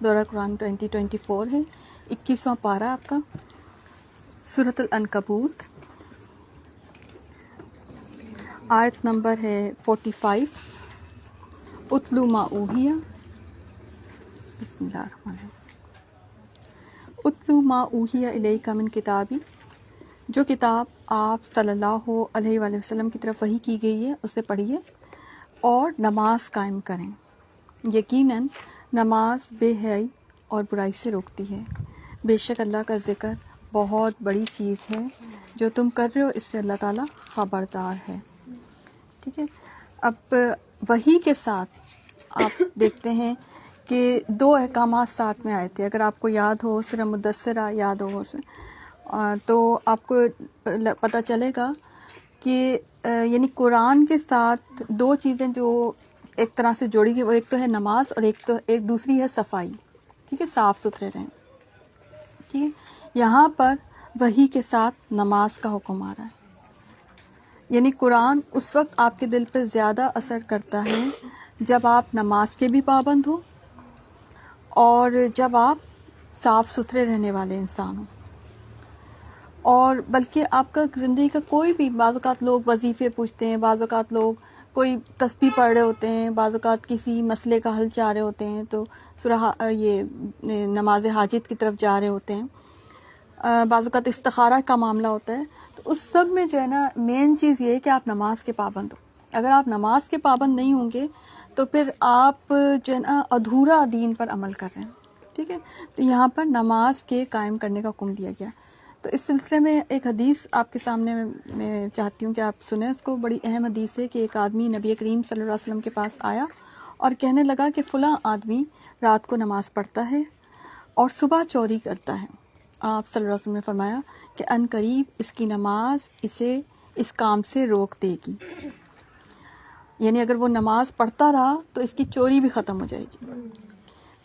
دورہ قرآن 2024 ہے، 21واں پارہ آپ کا، سورۃ العنکبوت، آیت نمبر ہے 45۔ اتلو ما اوحی، بسم اللہ الرحمن الرحیم، اتلو ما اوحی الیک من کتابی، جو کتاب آپ صلی اللہ علیہ وآلہ وسلم کی طرف وحی کی گئی ہے اسے پڑھیے اور نماز قائم کریں، یقیناً نماز بے حیائی اور برائی سے روکتی ہے، بے شک اللہ کا ذکر بہت بڑی چیز ہے، جو تم کر رہے ہو اس سے اللہ تعالیٰ خبردار ہے۔ ٹھیک ہے، اب وحی کے ساتھ آپ دیکھتے ہیں کہ دو احکامات ساتھ میں آئے تھے، اگر آپ کو یاد ہو سورہ مدثرہ یاد ہو تو آپ کو پتہ چلے گا کہ یعنی قرآن کے ساتھ دو چیزیں جو ایک طرح سے جوڑی گئی، وہ ایک تو ہے نماز اور ایک دوسری ہے صفائی۔ ٹھیک ہے، صاف ستھرے رہیں۔ ٹھیک ہے، یہاں پر وحی کے ساتھ نماز کا حکم آ رہا ہے، یعنی قرآن اس وقت آپ کے دل پہ زیادہ اثر کرتا ہے جب آپ نماز کے بھی پابند ہو اور جب آپ صاف ستھرے رہنے والے انسان ہوں، اور بلکہ آپ کا زندگی کا کوئی بھی، بعض اوقات لوگ وظیفے پوچھتے ہیں، بعض اوقات لوگ کوئی تسبیح پڑھ رہے ہوتے ہیں، بعض اوقات کسی مسئلے کا حل چاہ رہے ہوتے ہیں تو یہ نماز حاجت کی طرف جا رہے ہوتے ہیں، بعض اوقات استخارہ کا معاملہ ہوتا ہے، تو اس سب میں جو ہے نا مین چیز یہ ہے کہ آپ نماز کے پابند ہو۔ اگر آپ نماز کے پابند نہیں ہوں گے تو پھر آپ جو ہے نا ادھورا دین پر عمل کر رہے ہیں۔ ٹھیک ہے، تو یہاں پر نماز کے قائم کرنے کا حکم دیا گیا۔ تو اس سلسلے میں ایک حدیث آپ کے سامنے میں چاہتی ہوں کہ آپ سنیں، اس کو بڑی اہم حدیث ہے کہ ایک آدمی نبی کریم صلی اللہ علیہ وسلم کے پاس آیا اور کہنے لگا کہ فلاں آدمی رات کو نماز پڑھتا ہے اور صبح چوری کرتا ہے۔ آپ صلی اللہ علیہ وسلم نے فرمایا کہ ان قریب اس کی نماز اسے اس کام سے روک دے گی، یعنی اگر وہ نماز پڑھتا رہا تو اس کی چوری بھی ختم ہو جائے گی۔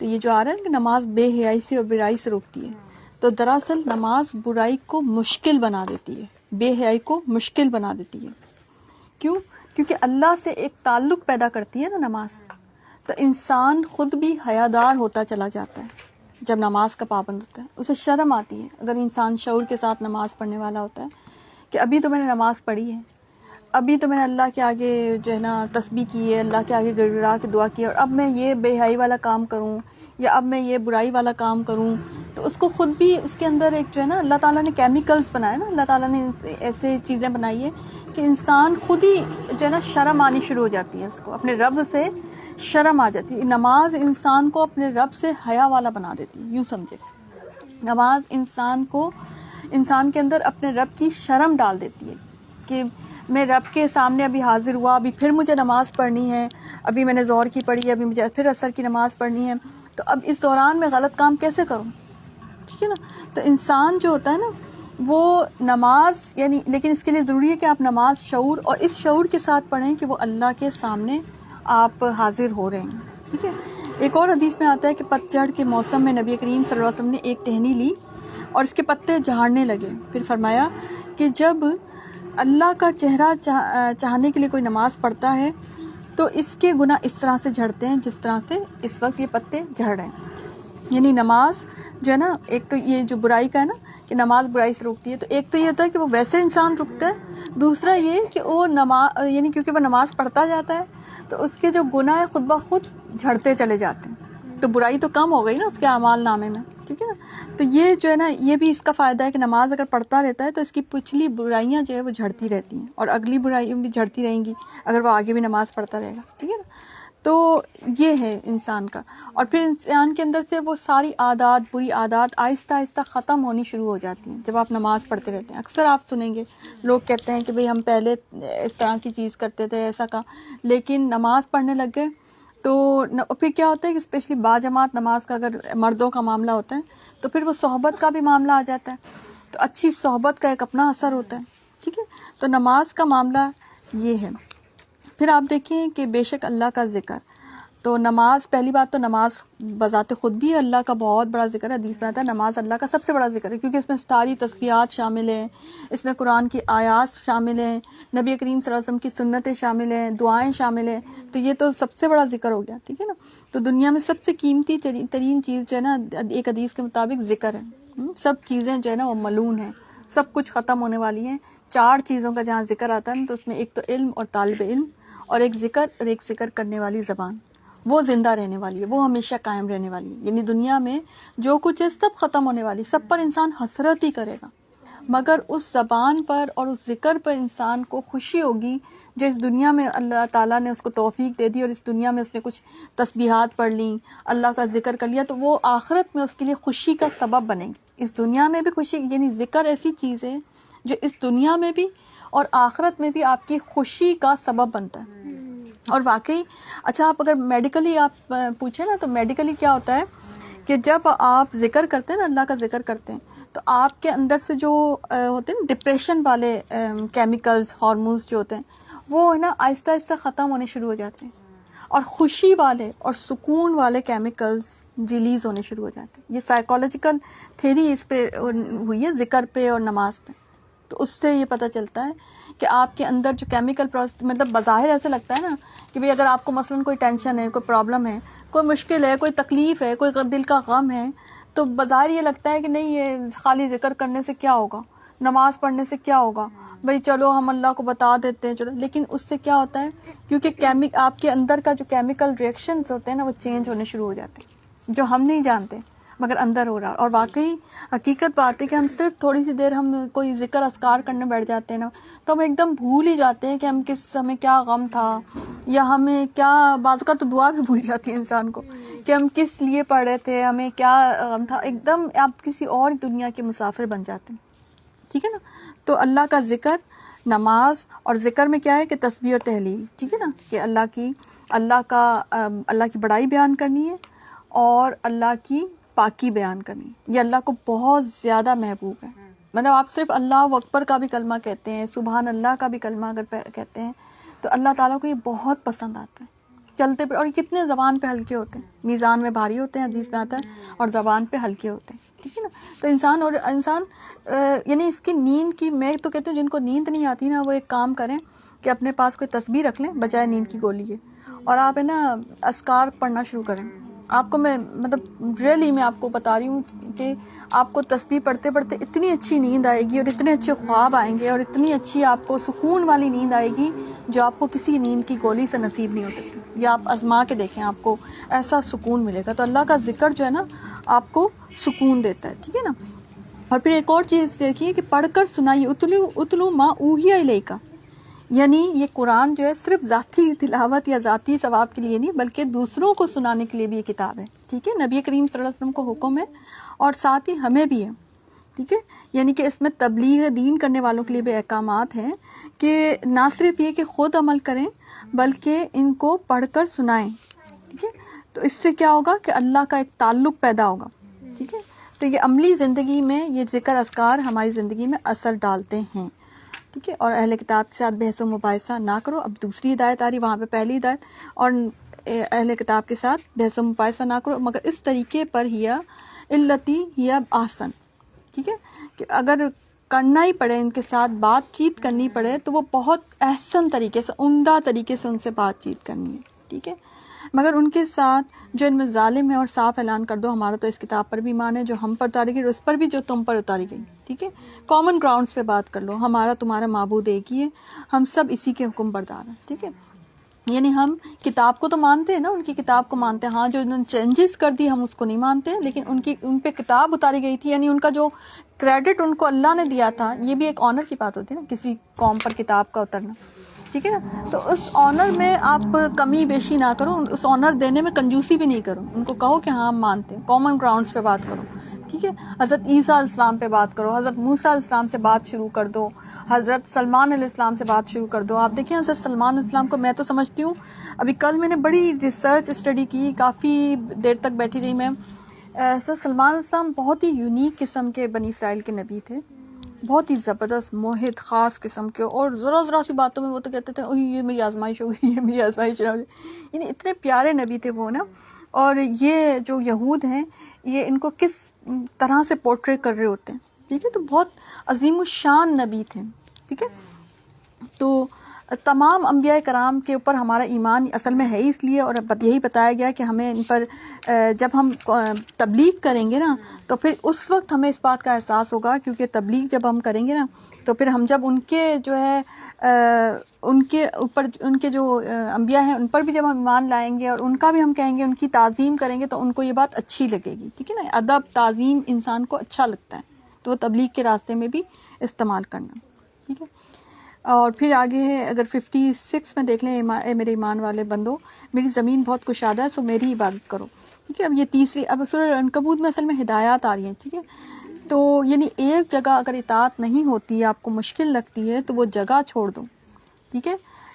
تو یہ جو آ رہا ہے کہ نماز بے حیائی سے اور برائی سے روکتی ہے، تو دراصل نماز برائی کو مشکل بنا دیتی ہے، بے حیائی کو مشکل بنا دیتی ہے۔ کیوں؟ کیونکہ اللہ سے ایک تعلق پیدا کرتی ہے نا نماز، تو انسان خود بھی حیادار ہوتا چلا جاتا ہے جب نماز کا پابند ہوتا ہے، اسے شرم آتی ہے اگر انسان شعور کے ساتھ نماز پڑھنے والا ہوتا ہے کہ ابھی تو میں نے نماز پڑھی ہے، ابھی تو میں نے اللہ کے آگے جو ہے نا تسبیح کی ہے، اللہ کے آگے گڑ گڑا کے دعا کی ہے، اور اب میں یہ بے حیائی والا کام کروں یا اب میں یہ برائی والا کام کروں، تو اس کو خود بھی اس کے اندر ایک جو ہے نا اللہ تعالیٰ نے کیمیکلز بنائے نا، اللہ تعالیٰ نے ایسے چیزیں بنائی ہے کہ انسان خود ہی جو ہے نا شرم آنی شروع ہو جاتی ہے، اس کو اپنے رب سے شرم آ جاتی ہے۔ نماز انسان کو اپنے رب سے حیا والا بنا دیتی ہے، یوں سمجھے، نماز انسان کے اندر اپنے رب کی شرم ڈال دیتی ہے کہ میں رب کے سامنے ابھی حاضر ہوا، ابھی پھر مجھے نماز پڑھنی ہے، ابھی میں نے ظہر کی پڑھی ہے، ابھی مجھے پھر عصر کی نماز پڑھنی ہے، تو اب اس دوران میں غلط کام کیسے کروں؟ ٹھیک ہے نا، تو انسان جو ہوتا ہے نا وہ نماز یعنی، لیکن اس کے لیے ضروری ہے کہ آپ نماز شعور اور اس شعور کے ساتھ پڑھیں کہ وہ اللہ کے سامنے آپ حاضر ہو رہے ہیں۔ ٹھیک ہے، ایک اور حدیث میں آتا ہے کہ پتجھڑ کے موسم میں نبی کریم صلی اللہ علیہ وسلم نے ایک ٹہنی لی اور اس کے پتے جھاڑنے لگے، پھر فرمایا کہ جب اللہ کا چہرہ چاہنے کے لیے کوئی نماز پڑھتا ہے تو اس کے گناہ اس طرح سے جھڑتے ہیں جس طرح سے اس وقت یہ پتے جھڑ رہے ہیں۔ یعنی نماز جو ہے نا، ایک تو یہ جو برائی کا ہے نا کہ نماز برائی سے روکتی ہے، تو ایک تو یہ ہوتا ہے کہ وہ ویسے انسان رکتا ہے، دوسرا یہ کہ وہ نماز یعنی کیونکہ وہ نماز پڑھتا جاتا ہے تو اس کے جو گناہ ہے خود بخود جھڑتے چلے جاتے ہیں، تو برائی تو کم ہو گئی نا اس کے اعمال نامے میں۔ ٹھیک ہے نا، تو یہ جو ہے نا یہ بھی اس کا فائدہ ہے کہ نماز اگر پڑھتا رہتا ہے تو اس کی پچھلی برائیاں جو ہے وہ جھڑتی رہتی ہیں اور اگلی برائیاں بھی جھڑتی رہیں گی اگر وہ آگے بھی نماز پڑھتا رہے گا۔ ٹھیک ہے نا، تو یہ ہے انسان کا، اور پھر انسان کے اندر سے وہ ساری عادات، بری عادات آہستہ آہستہ ختم ہونی شروع ہو جاتی ہیں جب آپ نماز پڑھتے رہتے ہیں۔ اکثر آپ سنیں گے لوگ کہتے ہیں کہ بھئی ہم پہلے اس طرح کی چیز کرتے تھے، ایسا کا، لیکن نماز پڑھنے لگ گئے تو پھر کیا ہوتا ہے کہ اسپیشلی باجماعت نماز کا اگر مردوں کا معاملہ ہوتا ہے تو پھر وہ صحبت کا بھی معاملہ آ جاتا ہے، تو اچھی صحبت کا ایک اپنا اثر ہوتا ہے۔ ٹھیک ہے، تو نماز کا معاملہ یہ ہے۔ پھر آپ دیکھیں کہ بے شک اللہ کا ذکر تو نماز، پہلی بات تو نماز بذات خود بھی اللہ کا بہت بڑا ذکر ہے. حدیث میں آتا ہے نماز اللہ کا سب سے بڑا ذکر ہے، کیونکہ اس میں ساری تسبیحات شامل ہیں، اس میں قرآن کی آیات شامل ہیں، نبی کریم صلی اللہ علیہ وسلم کی سنتیں شامل ہیں، دعائیں شامل ہیں. تو یہ تو سب سے بڑا ذکر ہو گیا، ٹھیک ہے نا. تو دنیا میں سب سے قیمتی ترین چیز جو ہے نا، ایک حدیث کے مطابق ذکر ہے. سب چیزیں جو ہے نا وہ ملعون ہیں، سب کچھ ختم ہونے والی ہیں. 4 چیزوں کا جہاں ذکر آتا ہے نا، تو اس میں ایک تو علم اور طالب علم، اور ایک ذکر، اور ایک ذکر کرنے والی زبان. وہ زندہ رہنے والی ہے، وہ ہمیشہ قائم رہنے والی ہے. یعنی دنیا میں جو کچھ ہے سب ختم ہونے والی، سب پر انسان حسرت ہی کرے گا، مگر اس زبان پر اور اس ذکر پر انسان کو خوشی ہوگی جو اس دنیا میں اللہ تعالیٰ نے اس کو توفیق دے دی، اور اس دنیا میں اس نے کچھ تسبیحات پڑھ لیں، اللہ کا ذکر کر لیا، تو وہ آخرت میں اس کے لیے خوشی کا سبب بنے گی. اس دنیا میں بھی خوشی، یعنی ذکر ایسی چیز ہے جو اس دنیا میں بھی اور آخرت میں بھی آپ کی خوشی کا سبب بنتا ہے. اور واقعی اچھا، آپ اگر میڈیکلی آپ پوچھیں نا، تو میڈیکلی کیا ہوتا ہے کہ جب آپ ذکر کرتے ہیں نا، اللہ کا ذکر کرتے ہیں، تو آپ کے اندر سے جو ہوتے ہیں نا ڈپریشن والے کیمیکلز، ہارمونز جو ہوتے ہیں، وہ ہے نا آہستہ آہستہ ختم ہونے شروع ہو جاتے ہیں، اور خوشی والے اور سکون والے کیمیکلز ریلیز ہونے شروع ہو جاتے ہیں. یہ سائیکالوجیکل تھیری اس پہ ہوئی ہے، ذکر پہ اور نماز پہ. تو اس سے یہ پتہ چلتا ہے کہ آپ کے اندر جو کیمیکل پروسیس، مطلب بظاہر ایسے لگتا ہے نا کہ بھئی اگر آپ کو مثلاً کوئی ٹینشن ہے، کوئی پرابلم ہے، کوئی مشکل ہے، کوئی تکلیف ہے، کوئی دل کا غم ہے، تو بظاہر یہ لگتا ہے کہ نہیں، یہ خالی ذکر کرنے سے کیا ہوگا، نماز پڑھنے سے کیا ہوگا، بھئی چلو ہم اللہ کو بتا دیتے ہیں چلو. لیکن اس سے کیا ہوتا ہے، کیونکہ آپ کے اندر کا جو کیمیکل ریئیکشنز ہوتے ہیں نا، وہ چینج ہونے شروع ہو جاتے ہیں، جو ہم نہیں جانتے مگر اندر ہو رہا. اور واقعی حقیقت بات ہے کہ ہم صرف تھوڑی سی دیر ہم کوئی ذکر اذکار کرنے بیٹھ جاتے ہیں نا، تو ہم ایک دم بھول ہی جاتے ہیں کہ ہمیں کیا غم تھا، یا ہمیں کیا، بعض کا تو دعا بھی بھول جاتی ہے انسان کو کہ ہم کس لیے پڑھ رہے تھے، ہمیں کیا غم تھا. ایک دم آپ کسی اور دنیا کے مسافر بن جاتے ہیں، ٹھیک ہے نا. تو اللہ کا ذکر، نماز، اور ذکر میں کیا ہے کہ تسبیح اور تحلیل، ٹھیک ہے نا، کہ اللہ کی بڑائی بیان کرنی ہے اور اللہ کی پاکی بیان کرنی. یہ اللہ کو بہت زیادہ محبوب ہے. مطلب آپ صرف اللہ اکبر کا بھی کلمہ کہتے ہیں، سبحان اللہ کا بھی کلمہ اگر کہتے ہیں، تو اللہ تعالیٰ کو یہ بہت پسند آتا ہے. چلتے پہ، اور کتنے زبان پہ ہلکے ہوتے ہیں، میزان میں بھاری ہوتے ہیں، حدیث میں آتا ہے، اور زبان پہ ہلکے ہوتے ہیں، ٹھیک ہے نا. تو انسان یعنی اس کی نیند کی، میں تو کہتی ہوں جن کو نیند نہیں آتی نا، وہ ایک کام کریں کہ اپنے پاس کوئی تسبیح رکھ لیں بجائے نیند کی گولی کے، اور آپ ہے نا اذکار پڑھنا شروع کریں. آپ کو میں مطلب ریئلی میں آپ کو بتا رہی ہوں کہ آپ کو تسبیح پڑھتے پڑھتے اتنی اچھی نیند آئے گی، اور اتنے اچھے خواب آئیں گے، اور اتنی اچھی آپ کو سکون والی نیند آئے گی جو آپ کو کسی نیند کی گولی سے نصیب نہیں ہو سکتی. یا آپ آزما کے دیکھیں، آپ کو ایسا سکون ملے گا. تو اللہ کا ذکر جو ہے نا آپ کو سکون دیتا ہے، ٹھیک ہے نا. اور پھر ایک اور چیز دیکھیے کہ پڑھ کر سنائیے، اتلو ما اوحی الیک، یعنی یہ قرآن جو ہے صرف ذاتی تلاوت یا ذاتی ثواب کے لیے نہیں، بلکہ دوسروں کو سنانے کے لیے بھی یہ کتاب ہے، ٹھیک ہے. نبی کریم صلی اللہ علیہ وسلم کو حکم ہے، اور ساتھ ہی ہمیں بھی ہے، ٹھیک ہے. یعنی کہ اس میں تبلیغ دین کرنے والوں کے لیے بھی احکامات ہیں کہ نہ صرف یہ کہ خود عمل کریں بلکہ ان کو پڑھ کر سنائیں، ٹھیک ہے. تو اس سے کیا ہوگا کہ اللہ کا ایک تعلق پیدا ہوگا، ٹھیک ہے. تو یہ عملی زندگی میں یہ ذکر اذکار ہماری زندگی میں اثر ڈالتے ہیں، ٹھیک ہے. اور اہل کتاب کے ساتھ بحث و مباحثہ نہ کرو. اب دوسری ہدایت آ رہی، وہاں پہ پہلی ہدایت، اور اہل کتاب کے ساتھ بحث و مباحثہ نہ کرو مگر اس طریقے پر ہیا التی ہیا احسن، ٹھیک ہے. کہ اگر کرنا ہی پڑے، ان کے ساتھ بات چیت کرنی پڑے، تو وہ بہت احسن طریقے سے، عمدہ طریقے سے ان سے بات چیت کرنی ہے، ٹھیک ہے. مگر ان کے ساتھ جو ان میں ظالم ہے، اور صاف اعلان کر دو ہمارا تو اس کتاب پر بھی ایمان ہے جو ہم پر اتاری گئی، اور اس پر بھی جو تم پر اتاری گئی، ٹھیک ہے. کامن گراؤنڈز پہ بات کر لو، ہمارا تمہارا معبود ایک ہی ہے، ہم سب اسی کے حکم بردار ہیں، ٹھیک ہے. یعنی ہم کتاب کو تو مانتے ہیں نا، ان کی کتاب کو مانتے ہیں، ہاں جو انہوں نے چینجز کر دی ہم اس کو نہیں مانتے، لیکن ان پہ کتاب اتاری گئی تھی، یعنی ان کا جو کریڈٹ ان کو اللہ نے دیا تھا. یہ بھی ایک آنر کی بات ہوتی ہے نا، کسی قوم پر کتاب کا اترنا، ٹھیک ہے نا. تو اس آنر میں آپ کمی بیشی نہ کرو، اس آنر دینے میں کنجوسی بھی نہیں کرو. ان کو کہو کہ ہاں ہم مانتے ہیں، کامن گراؤنڈز پہ بات کرو، ٹھیک ہے. حضرت عیسیٰ علیہ السلام پہ بات کرو، حضرت موسیٰ علیہ السلام سے بات شروع کر دو، حضرت سلمان علیہ السلام سے بات شروع کر دو. آپ دیکھیں حضرت سلمان علیہ السلام کو میں تو سمجھتی ہوں، ابھی کل میں نے بڑی ریسرچ اسٹڈی کی، کافی دیر تک بیٹھی رہی میں. حضرت سلمان علیہ السلام بہت ہی یونیک قسم کے بنی اسرائیل کے نبی تھے. بہت ہی زبردست موحد خاص قسم کے، اور ذرا ذرا سی باتوں میں وہ تو کہتے تھے اوہ یہ میری آزمائش ہو گئی، یہ میری آزمائش ہو گئی. یعنی اتنے پیارے نبی تھے وہ نا. اور یہ جو یہود ہیں یہ ان کو کس طرح سے پورٹری کر رہے ہوتے ہیں، ٹھیک ہے. تو بہت عظیم الشان نبی تھے، ٹھیک ہے. تو تمام انبیاء کرام کے اوپر ہمارا ایمان اصل میں ہے اس لیے، اور اب یہی بتایا گیا کہ ہمیں ان پر جب ہم تبلیغ کریں گے نا تو پھر اس وقت ہمیں اس بات کا احساس ہوگا، کیونکہ تبلیغ جب ہم کریں گے نا تو پھر ہم جب ان کے جو ہے ان کے اوپر ان کے جو انبیاء ہیں ان پر بھی جب ہم ایمان لائیں گے اور ان کا بھی ہم کہیں گے، ان کی تعظیم کریں گے، تو ان کو یہ بات اچھی لگے گی، ٹھیک ہے نا. ادب تعظیم انسان کو اچھا لگتا ہے، تو وہ تبلیغ کے راستے میں بھی استعمال کرنا، ٹھیک ہے. اور پھر آگے ہے، اگر 56 میں دیکھ لیں، اے میرے ایمان والے بندو، میری زمین بہت کشادہ ہے، سو میری عبادت کرو، ٹھیک ہے. اب یہ تیسری، اب سورہ عنکبوت میں اصل میں ہدایات آ رہی ہیں، ٹھیک ہے. تو یعنی ایک جگہ اگر اطاعت نہیں ہوتی ہے، آپ کو مشکل لگتی ہے، تو وہ جگہ چھوڑ دو، ٹھیک ہے.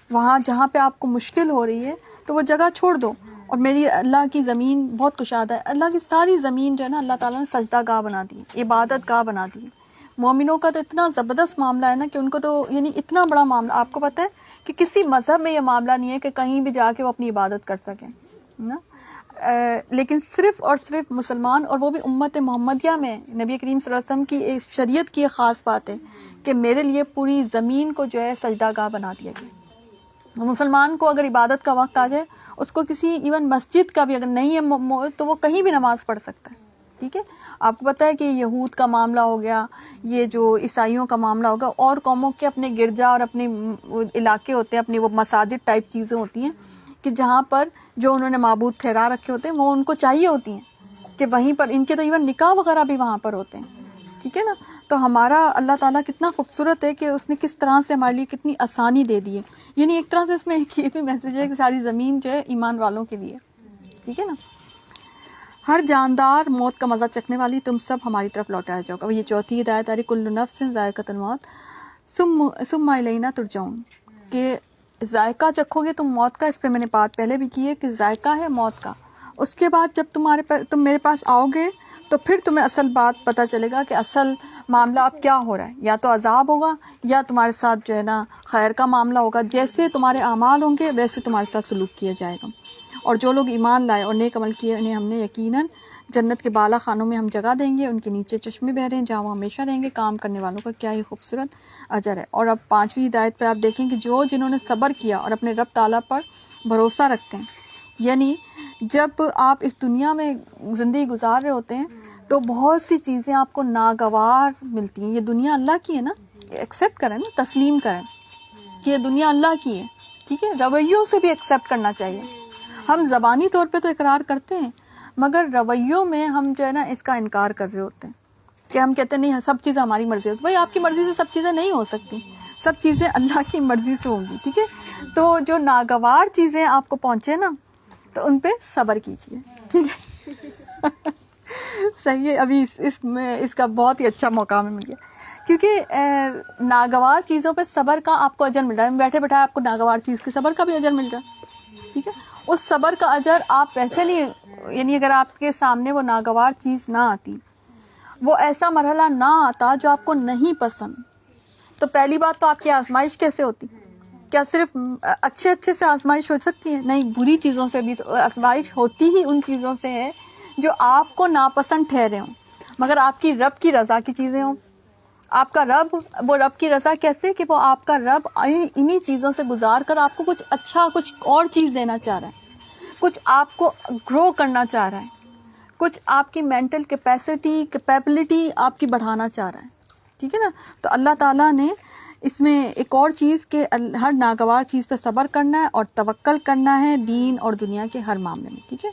وہاں جہاں پہ آپ کو مشکل ہو رہی ہے تو وہ جگہ چھوڑ دو. اور میری اللہ کی زمین بہت کشادہ ہے. اللہ کی ساری زمین جو ہے نا اللہ تعالیٰ نے سجدہ گاہ بنا دی، عبادت گاہ بنا دی. مومنوں کا تو اتنا زبردست معاملہ ہے نا کہ ان کو تو یعنی اتنا بڑا معاملہ، آپ کو پتہ ہے کہ کسی مذہب میں یہ معاملہ نہیں ہے کہ کہیں بھی جا کے وہ اپنی عبادت کر سکیں نا. لیکن صرف اور صرف مسلمان، اور وہ بھی امت محمدیہ میں نبی کریم صلی اللہ علیہ وسلم کی ایک شریعت کی ایک خاص بات ہے کہ میرے لیے پوری زمین کو جو ہے سجدہ گاہ بنا دیا گیا. مسلمان کو اگر عبادت کا وقت آ جائے، اس کو کسی ایون مسجد کا بھی اگر نہیں ہے تو وہ کہیں بھی نماز پڑھ سکتا ہے، ٹھیک ہے. آپ کو پتہ ہے کہ یہود کا معاملہ ہو گیا، یہ جو عیسائیوں کا معاملہ ہوگا، اور قوموں کے اپنے گرجا اور اپنے علاقے ہوتے ہیں، اپنی وہ مساجد ٹائپ چیزیں ہوتی ہیں کہ جہاں پر جو انہوں نے معبود ٹھہرا رکھے ہوتے ہیں وہ ان کو چاہیے ہوتی ہیں کہ وہیں پر ان کے تو ایون نکاح وغیرہ بھی وہاں پر ہوتے ہیں، ٹھیک ہے نا. تو ہمارا اللہ تعالیٰ کتنا خوبصورت ہے کہ اس نے کس طرح سے ہمارے لیے کتنی آسانی دے دی ہے. یعنی ایک طرح سے اس میں ایک یہ بھی میسج ہے کہ ساری زمین جو ہے ایمان والوں کے لیے، ٹھیک ہے نا. ہر جاندار موت کا مزہ چکھنے والی، تم سب ہماری طرف لوٹایا جاؤ گا. یہ چوتھی ہدایت آ رہی، کل نفس ذائقۃ الموت ثم الینا ترجعون، کہ ذائقہ چکھو گے تم موت کا. اس پہ میں نے بات پہلے بھی کی ہے کہ ذائقہ ہے موت کا. اس کے بعد جب تم میرے پاس آؤ گے تو پھر تمہیں اصل بات پتہ چلے گا کہ اصل معاملہ اب کیا ہو رہا ہے. یا تو عذاب ہوگا یا تمہارے ساتھ جو ہے نا خیر کا معاملہ ہوگا. جیسے تمہارے اعمال ہوں گے ویسے تمہارے ساتھ سلوک کیا جائے گا. اور جو لوگ ایمان لائے اور نیک عمل کیے انہیں ہم نے یقیناً جنت کے بالا خانوں میں ہم جگہ دیں گے، ان کے نیچے چشمے بہ رہے ہیں جہاں وہ ہمیشہ رہیں گے. کام کرنے والوں کا کیا ہی خوبصورت اجر ہے. اور اب 5ویں ہدایت پہ آپ دیکھیں کہ جنہوں نے صبر کیا اور اپنے رب تعالیٰ پر بھروسہ رکھتے ہیں، یعنی جب آپ اس دنیا میں زندگی گزار رہے ہوتے ہیں تو بہت سی چیزیں آپ کو ناگوار ملتی ہیں. یہ دنیا اللہ کی ہے نا، ایکسیپٹ کریں نا، تسلیم کریں کہ یہ دنیا اللہ کی ہے، ٹھیک ہے. رویوں سے بھی ایکسیپٹ کرنا چاہیے. ہم زبانی طور پہ تو اقرار کرتے ہیں مگر رویوں میں ہم جو ہے نا اس کا انکار کر رہے ہوتے ہیں کہ ہم کہتے ہیں نہیں سب چیزیں ہماری مرضی ہوتی. بھائی آپ کی مرضی سے سب چیزیں نہیں ہو سکتی، سب چیزیں اللہ کی مرضی سے ہوں گی، ٹھیک ہے. تو جو ناگوار چیزیں آپ کو پہنچے نا تو ان پہ صبر کیجیے، ٹھیک ہے. صحیح ہے. ابھی اس کا بہت ہی اچھا موقع ہمیں مل گیا کیونکہ ناگوار چیزوں پہ صبر کا آپ کو اجر مل رہا ہے. بیٹھے بیٹھے آپ کو ناگوار چیز کے صبر کا بھی اجر مل رہا ہے، ٹھیک ہے. اس صبر کا اجر آپ ویسے نہیں، یعنی اگر آپ کے سامنے وہ ناگوار چیز نہ آتی، وہ ایسا مرحلہ نہ آتا جو آپ کو نہیں پسند، تو پہلی بات تو آپ کی آزمائش کیسے ہوتی؟ کیا صرف اچھے سے آزمائش ہو سکتی ہے؟ نہیں، بری چیزوں سے بھی آزمائش ہوتی ہی ان چیزوں سے ہے جو آپ کو ناپسند ٹھہرے ہوں مگر آپ کی رب کی رضا کی چیزیں ہوں. آپ کا رب، وہ رب کی رضا کیسے کہ وہ آپ کا رب انہی چیزوں سے گزار کر آپ کو کچھ اچھا، کچھ اور چیز دینا چاہ رہا ہے، کچھ آپ کو گرو کرنا چاہ رہا ہے، کچھ آپ کی مینٹل کیپیبلٹی آپ کی بڑھانا چاہ رہا ہے، ٹھیک ہے نا. تو اللہ تعالیٰ نے اس میں ایک اور چیز کہ ہر ناگوار چیز پہ صبر کرنا ہے اور توکل کرنا ہے دین اور دنیا کے ہر معاملے میں، ٹھیک ہے.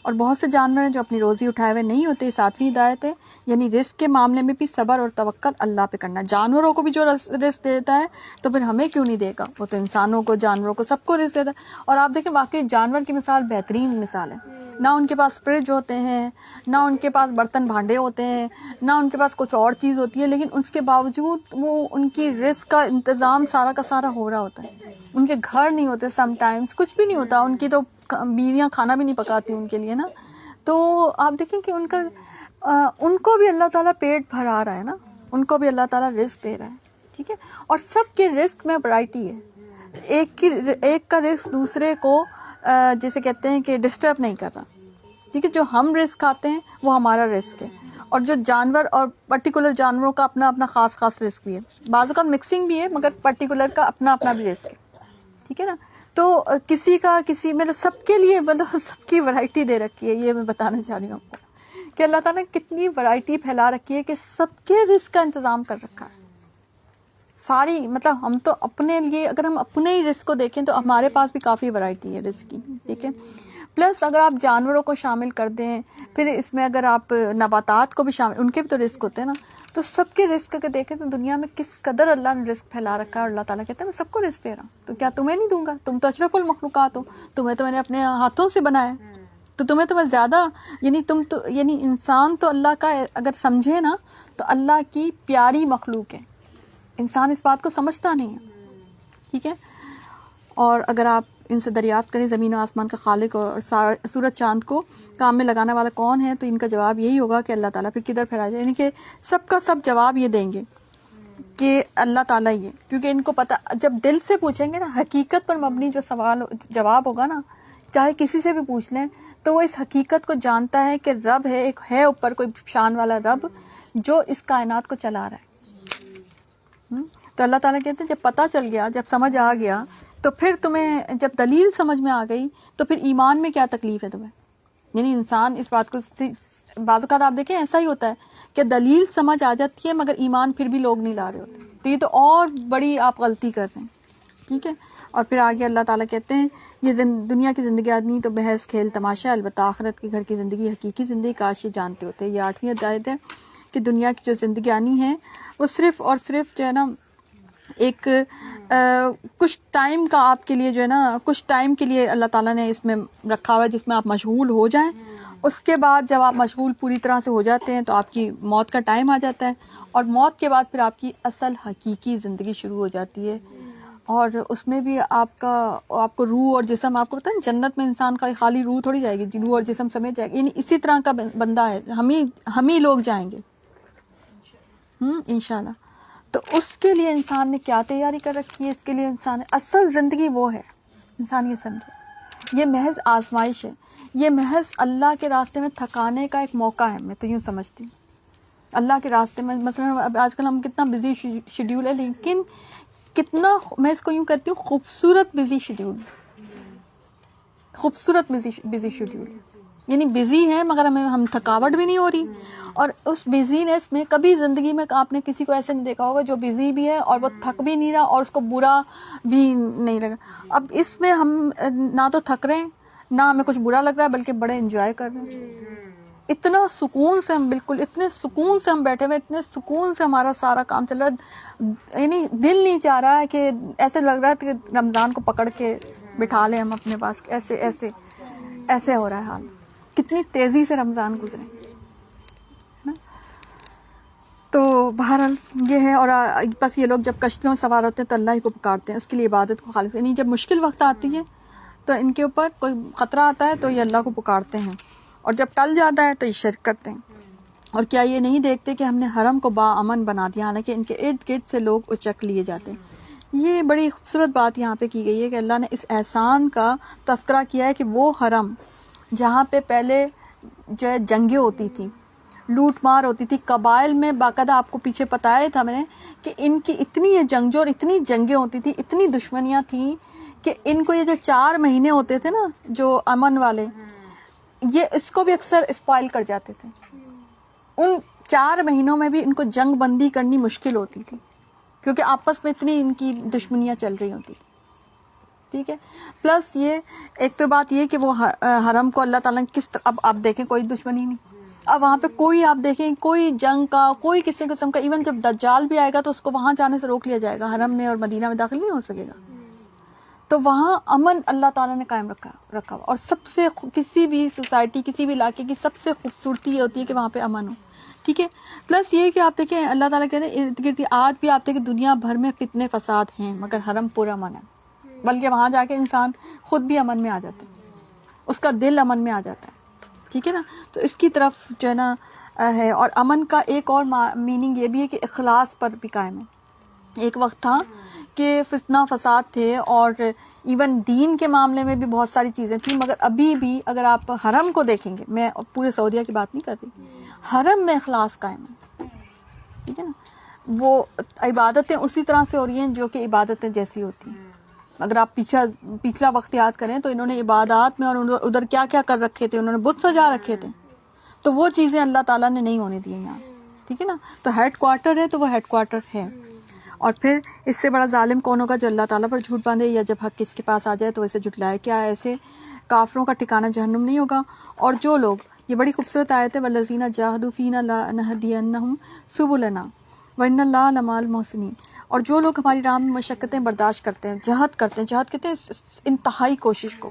اور بہت سے جانور ہیں جو اپنی روزی اٹھائے ہوئے نہیں ہوتے. 7ویں ہدایت ہے، یعنی رزق کے معاملے میں بھی صبر اور توکل اللہ پہ کرنا ہے. جانوروں کو بھی جو رزق دیتا ہے تو پھر ہمیں کیوں نہیں دے گا؟ وہ تو انسانوں کو، جانوروں کو، سب کو رزق دیتا ہے. اور آپ دیکھیں واقعی جانور کی مثال بہترین مثال ہے. نہ ان کے پاس فریج ہوتے ہیں، نہ ان کے پاس برتن بھانڈے ہوتے ہیں، نہ ان کے پاس کچھ اور چیز ہوتی ہے، لیکن اس کے باوجود وہ ان کی رزق کا انتظام سارا کا سارا ہو رہا ہوتا ہے. ان کے گھر نہیں ہوتے، سم ٹائمز کچھ بھی نہیں ہوتا، ان کی تو بیویاں کھانا بھی نہیں پکاتی ان کے لیے نا. تو آپ دیکھیں کہ ان کو بھی اللہ تعالیٰ پیٹ بھرا رہا ہے نا. ان کو بھی اللہ تعالیٰ رزق دے رہا ہے. ٹھیک ہے, اور سب کے رزق میں ورائٹی ہے. ایک کا رزق دوسرے کو جیسے کہتے ہیں کہ ڈسٹرب نہیں کر رہا. ٹھیک ہے, جو ہم رزق کھاتے ہیں وہ ہمارا رزق ہے, اور جو جانور اور پرٹیکولر جانوروں کا اپنا اپنا خاص رزق بھی ہے. بعض اوقات مکسنگ بھی ہے مگر پرٹیکولر کا اپنا اپنا بھی رزق ہے. ٹھیک ہے نا, تو کسی کا کسی مطلب سب کے لیے مطلب سب کی ورائٹی دے رکھی ہے. یہ میں بتانا چاہ رہی ہوں آپ کو کہ اللہ تعالیٰ نے کتنی ورائٹی پھیلا رکھی ہے کہ سب کے رزق کا انتظام کر رکھا ہے. ساری مطلب ہم تو اپنے لیے اگر ہم اپنے ہی رزق کو دیکھیں تو ہمارے پاس بھی کافی ورائٹی ہے رزق کی. ٹھیک ہے, پلس اگر آپ جانوروں کو شامل کر دیں, پھر اس میں اگر آپ نباتات کو بھی شامل, ان کے بھی تو رزق ہوتے ہیں نا, تو سب کے رزق کے دیکھیں تو دنیا میں کس قدر اللہ نے رزق پھیلا رکھا ہے. اور اللہ تعالیٰ کہتے ہیں میں سب کو رزق دے رہا ہوں, تو کیا تمہیں نہیں دوں گا؟ تم تو اشرف المخلوقات ہو, تمہیں تو میں نے اپنے ہاتھوں سے بنایا, تو تمہیں تو میں زیادہ یعنی انسان تو اللہ کا اگر سمجھے نا تو اللہ کی پیاری مخلوق ہے. انسان اس بات کو سمجھتا نہیں ہے. ٹھیک ہے, اور اگر آپ ان سے دریافت کریں زمین و آسمان کا خالق اور سورج چاند کو کام میں لگانے والا کون ہے, تو ان کا جواب یہی ہوگا کہ اللہ تعالیٰ. پھر کدھر پھیلا جائے, یعنی کہ سب کا سب جواب یہ دیں گے کہ اللہ تعالیٰ ہی ہے, کیونکہ ان کو پتہ, جب دل سے پوچھیں گے نا, حقیقت پر مبنی جو سوال جواب ہوگا نا, چاہے کسی سے بھی پوچھ لیں, تو وہ اس حقیقت کو جانتا ہے کہ رب ہے, ایک ہے اوپر کوئی شان والا رب جو اس کائنات کو چلا رہا ہے. تو اللہ تعالیٰ کہتے ہیں جب پتہ چل گیا, جب سمجھ آ گیا, تو پھر تمہیں جب دلیل سمجھ میں آ گئی تو پھر ایمان میں کیا تکلیف ہے تمہیں. یعنی انسان اس بات کو, بعض اوقات آپ دیکھیں ایسا ہی ہوتا ہے کہ دلیل سمجھ آ جاتی ہے مگر ایمان پھر بھی لوگ نہیں لا رہے ہوتے, تو یہ تو اور بڑی آپ غلطی کر رہے ہیں. ٹھیک ہے, اور پھر آگے اللہ تعالیٰ کہتے ہیں یہ دنیا کی زندگی آدمی تو بحث کھیل تماشا, البتہ آخرت کے گھر کی زندگی حقیقی زندگی کاش یہ جانتے ہوتے. یہ 8ویں آیت ہے کہ دنیا کی جو زندگی آنی ہے وہ صرف اور صرف جو ہے نا ایک کچھ ٹائم کا آپ کے لیے جو ہے نا, کچھ ٹائم کے لیے اللہ تعالیٰ نے اس میں رکھا ہوا ہے جس میں آپ مشغول ہو جائیں. اس کے بعد جب آپ مشغول پوری طرح سے ہو جاتے ہیں تو آپ کی موت کا ٹائم آ جاتا ہے, اور موت کے بعد پھر آپ کی اصل حقیقی زندگی شروع ہو جاتی ہے. اور اس میں بھی آپ کو روح اور جسم, آپ کو پتہ ہے جنت میں انسان کا خالی روح تھوڑی جائے گی, روح اور جسم سمیت جائے گی. یعنی اسی طرح کا بندہ ہے, ہم ہی لوگ جائیں گے انشاءاللہ. تو اس کے لیے انسان نے کیا تیاری کر رکھی ہے, اس کے لیے انسان اصل زندگی وہ ہے. انسان یہ سمجھے یہ محض آزمائش ہے, یہ محض اللہ کے راستے میں تھکانے کا ایک موقع ہے. میں تو یوں سمجھتی ہوں اللہ کے راستے میں, مثلا آج کل ہم کتنا بزی شیڈیول ہے, لیکن کتنا, میں اس کو یوں کہتی ہوں خوبصورت بزی شیڈیول, خوبصورت بزی شیڈیول. یعنی بزی ہے مگر ہم تھکاوٹ بھی نہیں ہو رہی, اور اس بزینس میں کبھی زندگی میں آپ نے کسی کو ایسے نہیں دیکھا ہوگا جو بزی بھی ہے اور وہ تھک بھی نہیں رہا اور اس کو برا بھی نہیں لگا. اب اس میں ہم نہ تو تھک رہے ہیں نہ ہمیں کچھ برا لگ رہا ہے, بلکہ بڑے انجوائے کر رہے ہیں. اتنا سکون سے ہم بالکل اتنے سکون سے ہم بیٹھے ہوئے, اتنے سکون سے ہمارا سارا کام چل رہا ہے. یعنی دل نہیں چاہ رہا ہے کہ ایسے لگ رہا ہے کہ رمضان کو پکڑ کے بٹھا لیں ہم اپنے پاس, ایسے ایسے ایسے ہو رہا ہے حال. کتنی تیزی سے رمضان گزرے. تو بہرحال یہ ہے. اور بس یہ لوگ جب کشتیوں میں سوار ہوتے ہیں تو اللہ ہی کو پکارتے ہیں, اس کے لیے عبادت کو خالص. یعنی جب مشکل وقت آتی ہے تو ان کے اوپر کوئی خطرہ آتا ہے تو یہ اللہ کو پکارتے ہیں, اور جب ٹل جاتا ہے تو یہ شرک کرتے ہیں. اور کیا یہ نہیں دیکھتے کہ ہم نے حرم کو باامن بنا دیا, حالانکہ ان کے ارد گرد سے لوگ اچک لیے جاتے ہیں. یہ بڑی خوبصورت بات یہاں پہ کی گئی ہے کہ اللہ نے اس احسان کا تذکرہ کیا ہے کہ وہ حرم جہاں پہ پہلے جو ہے جنگیں ہوتی تھیں, لوٹ مار ہوتی تھی قبائل میں, باقاعدہ آپ کو پیچھے بتایا تھا میں نے کہ ان کی اتنی یہ جنگجو اور اتنی جنگیں ہوتی تھی, اتنی دشمنیاں تھیں کہ ان کو یہ جو 4 مہینے ہوتے تھے نا جو امن والے, یہ اس کو بھی اکثر اسپائل کر جاتے تھے. ان 4 مہینوں میں بھی ان کو جنگ بندی کرنی مشکل ہوتی تھی کیونکہ آپس میں اتنی ان کی دشمنیاں چل رہی ہوتی تھی. ٹھیک ہے, پلس یہ ایک تو بات یہ کہ وہ حرم کو اللہ تعالیٰ نے اب آپ دیکھیں کوئی دشمنی نہیں, اب وہاں پہ کوئی آپ دیکھیں کوئی جنگ کا کوئی کسی قسم کا, ایون جب دجال بھی آئے گا تو اس کو وہاں جانے سے روک لیا جائے گا, حرم میں اور مدینہ میں داخل نہیں ہو سکے گا. تو وہاں امن اللہ تعالیٰ نے قائم رکھا ہوا. اور سب سے کسی بھی سوسائٹی کسی بھی علاقے کی سب سے خوبصورتی یہ ہوتی ہے کہ وہاں پہ امن ہو. ٹھیک ہے, پلس یہ کہ آپ دیکھیں اللہ تعالیٰ کہتے ہیں ارد گرد آج بھی آپ دیکھیں دنیا بھر میں فتنے فساد ہیں مگر حرم پورا امن ہے, بلکہ وہاں جا کے انسان خود بھی امن میں آ جاتا ہے, اس کا دل امن میں آ جاتا ہے. ٹھیک ہے نا, تو اس کی طرف جو ہے نا ہے. اور امن کا ایک اور میننگ یہ بھی ہے کہ اخلاص پر بھی قائم ہے. ایک وقت تھا کہ فتنہ فساد تھے اور ایون دین کے معاملے میں بھی بہت ساری چیزیں تھیں، مگر ابھی بھی اگر آپ حرم کو دیکھیں گے، میں پورے سعودیہ کی بات نہیں کر رہی، حرم میں اخلاص قائم ہے. ٹھیک ہے نا، وہ عبادتیں اسی طرح سے ہو رہی ہیں جو کہ عبادتیں جیسی ہوتی ہیں. اگر آپ پچھلا وقت یاد کریں تو انہوں نے عبادات میں اور ادھر کیا کیا کر رکھے تھے، انہوں نے بت سجا رکھے تھے. تو وہ چیزیں اللہ تعالیٰ نے نہیں ہونے دی یہاں. ٹھیک ہے نا، تو ہیڈ کوارٹر ہے تو وہ ہیڈ کوارٹر ہے. اور پھر اس سے بڑا ظالم کون ہوگا جو اللہ تعالیٰ پر جھوٹ باندھے، یا جب حق کس کے پاس آ جائے تو اسے جھٹلائے. کیا ایسے کافروں کا ٹھکانہ جہنم نہیں ہوگا؟ اور جو لوگ، یہ بڑی خوبصورت آیت ہے، والذین جاہدوا فینا لنہدینہم سبلنا وان اللہ لمع المحسنین. اور جو لوگ ہماری راہ میں مشقتیں برداشت کرتے ہیں، جہد کہتے ہیں انتہائی کوشش کو،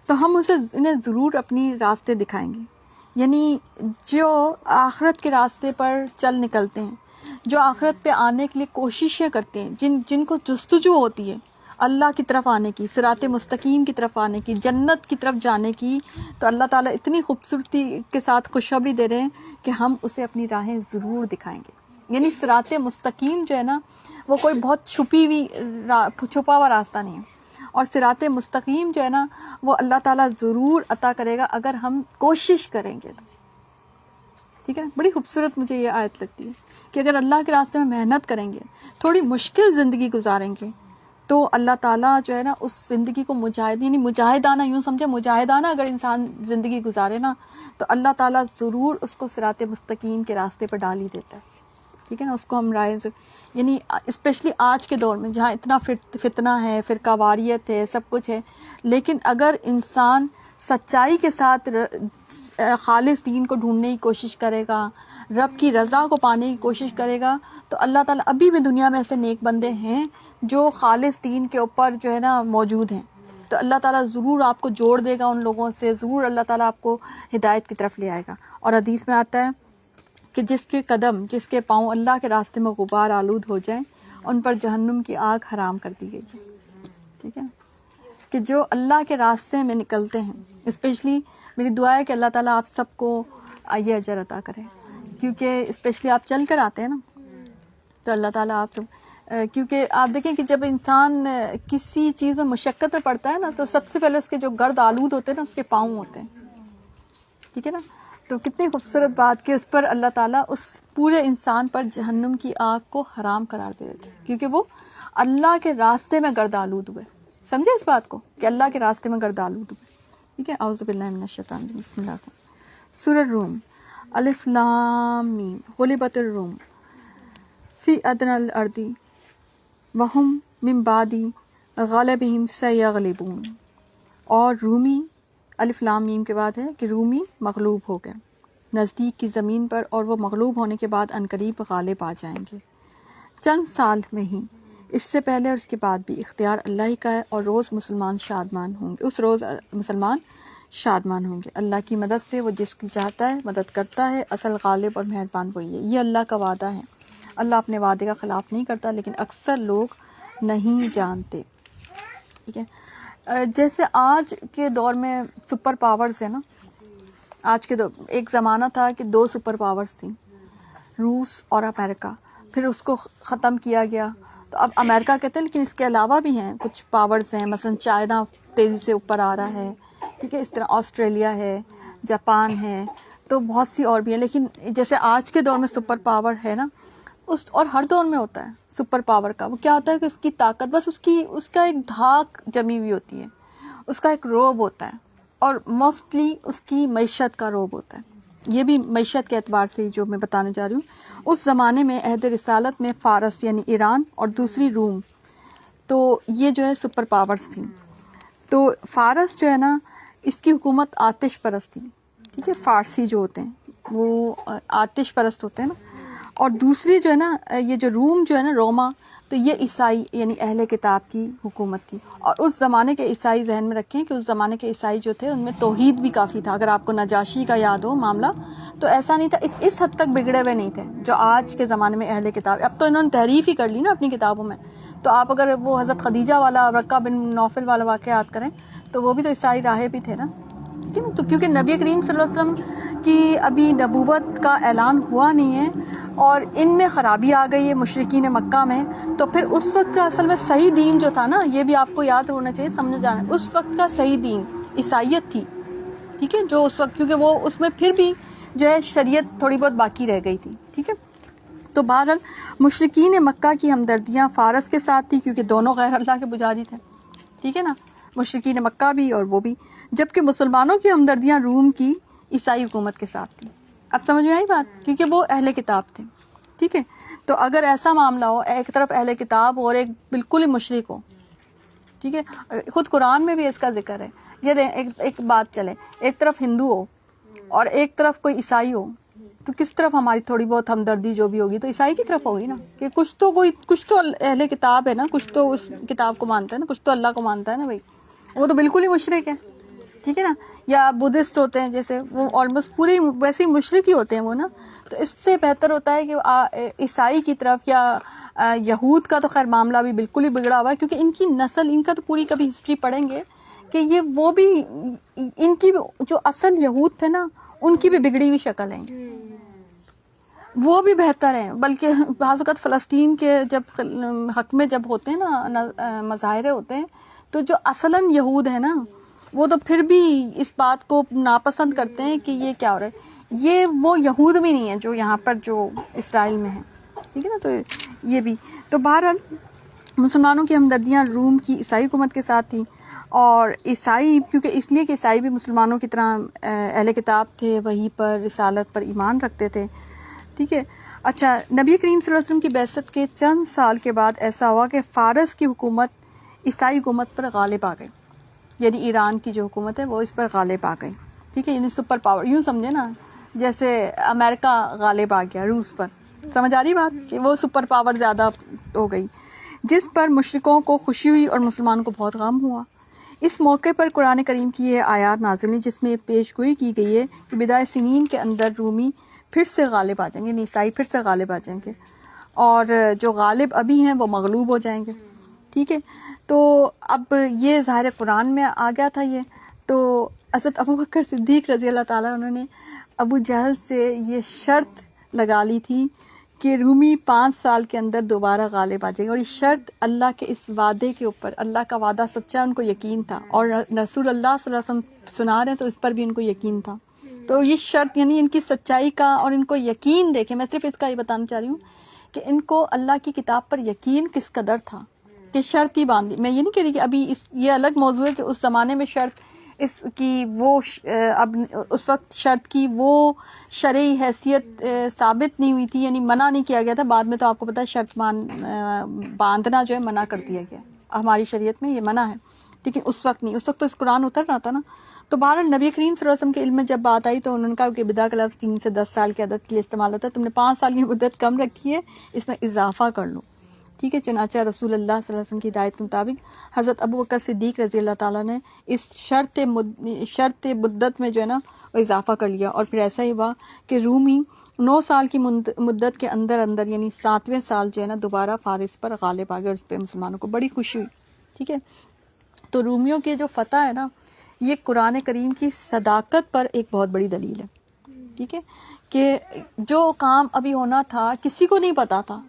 تو ہم انہیں ضرور اپنی راستے دکھائیں گے. یعنی جو آخرت کے راستے پر چل نکلتے ہیں، جو آخرت پہ آنے کے لیے کوششیں کرتے ہیں، جن کو جستجو ہوتی ہے اللہ کی طرف آنے کی، صراط مستقیم کی طرف آنے کی، جنت کی طرف جانے کی، تو اللہ تعالیٰ اتنی خوبصورتی کے ساتھ خوشخبری دے رہے ہیں کہ ہم اسے اپنی راہیں ضرور دکھائیں گے. یعنی صراط مستقیم جو ہے نا، وہ کوئی بہت چھپا ہوا راستہ نہیں ہے. اور صراط مستقیم جو ہے نا، وہ اللہ تعالیٰ ضرور عطا کرے گا اگر ہم کوشش کریں گے تو. ٹھیک ہے نا، بڑی خوبصورت مجھے یہ آیت لگتی ہے کہ اگر اللہ کے راستے میں محنت کریں گے، تھوڑی مشکل زندگی گزاریں گے، تو اللہ تعالیٰ جو ہے نا اس زندگی کو مجاہدانہ یوں سمجھے، مجاہدانہ اگر انسان زندگی گزارے نا، تو اللہ تعالیٰ ضرور اس کو صراط مستقیم کے راستے پر ڈال ہی دیتا ہے. ٹھیک ہے نا، اس کو ہم یعنی اسپیشلی آج کے دور میں جہاں اتنا فتنہ ہے، فرقہ واریت ہے، سب کچھ ہے، لیکن اگر انسان سچائی کے ساتھ خالص دین کو ڈھونڈنے کی کوشش کرے گا، رب کی رضا کو پانے کی کوشش کرے گا، تو اللہ تعالیٰ ابھی بھی دنیا میں ایسے نیک بندے ہیں جو خالص دین کے اوپر جو ہے نا موجود ہیں. تو اللہ تعالیٰ ضرور آپ کو جوڑ دے گا ان لوگوں سے، ضرور اللہ تعالیٰ آپ کو ہدایت کی طرف لے آئے گا. اور حدیث میں آتا ہے کہ جس کے قدم، جس کے پاؤں اللہ کے راستے میں غبار آلود ہو جائیں، ان پر جہنم کی آگ حرام کر دی گئی ہے. ٹھیک ہے، کہ جو اللہ کے راستے میں نکلتے ہیں، اسپیشلی میری دعا ہے کہ اللہ تعالیٰ آپ سب کو یہ اجر عطا کرے، کیونکہ اسپیشلی آپ چل کر آتے ہیں نا، تو اللہ تعالیٰ آپ سب، کیونکہ آپ دیکھیں کہ جب انسان کسی چیز میں مشقت میں پڑتا ہے نا، تو سب سے پہلے اس کے جو گرد آلود ہوتے ہیں نا، اس کے پاؤں ہوتے ہیں. ٹھیک ہے نا، تو کتنی خوبصورت بات کہ اس پر اللہ تعالیٰ اس پورے انسان پر جہنم کی آگ کو حرام قرار دے دیتے ہیں، کیونکہ وہ اللہ کے راستے میں گرد آلود ہوئے. سمجھے اس بات کو کہ اللہ کے راستے میں گرد آلود ہوئے. ٹھیک ہے، اعوذ باللہ من الشیطان الرجیم، بسم اللہ الرحمن الرحیم. سورہ الروم، الف لام میم، غلبت الروم فی ادنی الارض وہم من بعد غلبہم سیغلبون. اور رومی، الف لام میم کے بعد ہے کہ رومی مغلوب ہو گئے نزدیک کی زمین پر، اور وہ مغلوب ہونے کے بعد عنقریب غالب آ جائیں گے. چند سال میں ہی، اس سے پہلے اور اس کے بعد بھی اختیار اللہ ہی کا ہے، اور روز مسلمان شادمان ہوں گے، اس روز مسلمان شادمان ہوں گے اللہ کی مدد سے. وہ جس کی چاہتا ہے مدد کرتا ہے، اصل غالب اور مہربان وہی ہے. یہ اللہ کا وعدہ ہے، اللہ اپنے وعدے کا خلاف نہیں کرتا، لیکن اکثر لوگ نہیں جانتے. ٹھیک ہے، جیسے آج کے دور میں سپر پاورز ہیں نا، آج کے دور، ایک زمانہ تھا کہ 2 سپر پاورز تھیں، روس اور امریکہ، پھر اس کو ختم کیا گیا. تو اب امریکہ کہتے ہیں، لیکن اس کے علاوہ بھی ہیں کچھ پاورز ہیں، مثلا چائنا تیزی سے اوپر آ رہا ہے. ٹھیک ہے، اس طرح آسٹریلیا ہے، جاپان ہے، تو بہت سی اور بھی ہیں. لیکن جیسے آج کے دور میں سپر پاور ہے نا، اور ہر دور میں ہوتا ہے سپر پاور کا. وہ کیا ہوتا ہے کہ اس کی طاقت، بس اس کا ایک دھاک جمی ہوئی ہوتی ہے، اس کا ایک روب ہوتا ہے، اور موسٹلی اس کی معیشت کا روب ہوتا ہے. یہ بھی معیشت کے اعتبار سے جو میں بتانے جا رہی ہوں. اس زمانے میں عہد رسالت میں فارس یعنی ایران اور دوسری روم، تو یہ جو ہے سپر پاورز تھیں. تو فارس جو ہے نا، اس کی حکومت آتش پرست تھی. ٹھیک ہے، فارسی جو ہوتے ہیں وہ آتش پرست ہوتے ہیں نا. اور دوسری جو ہے نا، یہ جو روم جو ہے نا، روما، تو یہ عیسائی یعنی اہل کتاب کی حکومت تھی. اور اس زمانے کے عیسائی ذہن میں رکھیں کہ اس زمانے کے عیسائی جو تھے ان میں توحید بھی کافی تھا. اگر آپ کو نجاشی کا یاد ہو معاملہ، تو ایسا نہیں تھا، اس حد تک بگڑے ہوئے نہیں تھے جو آج کے زمانے میں اہل کتاب. اب تو انہوں نے تحریف ہی کر لی نا اپنی کتابوں میں. تو آپ اگر وہ حضرت خدیجہ والا، ورقہ بن نوفل والا واقعہ یاد کریں، تو وہ بھی تو عیسائی راہب بھی تھے نا. ٹھیک ہے نا. تو کیونکہ نبی کریم صلی اللہ علیہ وسلم کی ابھی نبوت کا اعلان ہوا نہیں ہے اور ان میں خرابی آ گئی ہے مشرکین مکہ میں, تو پھر اس وقت کا اصل میں صحیح دین جو تھا نا, یہ بھی آپ کو یاد ہونا چاہیے, سمجھ جانا, اس وقت کا صحیح دین عیسائیت تھی. ٹھیک ہے, جو اس وقت, کیونکہ وہ اس میں پھر بھی جو ہے شریعت تھوڑی بہت باقی رہ گئی تھی. ٹھیک ہے, تو بہرحال مشرکین مکہ کی ہمدردیاں فارس کے ساتھ تھی کیونکہ دونوں غیر اللہ کے پجاری تھے. ٹھیک ہے نا, مشرکین مکہ بھی اور وہ بھی. جبکہ مسلمانوں کی ہمدردیاں روم کی عیسائی حکومت کے ساتھ تھیں. اب سمجھ میں آئی بات, کیونکہ وہ اہل کتاب تھے. ٹھیک ہے, تو اگر ایسا معاملہ ہو, ایک طرف اہل کتاب اور ایک بالکل ہی مشرک ہو, ٹھیک ہے, خود قرآن میں بھی اس کا ذکر ہے. یہ ایک بات چلے, ایک طرف ہندو ہو اور ایک طرف کوئی عیسائی ہو, تو کس طرف ہماری تھوڑی بہت ہمدردی جو بھی ہوگی تو عیسائی کی طرف ہوگی نا, کہ کچھ تو اہل کتاب ہے نا, کچھ تو اس کتاب کو مانتا ہے نا, کچھ تو اللہ کو مانتا ہے نا بھائی, وہ تو بالکل ہی مشرک ہے. ٹھیک ہے نا, یا بدھسٹ ہوتے ہیں جیسے, وہ آلموسٹ پورے ویسے ہی مشرک ہی ہوتے ہیں وہ نا. تو اس سے بہتر ہوتا ہے کہ عیسائی کی طرف, یا یہود کا تو خیر معاملہ بھی بالکل ہی بگڑا ہوا ہے, کیونکہ ان کی نسل, ان کا تو پوری کبھی ہسٹری پڑھیں گے کہ یہ وہ بھی, ان کی جو اصل یہود تھے نا, ان کی بھی بگڑی ہوئی شکل ہے, وہ بھی بہتر ہیں. بلکہ بعض اوقات فلسطین کے جب حق میں جب ہوتے ہیں نا مظاہرے ہوتے ہیں, تو جو اصلاً یہود ہیں نا, وہ تو پھر بھی اس بات کو ناپسند کرتے ہیں کہ یہ کیا ہو رہا ہے, یہ وہ یہود بھی نہیں ہے جو یہاں پر جو اسرائیل میں ہیں. ٹھیک ہے نا, تو یہ بھی. تو بہرحال مسلمانوں کی ہمدردیاں روم کی عیسائی حکومت کے ساتھ تھیں. اور عیسائی, کیونکہ اس لیے کہ عیسائی بھی مسلمانوں کی طرح اہل کتاب تھے, وہی پر رسالت پر ایمان رکھتے تھے. ٹھیک ہے. اچھا, نبی کریم صلی اللہ علیہ وسلم کی بعثت کے چند سال کے بعد ایسا ہوا کہ فارس کی حکومت عیسائی حکومت پر غالب آ گئی, یعنی ایران کی جو حکومت ہے وہ اس پر غالب آ گئی. ٹھیک ہے, یعنی سپر پاور, یوں سمجھے نا جیسے امریکہ غالب آ گیا روس پر. سمجھ آ رہی بات, کہ وہ سپر پاور زیادہ ہو گئی, جس پر مشرکوں کو خوشی ہوئی اور مسلمانوں کو بہت غم ہوا. اس موقع پر قرآن کریم کی یہ آیات نازل ہوئی جس میں پیش گوئی کی گئی ہے کہ بدائے سنین کے اندر رومی پھر سے غالب آ جائیں گے, عیسائی پھر سے غالب آ جائیں گے, اور جو غالب ابھی ہیں وہ مغلوب ہو جائیں گے. ٹھیک ہے, تو اب یہ ظاہر قرآن میں آ گیا تھا یہ. تو حضرت ابوبکر صدیق رضی اللہ تعالیٰ, انہوں نے ابو جہل سے یہ شرط لگا لی تھی کہ رومی 5 سال کے اندر دوبارہ غالب آ جائے گا, اور یہ شرط اللہ کے اس وعدے کے اوپر, اللہ کا وعدہ سچا, ان کو یقین تھا, اور رسول اللہ صلی اللہ علیہ وسلم سنا رہے ہیں تو اس پر بھی ان کو یقین تھا. تو یہ شرط, یعنی ان کی سچائی کا اور ان کو یقین دیکھیں, میں صرف اس کا یہ بتانا چاہ رہی ہوں کہ ان کو اللہ کی کتاب پر یقین کس قدر تھا کہ شرط ہی باندھی. میں یہ نہیں کہہ رہی کہ ابھی یہ الگ موضوع ہے کہ اس زمانے میں شرط اس کی وہ اب اس وقت شرط کی وہ شرعی حیثیت ثابت نہیں ہوئی تھی, یعنی منع نہیں کیا گیا تھا. بعد میں تو آپ کو پتہ ہے شرط باندھنا جو ہے منع کر دیا گیا, ہماری شریعت میں یہ منع ہے, لیکن اس وقت نہیں, اس وقت تو اس قرآن اتر رہا تھا نا. تو بہرحال نبی کریم صلی اللہ علیہ وسلم کے علم میں جب بات آئی تو انہوں نے کہا کہ بدعہ کا لفظ 3 سے 10 سال کی عدد کے لیے استعمال ہوتا ہے, تم نے 5 سال کی مدت کم رکھی ہے, اس میں اضافہ کر لو. ٹھیک ہے, چنانچہ رسول اللہ صلی اللہ علیہ وسلم کی ہدایت کے مطابق حضرت ابوبکر صدیق رضی اللہ تعالیٰ نے اس شرط مدت میں جو ہے نا وہ اضافہ کر لیا. اور پھر ایسا ہی ہوا کہ رومی 9 سال کی مدت کے اندر یعنی 7ویں سال جو ہے نا دوبارہ فارس پر غالب آ گئے, اور اس پہ مسلمانوں کو بڑی خوشی ہوئی. ٹھیک ہے, تو رومیوں کی جو فتح ہے نا, یہ قرآن کریم کی صداقت پر ایک بہت بڑی دلیل ہے. ٹھیک ہے, کہ جو کام ابھی ہونا تھا کسی کو نہیں پتا تھا,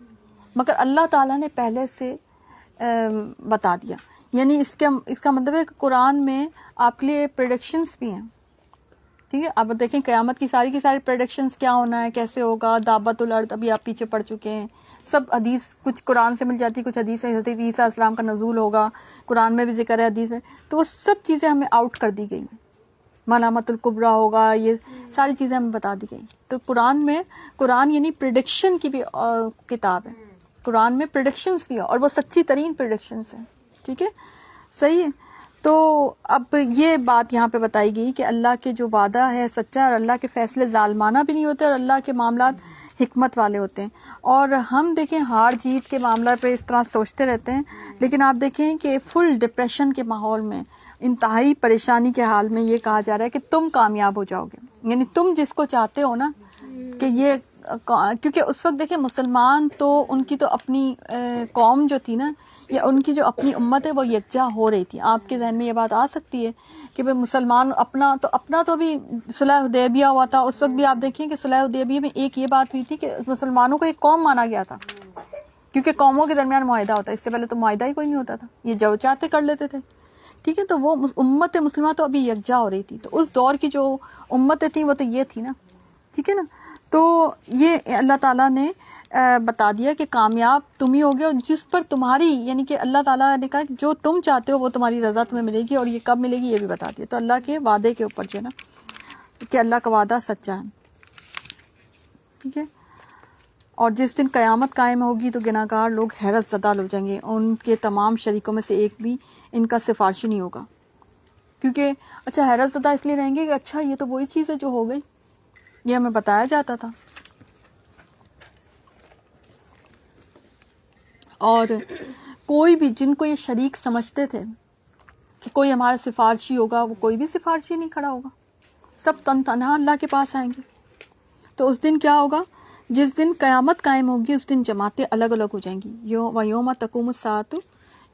مگر اللہ تعالیٰ نے پہلے سے بتا دیا. یعنی اس کا مطلب ہے کہ قرآن میں آپ کے لیے پریڈکشنز بھی ہیں. ٹھیک ہے, اب دیکھیں قیامت کی ساری پریڈکشنز کیا ہونا ہے, کیسے ہوگا, دابت الارض ابھی آپ پیچھے پڑ چکے ہیں, سب حدیث کچھ قرآن سے مل جاتی, کچھ حدیث سے. حضرت عیسیٰ علیہ السلام کا نزول ہوگا, قرآن میں بھی ذکر ہے, حدیث میں, تو وہ سب چیزیں ہمیں آؤٹ کر دی گئی ہیں. ملامت الکبریٰ ہوگا, یہ ساری چیزیں ہمیں بتا دی گئی. تو قرآن یعنی پریڈکشن کی بھی کتاب ہے. قرآن میں پریڈکشنز بھی ہیں, اور وہ سچی ترین پریڈکشنز ہیں. ٹھیک ہے, صحیح ہے. تو اب یہ بات یہاں پہ بتائی گئی کہ اللہ کے جو وعدہ ہے سچا, اور اللہ کے فیصلے ظالمانہ بھی نہیں ہوتے, اور اللہ کے معاملات حکمت والے ہوتے ہیں. اور ہم دیکھیں ہار جیت کے معاملہ پہ اس طرح سوچتے رہتے ہیں, لیکن آپ دیکھیں کہ فل ڈپریشن کے ماحول میں, انتہائی پریشانی کے حال میں یہ کہا جا رہا ہے کہ تم کامیاب ہو جاؤ گے. یعنی تم جس کو چاہتے ہو نا کہ یہ، کیونکہ اس وقت دیکھیں مسلمان تو ان کی تو اپنی قوم جو تھی نا، یا ان کی جو اپنی امت ہے وہ یکجا ہو رہی تھی. آپ کے ذہن میں یہ بات آ سکتی ہے کہ بھئی مسلمان اپنا تو بھی صلح حدیبیہ ہوا تھا. اس وقت بھی آپ دیکھیں کہ صلح حدیبیہ میں ایک یہ بات ہوئی تھی کہ مسلمانوں کو ایک قوم مانا گیا تھا، کیونکہ قوموں کے درمیان معاہدہ ہوتا ہے. اس سے پہلے تو معاہدہ ہی کوئی نہیں ہوتا تھا، یہ جو چاہتے کر لیتے تھے. ٹھیک ہے، تو وہ امت مسلمہ تو ابھی یکجا ہو رہی تھی. تو اس دور کی جو امتیں تھیں وہ تو یہ تھی نا. ٹھیک ہے نا. تو یہ اللہ تعالیٰ نے بتا دیا کہ کامیاب تم ہی ہوگے، اور جس پر تمہاری، یعنی کہ اللہ تعالیٰ نے کہا جو تم چاہتے ہو وہ تمہاری رضا تمہیں ملے گی، اور یہ کب ملے گی یہ بھی بتا دیا. تو اللہ کے وعدے کے اوپر جو ہے نا کہ اللہ کا وعدہ سچا ہے. ٹھیک ہے. اور جس دن قیامت قائم ہوگی تو گناہگار لوگ حیرت زدہ ہو جائیں گے، ان کے تمام شریکوں میں سے ایک بھی ان کا سفارشی نہیں ہوگا. کیونکہ اچھا حیرت زدہ اس لیے رہیں گے کہ اچھا یہ تو وہی چیز ہے جو ہو گئی، یہ ہمیں بتایا جاتا تھا. اور کوئی بھی جن کو یہ شریک سمجھتے تھے کہ کوئی ہمارا سفارشی ہوگا، وہ کوئی بھی سفارشی نہیں کھڑا ہوگا، سب تنہا اللہ کے پاس آئیں گے. تو اس دن کیا ہوگا؟ جس دن قیامت قائم ہوگی اس دن جماعتیں الگ الگ ہو جائیں گی. وَيَوْمَ تَقُومُ السَّاعَةُ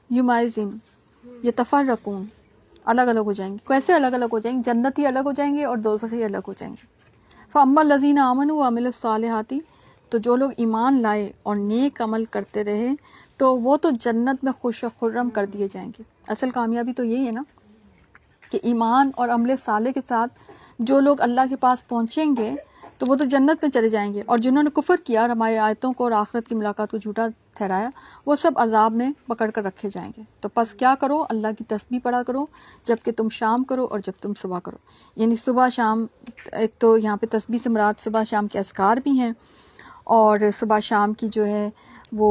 يَوْمَئِذٍ يَتَفَرَّقُونَ، الگ الگ ہو جائیں گے. کیسے الگ الگ ہو جائیں گے؟ جنتی الگ ہو جائیں گے اور دوزخی الگ ہو جائیں گے. فَأَمَّا الَّذِينَ آمَنُوا وَعَمِلُوا الصَّالِحَاتِ، تو جو لوگ ایمان لائے اور نیک عمل کرتے رہے تو وہ تو جنت میں خوش و خرم کر دیے جائیں گے. اصل کامیابی تو یہی ہے نا کہ ایمان اور عمل صالح کے ساتھ جو لوگ اللہ کے پاس پہنچیں گے تو وہ تو جنت میں چلے جائیں گے، اور جنہوں نے کفر کیا اور ہماری آیتوں کو اور آخرت کی ملاقات کو جھوٹا ٹھہرایا وہ سب عذاب میں پکڑ کر رکھے جائیں گے. تو پس کیا کرو؟ اللہ کی تسبیح پڑھا کرو جب کہ تم شام کرو اور جب تم صبح کرو. یعنی صبح شام، ایک تو یہاں پہ تسبیح سے مراد صبح شام کے اذکار بھی ہیں، اور صبح شام کی جو ہے وہ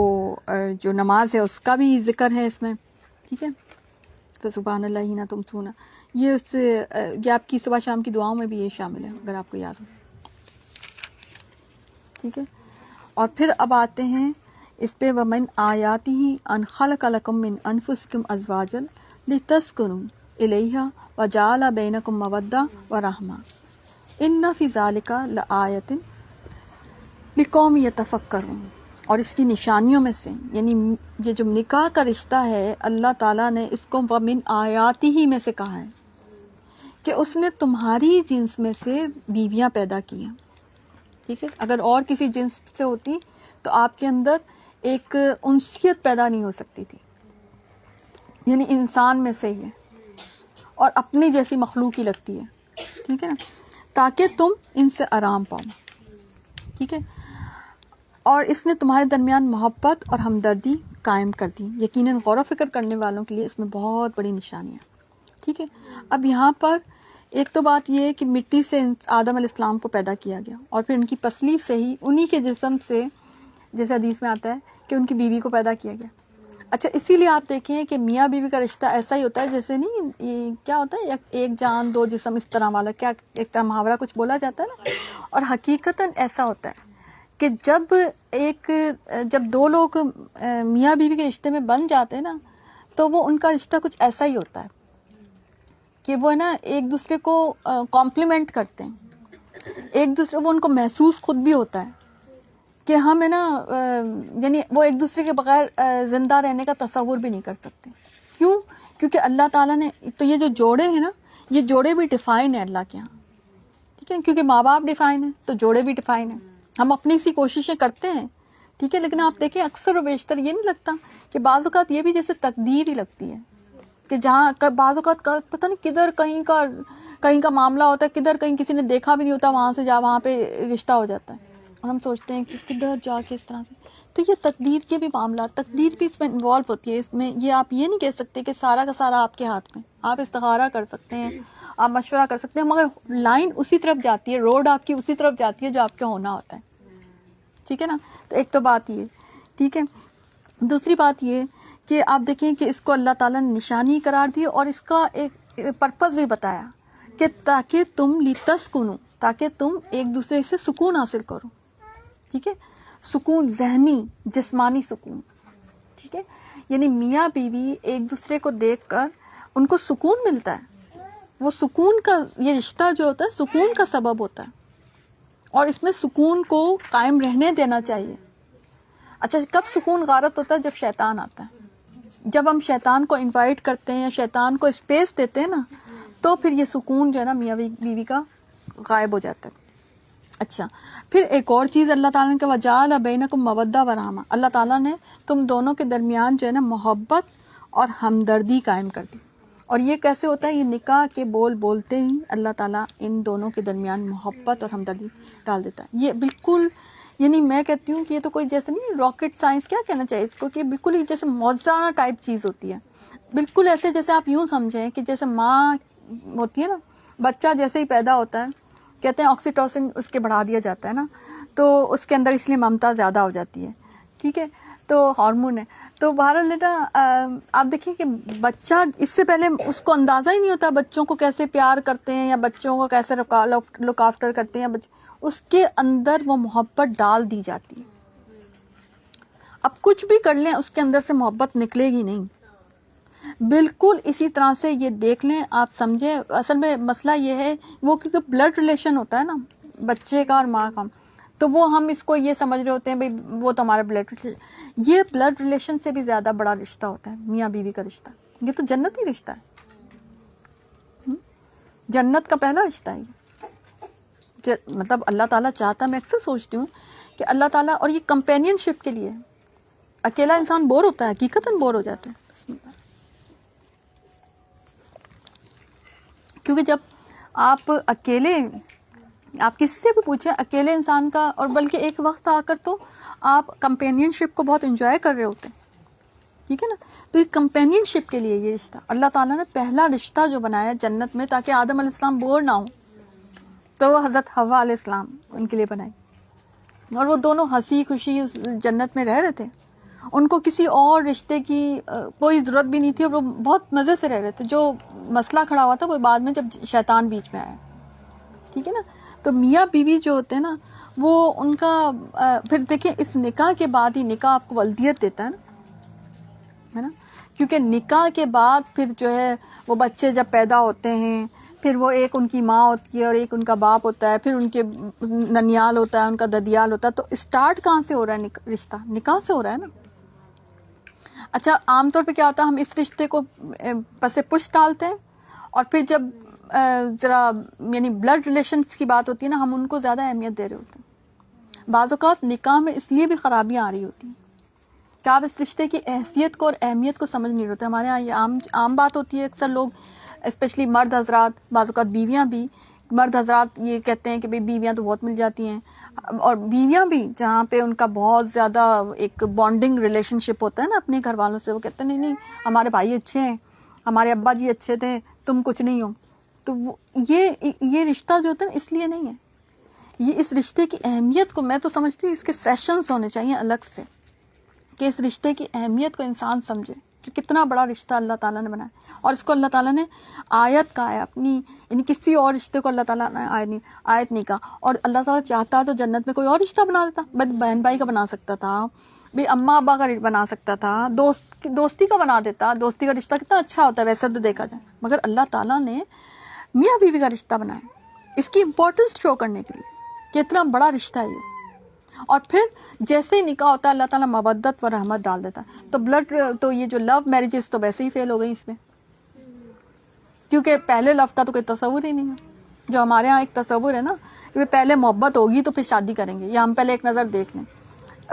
جو نماز ہے اس کا بھی ذکر ہے اس میں. ٹھیک ہے. سبحان اللہ حین تمسون، یہ اس یہ آپ کی صبح شام کی دعاؤں میں بھی یہ شامل ہے اگر آپ کو یاد ہو. ٹھیک ہے. اور پھر اب آتے ہیں اس پہ وَمِنْ آیَاتِهِ أَنْ خَلَقَ لَكُم مِّنْ أَنفُسِكُمْ أَزْوَاجًا لِتَسْكُنُوا إِلَيْهَا وَجَعَلَ بَيْنَكُم مَّوَدَّةً وَرَحْمَةً إِنَّ فِي ذَلِكَ لَآيَةٍ لِقَوْمٍ يَتَفَكَّرُونَ. اور اس کی نشانیوں میں سے، یعنی یہ جو نکاح کا رشتہ ہے اللہ تعالیٰ نے اس کو وَمِنْ آیَاتِهِ میں سے کہا ہے کہ اس نے تمہاری جنس میں سے بیویاں پیدا کی ہیں. ٹھیک ہے. اگر اور کسی جنس سے ہوتی تو آپ کے اندر ایک انسیت پیدا نہیں ہو سکتی تھی، یعنی انسان میں سے ہی ہے اور اپنی جیسی مخلوق ہی لگتی ہے. ٹھیک ہے نا. تاکہ تم ان سے آرام پاؤ. ٹھیک ہے. اور اس نے تمہارے درمیان محبت اور ہمدردی قائم کر دی. یقیناً غور و فکر کرنے والوں کے لیے اس میں بہت بڑی نشانی ہے. ٹھیک ہے. اب یہاں پر ایک تو بات یہ ہے کہ مٹی سے آدم علیہ السلام کو پیدا کیا گیا، اور پھر ان کی پسلی سے ہی انہی کے جسم سے، جیسے حدیث میں آتا ہے کہ ان کی بیوی کو پیدا کیا گیا. اچھا، اسی لیے آپ دیکھیں کہ میاں بیوی کا رشتہ ایسا ہی ہوتا ہے جیسے نہیں یہ کیا ہوتا ہے ایک جان دو جسم، اس طرح والا کیا ایک طرح محاورہ کچھ بولا جاتا ہے نا. اور حقیقتاً ایسا ہوتا ہے کہ جب دو لوگ میاں بیوی کے رشتے میں بن جاتے ہیں نا تو وہ ان کا رشتہ کچھ ایسا ہی ہوتا ہے کہ وہ نا ایک دوسرے کو کمپلیمنٹ کرتے ہیں، ایک دوسرے وہ ان کو محسوس خود بھی ہوتا ہے کہ ہم ہے نا یعنی وہ ایک دوسرے کے بغیر زندہ رہنے کا تصور بھی نہیں کر سکتے. کیوں؟ کیونکہ اللہ تعالیٰ نے تو یہ جو جوڑے ہیں نا یہ جوڑے بھی ڈیفائن ہیں اللہ کے ہاں. ٹھیک ہے. کیونکہ ماں باپ ڈیفائن ہیں تو جوڑے بھی ڈیفائن ہیں. ہم اپنی سی کوششیں کرتے ہیں. ٹھیک ہے. لیکن آپ دیکھیں اکثر و بیشتر یہ نہیں لگتا کہ بعض اوقات یہ بھی جیسے تقدیر ہی لگتی ہے کہ جہاں بعض اوقات پتہ نہیں کدھر کہیں کا معاملہ ہوتا ہے، کدھر کہیں کسی نے دیکھا بھی نہیں ہوتا، وہاں سے وہاں پہ رشتہ ہو جاتا ہے اور ہم سوچتے ہیں کہ کدھر جا کے اس طرح سے. تو یہ تقدیر کے بھی معاملات، تقدیر بھی اس میں انوالو ہوتی ہے. اس میں یہ آپ یہ نہیں کہہ سکتے کہ سارا کا سارا آپ کے ہاتھ میں. آپ استخارہ کر سکتے ہیں، آپ مشورہ کر سکتے ہیں، مگر لائن اسی طرف جاتی ہے، روڈ آپ کی اسی طرف جاتی ہے جو آپ کے ہونا ہوتا ہے. ٹھیک ہے نا. تو ایک تو بات یہ. ٹھیک ہے. دوسری بات یہ کہ آپ دیکھیں کہ اس کو اللہ تعالیٰ نے نشانی قرار دی اور اس کا ایک پرپز بھی بتایا کہ تاکہ تم لتسکنو، تاکہ تم ایک دوسرے سے سکون حاصل کرو. ٹھیک ہے. سکون ذہنی جسمانی سکون. ٹھیک ہے. یعنی میاں بیوی ایک دوسرے کو دیکھ کر ان کو سکون ملتا ہے، وہ سکون کا، یہ رشتہ جو ہوتا ہے سکون کا سبب ہوتا ہے، اور اس میں سکون کو قائم رہنے دینا چاہیے. اچھا کب سکون غارت ہوتا ہے؟ جب شیطان آتا ہے. جب ہم شیطان کو انوائٹ کرتے ہیں یا شیطان کو اسپیس دیتے ہیں نا، تو پھر یہ سکون جو ہے نا میاں بیوی کا غائب ہو جاتا ہے. اچھا پھر ایک اور چیز اللہ تعالیٰ نے کہا وَجَعَلَ بَيْنَكُمْ مَوَدَّةً وَرَحْمَةً، اللہ تعالیٰ نے تم دونوں کے درمیان جو ہے نا محبت اور ہمدردی قائم کر دی. اور یہ کیسے ہوتا ہے؟ یہ نکاح کے بول بولتے ہی اللہ تعالیٰ ان دونوں کے درمیان محبت اور ہمدردی ڈال دیتا ہے. یہ بالکل، یعنی میں کہتی ہوں کہ یہ تو کوئی جیسے نہیں راکٹ سائنس کیا کہنا چاہیے اس کو، کہ بالکل ہی جیسے معجزانہ ٹائپ چیز ہوتی ہے. بالکل ایسے جیسے آپ یوں سمجھیں کہ جیسے ماں ہوتی ہے نا، بچہ جیسے ہی پیدا ہوتا ہے کہتے ہیں آکسیٹوسن اس کے بڑھا دیا جاتا ہے نا، تو اس کے اندر اس لیے ممتا زیادہ ہو جاتی ہے. ٹھیک ہے، تو ہارمون ہے. تو بہرحال آپ دیکھیں کہ بچہ اس سے پہلے اس کو اندازہ ہی نہیں ہوتا بچوں کو کیسے پیار کرتے ہیں یا بچوں کو کیسے لک آفٹر کرتے ہیں، اس کے اندر وہ محبت ڈال دی جاتی ہے. اب کچھ بھی کر لیں اس کے اندر سے محبت نکلے گی نہیں. بالکل اسی طرح سے یہ دیکھ لیں، آپ سمجھیں اصل میں مسئلہ یہ ہے وہ کیونکہ بلڈ ریلیشن ہوتا ہے نا بچے کا اور ماں کا، تو وہ ہم اس کو یہ سمجھ رہے ہوتے ہیں بھئی وہ تو ہمارا بلڈ ریلیشن. یہ بلڈ ریلیشن سے بھی زیادہ بڑا رشتہ ہوتا ہے میاں بیوی کا رشتہ. یہ تو جنتی رشتہ ہے، جنت کا پہلا رشتہ ہے یہ. مطلب اللہ تعالیٰ چاہتا ہے، میں اکثر سوچتی ہوں کہ اللہ تعالیٰ، اور یہ کمپینین شپ کے لیے. اکیلا انسان بور ہوتا ہے، حقیقتاً بور ہو جاتا ہے. بسم اللہ. کیونکہ جب آپ اکیلے، آپ کسی سے بھی پوچھیں اکیلے انسان کا، اور بلکہ ایک وقت آ کر تو آپ کمپینین شپ کو بہت انجوائے کر رہے ہوتے ہیں. ٹھیک ہے نا، تو یہ کمپینین شپ کے لیے یہ رشتہ اللہ تعالیٰ نے پہلا رشتہ جو بنایا جنت میں تاکہ آدم علیہ السلام بور نہ ہو، تو وہ حضرت حوا علیہ السلام ان کے لیے بنائی. اور وہ دونوں ہنسی خوشی اس جنت میں رہ رہے تھے. ان کو کسی اور رشتے کی کوئی ضرورت بھی نہیں تھی، اور وہ بہت مزے سے رہ رہے تھے. جو مسئلہ کھڑا ہوا تھا وہ بعد میں جب شیطان بیچ میں آیا. ٹھیک ہے نا، تو میاں بیوی جو ہوتے ہیں نا وہ ان کا پھر دیکھیں اس نکاح کے بعد ہی نکاح آپ کو ولدیت دیتا ہے نا، کیونکہ نکاح کے بعد پھر جو ہے وہ بچے جب پیدا ہوتے ہیں پھر وہ ایک ان کی ماں ہوتی ہے اور ایک ان کا باپ ہوتا ہے، پھر ان کے ننیال ہوتا ہے، ان کا ددیال ہوتا ہے. تو اسٹارٹ کہاں سے ہو رہا ہے رشتہ؟ نکاح سے ہو رہا ہے نا. اچھا عام طور پہ کیا ہوتا ہے، ہم اس رشتے کو پس پش ڈالتے ہیں، اور پھر جب ذرا یعنی بلڈ ریلیشنز کی بات ہوتی ہے نا ہم ان کو زیادہ اہمیت دے رہے ہوتے ہیں. بعض اوقات نکاح میں اس لیے بھی خرابیاں آ رہی ہوتی ہیں کہ آپ اس رشتے کی حیثیت کو اور اہمیت کو سمجھ نہیں رہتے. ہمارے یہاں یہ عام بات ہوتی ہے، اکثر لوگ اسپیشلی مرد حضرات، بعض اوقات بیویاں بھی، مرد حضرات یہ کہتے ہیں کہ بھئی بیویاں تو بہت مل جاتی ہیں، اور بیویاں بھی جہاں پہ ان کا بہت زیادہ ایک بانڈنگ ریلیشن شپ ہوتا ہے نا اپنے گھر والوں سے، وہ کہتے ہیں نہیں نہیں ہمارے بھائی اچھے ہیں، ہمارے ابا جی اچھے تھے، تم کچھ نہیں ہو. تو یہ رشتہ جو ہوتا ہے نا اس لیے نہیں ہے. یہ اس رشتے کی اہمیت کو میں تو سمجھتی ہوں اس کے سیشنز ہونے چاہیے الگ سے، کہ اس رشتے کی اہمیت کو انسان سمجھے کہ کتنا بڑا رشتہ اللہ تعالیٰ نے بنایا. اور اس کو اللہ تعالیٰ نے آیت کہا ہے اپنی، یعنی کسی اور رشتے کو اللہ تعالیٰ نے آیت نہیں کہا. اور اللہ تعالیٰ چاہتا تو جنت میں کوئی اور رشتہ بنا دیتا، بہن بھائی کا بنا سکتا تھا، بھی اماں ابا کا بنا سکتا تھا، دوستی کا بنا دیتا. دوستی کا رشتہ کتنا اچھا ہوتا ہے ویسے تو دیکھا جائے، مگر اللہ تعالیٰ نے میاں بیوی کا رشتہ بنایا اس کی امپورٹنس شو کرنے کے لیے کہ اتنا بڑا رشتہ ہے یہ. اور پھر جیسے ہی نکاح ہوتا ہے اللہ تعالیٰ مودت و رحمت ڈال دیتا ہے. تو یہ جو لو میرجز تو ویسے ہی فیل ہو گئی اس میں، کیونکہ پہلے لو کا تو کوئی تصور ہی نہیں ہے. جو ہمارے ہاں ایک تصور ہے نا کہ پہلے محبت ہوگی تو پھر شادی کریں گے، یا ہم پہلے ایک نظر دیکھ لیں.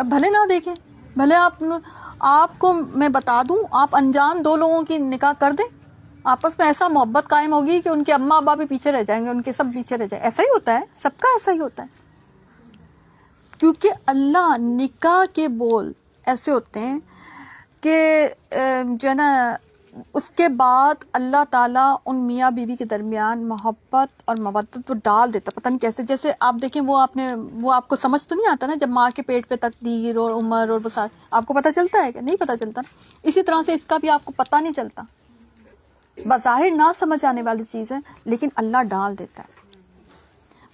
بھلے نہ دیکھیں، بھلے آپ کو میں بتا دوں آپ انجان دو لوگوں کی نکاح کر دیں، آپس میں ایسا محبت قائم ہوگی کہ ان کے اماں ابا بھی پیچھے رہ جائیں گے، ان کے سب پیچھے رہ جائیں. ایسا ہی ہوتا ہے، سب کا ایسا ہی ہوتا ہے، کیونکہ اللہ نکاح کے بول ایسے ہوتے ہیں کہ جو ہے نا اس کے بعد اللہ تعالیٰ ان میاں بیوی کے درمیان محبت اور مودت تو ڈال دیتا. پتہ نہیں کیسے، جیسے آپ دیکھیں وہ آپ کو سمجھ تو نہیں آتا نا جب ماں کے پیٹ پہ تقدیر اور عمر اور وہ آپ کو پتہ چلتا ہے کہ نہیں پتہ چلتا. اسی طرح سے اس کا بھی آپ کو پتہ نہیں چلتا، بظاہر نہ سمجھ آنے والی چیز ہے لیکن اللہ ڈال دیتا ہے.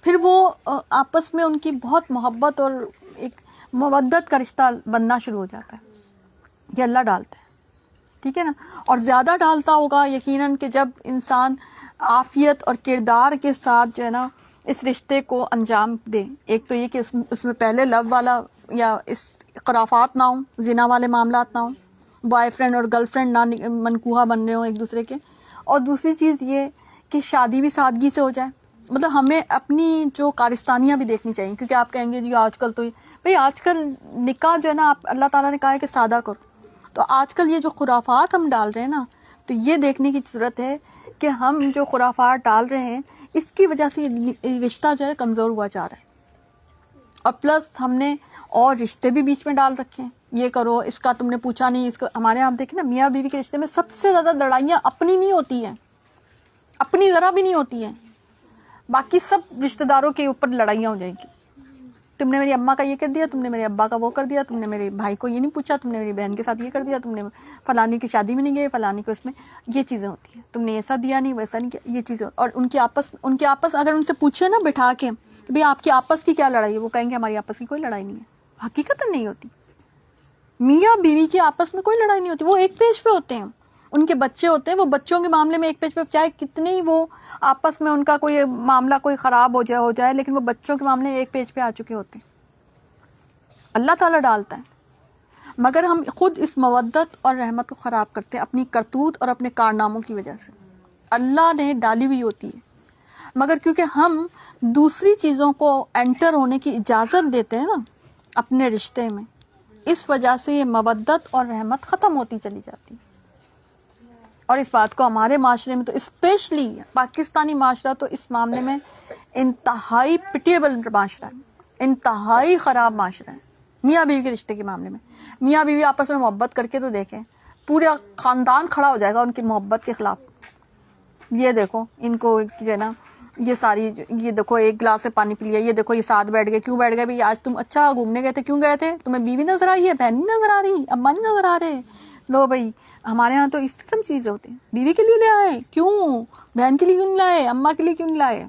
پھر وہ آپس میں ان کی بہت محبت اور ایک مودت کا رشتہ بننا شروع ہو جاتا ہے. یہ اللہ ڈالتا ہے، ٹھیک ہے نا. اور زیادہ ڈالتا ہوگا یقیناً کہ جب انسان عافیت اور کردار کے ساتھ جو ہے نا اس رشتے کو انجام دیں. ایک تو یہ کہ اس میں پہلے لو والا یا اس خرافات نہ ہوں، زنا والے معاملات نہ ہوں، بوائے فرینڈ اور گرل فرینڈ نہ منکوہا بن رہے ہوں ایک دوسرے کے. اور دوسری چیز یہ کہ شادی بھی سادگی سے ہو جائے. مطلب ہمیں اپنی جو کارستانیاں بھی دیکھنی چاہیے، کیونکہ آپ کہیں گے جی آج کل تو بھئی آج کل نکاح جو ہے نا آپ اللہ تعالیٰ نے کہا ہے کہ سادہ کرو. تو آج کل یہ جو خرافات ہم ڈال رہے ہیں نا، تو یہ دیکھنے کی ضرورت ہے کہ ہم جو خرافات ڈال رہے ہیں اس کی وجہ سے یہ رشتہ جو ہے کمزور ہوا جا رہا ہے. اور پلس ہم نے اور رشتے بھی بیچ میں ڈال رکھے ہیں. یہ کرو، اس کا تم نے پوچھا نہیں، اس کو. ہمارے یہاں آپ دیکھیں نا میاں بیوی کے رشتے میں سب سے زیادہ لڑائیاں اپنی نہیں ہوتی ہیں، اپنی ذرا بھی نہیں ہوتی ہیں، باقی سب رشتہ داروں کے اوپر لڑائیاں ہو جائیں گی. تم نے میری اماں کا یہ کر دیا، تم نے میرے ابا کا وہ کر دیا، تم نے میرے بھائی کو یہ نہیں پوچھا، تم نے میری بہن کے ساتھ یہ کر دیا، تم نے فلانی کی شادی میں نہیں گئے، فلانی کو اس میں یہ چیزیں ہوتی ہیں، تم نے ایسا دیا نہیں ویسا نہیں کیا، یہ چیزیں. اور ان کے آپس اگر ان سے پوچھے نا بٹھا کے کہ بھئی آپ کی آپس کی کیا لڑائی ہے، وہ کہیں گے ہماری آپس کی کوئی لڑائی نہیں ہے. حقیقت نہیں ہوتی. میاں بیوی کی آپس میں کوئی لڑائی نہیں ہوتی، وہ ایک پیج پہ ہوتے ہیں. ان کے بچے ہوتے ہیں، وہ بچوں کے معاملے میں ایک پیج پہ، چاہے کتنی وہ آپس میں ان کا کوئی معاملہ کوئی خراب ہو جائے لیکن وہ بچوں کے معاملے ایک پیج پہ آ چکے ہوتے ہیں. اللہ تعالیٰ ڈالتا ہے، مگر ہم خود اس مودت اور رحمت کو خراب کرتے ہیں اپنی کرتوت اور اپنے کارناموں کی وجہ سے. اللہ نے ڈالی ہوئی ہوتی ہے، مگر کیونکہ ہم دوسری چیزوں کو انٹر ہونے کی اجازت دیتے ہیں نا اپنے رشتے میں، اس وجہ سے یہ مودت اور رحمت ختم ہوتی چلی جاتی ہے. اور اس بات کو ہمارے معاشرے میں تو اسپیشلی پاکستانی معاشرہ تو اس معاملے میں انتہائی پٹیبل معاشرہ ہے، انتہائی خراب معاشرہ ہے. میاں بیوی کے رشتے کے معاملے میں میاں بیوی آپس میں محبت کر کے تو دیکھیں، پورا خاندان کھڑا ہو جائے گا ان کی محبت کے خلاف. یہ دیکھو ان کو جو ہے نا یہ ساری، یہ دیکھو ایک گلاس سے پانی پی لیا، یہ دیکھو یہ ساتھ بیٹھ گئے. کیوں بیٹھ گئے بھائی؟ آج تم اچھا گھومنے گئے تھے، کیوں گئے تھے؟ تمہیں بیوی نظر آئی ہے، بہن نہیں نظر آ رہی، اماں نہیں نظر آ رہے؟ لو بھائی ہمارے ہاں تو اس قسم چیزیں ہوتی ہیں. بیوی کے لیے لے آئے کیوں؟ بہن کے لیے کیوں نہیں لائے؟ اماں کے لیے کیوں نہیں لائے؟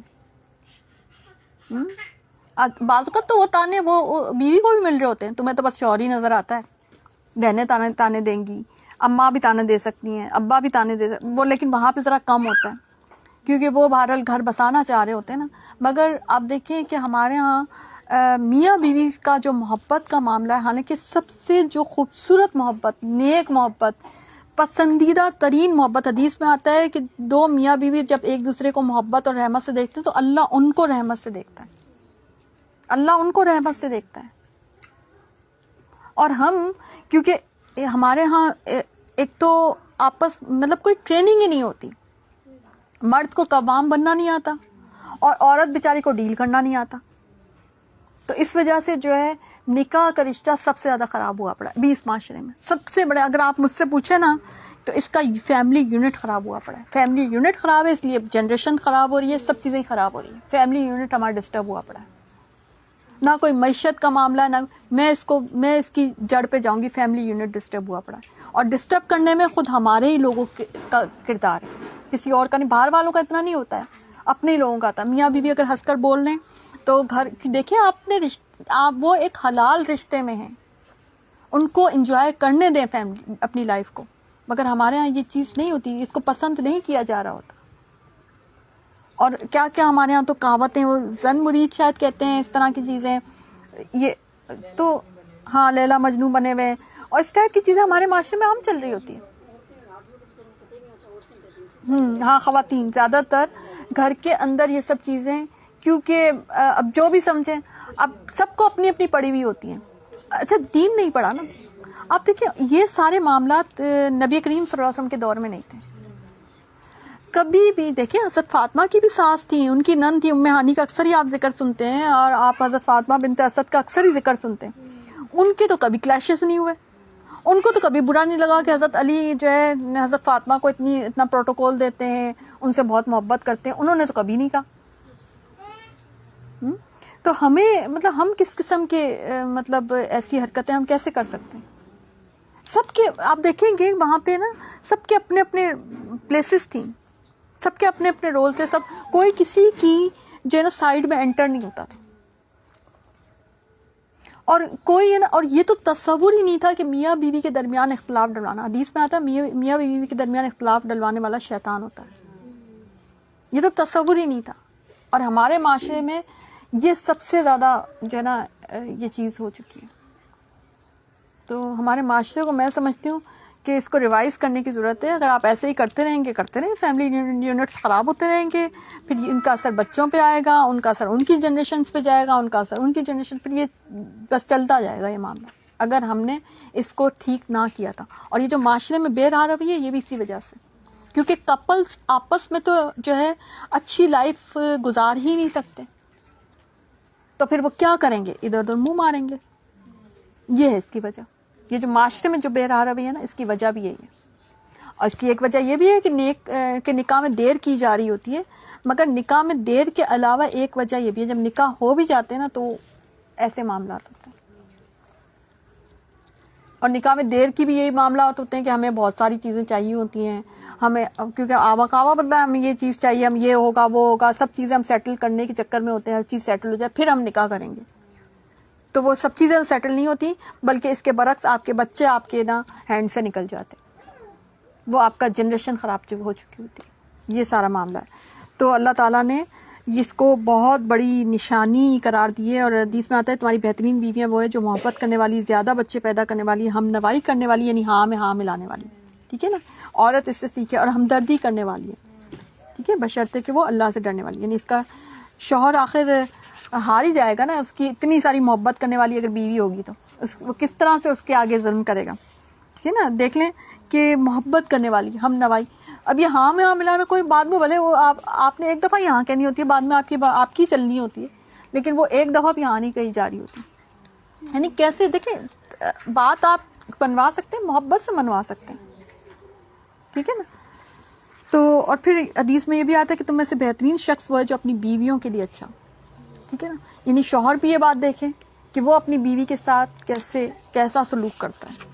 بعض اوقات تو وہ تانے وہ بیوی کو بھی مل رہے ہوتے ہیں، تمہیں تو بس شوہر ہی نظر آتا ہے. بہنیں تانے دیں گی، اماں بھی تانے دے سکتی ہیں، ابا بھی تانے دے وہ، لیکن وہاں پہ ذرا کم ہوتا ہے کیونکہ وہ بہرحال گھر بسانا چاہ رہے ہوتے ہیں نا. مگر آپ دیکھیں کہ ہمارے ہاں میاں بیوی کا جو محبت کا معاملہ ہے، حالانکہ سب سے جو خوبصورت محبت، نیک محبت، پسندیدہ ترین محبت، حدیث میں آتا ہے کہ دو میاں بیوی جب ایک دوسرے کو محبت اور رحمت سے دیکھتے ہیں تو اللہ ان کو رحمت سے دیکھتا ہے، اللہ ان کو رحمت سے دیکھتا ہے. اور ہم کیونکہ ہمارے ہاں ایک تو آپس مطلب کوئی ٹریننگ ہی نہیں ہوتی، مرد کو قوام بننا نہیں آتا اور عورت بیچاری کو ڈیل کرنا نہیں آتا. تو اس وجہ سے جو ہے نکاح کا رشتہ سب سے زیادہ خراب ہوا پڑا ہے اس معاشرے میں. سب سے بڑے اگر آپ مجھ سے پوچھیں نا تو اس کا فیملی یونٹ خراب ہوا پڑا ہے. فیملی یونٹ خراب ہے، اس لیے جنریشن خراب ہو رہی ہے، سب چیزیں خراب ہو رہی ہیں. فیملی یونٹ ہمارا ڈسٹرب ہوا پڑا ہے. نہ کوئی معیشت کا معاملہ، نہ میں اس کی جڑ پہ جاؤں گی. فیملی یونٹ ڈسٹرب ہوا پڑا ہے، اور ڈسٹرب کرنے میں خود ہمارے ہی لوگوں کا کردار ہے، کسی اور کا نہیں. باہر والوں کا اتنا نہیں ہوتا ہے، اپنے ہی لوگوں کا آتا ہے. میاں بیوی اگر ہنس کر بول لیں تو گھر دیکھیں آپ وہ ایک حلال رشتے میں ہیں، ان کو انجوائے کرنے دیں فیملی اپنی لائف کو. مگر ہمارے ہاں یہ چیز نہیں ہوتی، اس کو پسند نہیں کیا جا رہا ہوتا. اور کیا کیا ہمارے ہاں تو کہاوتیں، وہ زن مرید شاید کہتے ہیں، اس طرح کی چیزیں، یہ تو ہاں لیلا مجنوں بنے ہوئے، اور اس ٹائپ کی چیزیں ہمارے معاشرے میں عام چل رہی ہوتی ہیں. ہاں خواتین زیادہ تر گھر کے اندر یہ سب چیزیں، کیونکہ اب جو بھی سمجھیں، اب سب کو اپنی اپنی پڑی ہوئی ہوتی ہیں. اچھا دین نہیں پڑھا نا. آپ دیکھیں یہ سارے معاملات نبی کریم صلی اللہ علیہ وسلم کے دور میں نہیں تھے. کبھی بھی دیکھیں حضرت فاطمہ کی بھی ساس تھی، ان کی نند تھی ام ہانی کا اکثر ہی آپ ذکر سنتے ہیں، اور آپ حضرت فاطمہ بنت اسد کا اکثر ہی ذکر سنتے ہیں. ان کے تو کبھی کلیشز نہیں ہوئے، ان کو تو کبھی برا نہیں لگا کہ حضرت علی جو ہے حضرت فاطمہ کو اتنا پروٹوکول دیتے ہیں، ان سے بہت محبت کرتے ہیں. انہوں نے تو کبھی نہیں کہا. تو ہمیں مطلب ہم کس قسم کے مطلب ایسی حرکتیں ہم کیسے کر سکتے ہیں؟ سب کے آپ دیکھیں گے وہاں پہ نا سب کے اپنے اپنے پلیسز تھیں، سب کے اپنے اپنے رول تھے، سب کوئی کسی کی جو ہے نا سائڈ میں انٹر نہیں ہوتا تھا. اور کوئی ہے نا، اور یہ تو تصور ہی نہیں تھا کہ میاں بیوی کے درمیان اختلاف ڈلوانا. حدیث میں آتا ہے میاں بیوی کے درمیان اختلاف ڈلوانے والا شیطان ہوتا ہے. یہ تو تصور ہی نہیں تھا. اور ہمارے معاشرے میں یہ سب سے زیادہ جو ہے نا یہ چیز ہو چکی ہے. تو ہمارے معاشرے کو میں سمجھتی ہوں کہ اس کو ریوائز کرنے کی ضرورت ہے. اگر آپ ایسے ہی کرتے رہیں گے فیملی یونٹس خراب ہوتے رہیں گے, پھر ان کا اثر بچوں پہ آئے گا, ان کا اثر ان کی جنریشنز پہ جائے گا, ان کا اثر ان کی جنریشن, پھر یہ بس چلتا جائے گا یہ معاملہ, اگر ہم نے اس کو ٹھیک نہ کیا تھا. اور یہ جو معاشرے میں بے راہ روی ہے یہ بھی اسی وجہ سے, کیونکہ کپلز آپس میں تو جو ہے اچھی لائف گزار ہی نہیں سکتے, تو پھر وہ کیا کریں گے, ادھر ادھر منہ ماریں گے. یہ ہے اس کی وجہ. یہ جو معاشرے میں جو بے راہ روی ہے نا, اس کی وجہ بھی یہی ہے. اور اس کی ایک وجہ یہ بھی ہے کہ نکاح میں دیر کی جا رہی ہوتی ہے, مگر نکاح میں دیر کے علاوہ ایک وجہ یہ بھی ہے, جب نکاح ہو بھی جاتے ہیں نا تو ایسے معاملات ہوتے ہیں. اور نکاح میں دیر کی بھی یہی معاملات ہوتے ہیں کہ ہمیں بہت ساری چیزیں چاہیے ہوتی ہیں, ہمیں کیونکہ آوا بدلا, ہمیں یہ چیز چاہیے, ہم یہ ہوگا وہ ہوگا, سب چیزیں ہم سیٹل کرنے کے چکر میں ہوتے ہیں, ہر چیز سیٹل ہو جائے پھر ہم نکاح کریں گے. تو وہ سب چیزیں سیٹل نہیں ہوتی, بلکہ اس کے برعکس آپ کے بچے آپ کے نا ہینڈ سے نکل جاتے, وہ آپ کا جنریشن خراب ہو چکی ہوتی ہے. یہ سارا معاملہ ہے. تو اللہ تعالیٰ نے اس کو بہت بڑی نشانی قرار دی ہے. اور حدیث میں آتا ہے تمہاری بہترین بیویاں وہ ہے جو محبت کرنے والی, زیادہ بچے پیدا کرنے والی, ہم نوائی کرنے والی, یعنی ہاں میں ہاں ملانے والی, ٹھیک ہے نا. عورت اس سے سیکھے, اور ہمدردی کرنے والی ہے, ٹھیک ہے, بشرطے کہ وہ اللہ سے ڈرنے والی. یعنی اس کا شوہر آخر ہار ہی جائے گا نا, اس کی اتنی ساری محبت کرنے والی اگر بیوی ہوگی تو وہ کس طرح سے اس کے آگے ظلم کرے گا, ٹھیک ہے نا. دیکھ لیں کہ محبت کرنے والی, ہم نوائی. اب یہ ہاں میں ہاں ملانا کوئی بعد میں بھلے وہ آپ نے ایک دفعہ یہاں کہنی ہوتی ہے, بعد میں آپ کی چلنی ہوتی ہے, لیکن وہ ایک دفعہ بھی یہاں نہیں کہی جا رہی ہوتی. یعنی کیسے دیکھیں بات آپ بنوا سکتے ہیں, محبت سے منوا سکتے ہیں, ٹھیک ہے نا. تو اور پھر حدیث میں یہ بھی آتا ہے کہ تم میں سے بہترین شخص وہ ہے جو اپنی بیویوں کے لیے اچھا, ٹھیک ہے نا. یعنی شوہر بھی یہ بات دیکھیں کہ وہ اپنی بیوی کے ساتھ کیسا سلوک کرتا ہے,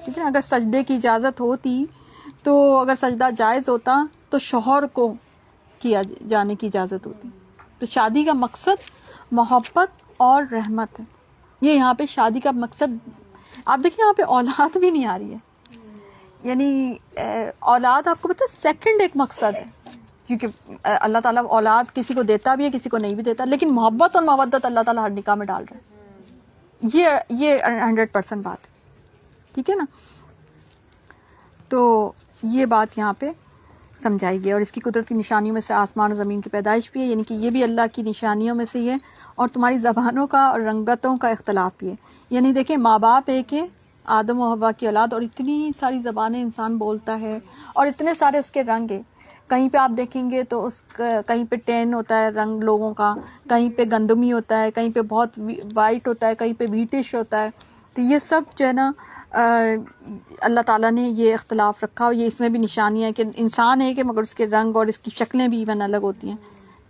ٹھیک ہے. اگر سجدے کی اجازت ہوتی تو اگر سجدہ جائز ہوتا تو شوہر کو کیا جانے کی اجازت ہوتی. تو شادی کا مقصد محبت اور رحمت ہے. یہ یہاں پہ شادی کا مقصد, آپ دیکھیں یہاں پہ اولاد بھی نہیں آ رہی ہے. یعنی اولاد آپ کو پتہ ہے سیکنڈ ایک مقصد ہے, کیونکہ اللہ تعالیٰ اولاد کسی کو دیتا بھی ہے کسی کو نہیں بھی دیتا, لیکن محبت اور مودت اللہ تعالیٰ ہر نکاح میں ڈال رہا ہے. یہ 100% بات ہے, ٹھیک ہے نا. تو یہ بات یہاں پہ سمجھائی گئی. اور اس کی قدرت کی نشانیوں میں سے آسمان و زمین کی پیدائش بھی ہے, یعنی کہ یہ بھی اللہ کی نشانیوں میں سے ہی ہے. اور تمہاری زبانوں کا اور رنگتوں کا اختلاف بھی ہے. یعنی دیکھیں ماں باپ ایک ہے, آدم و حوا کی اولاد, اور اتنی ساری زبانیں انسان بولتا ہے, اور اتنے سارے اس کے رنگ ہیں. کہیں پہ آپ دیکھیں گے تو کہیں پہ ٹین ہوتا ہے رنگ لوگوں کا, کہیں پہ گندمی ہوتا ہے, کہیں پہ بہت وائٹ ہوتا ہے, کہیں پہ ویٹش ہوتا ہے. تو یہ سب جو ہے نا اللہ تعالیٰ نے یہ اختلاف رکھا, اور یہ اس میں بھی نشانی ہے کہ انسان ہے کہ مگر اس کے رنگ اور اس کی شکلیں بھی ایون الگ ہوتی ہیں,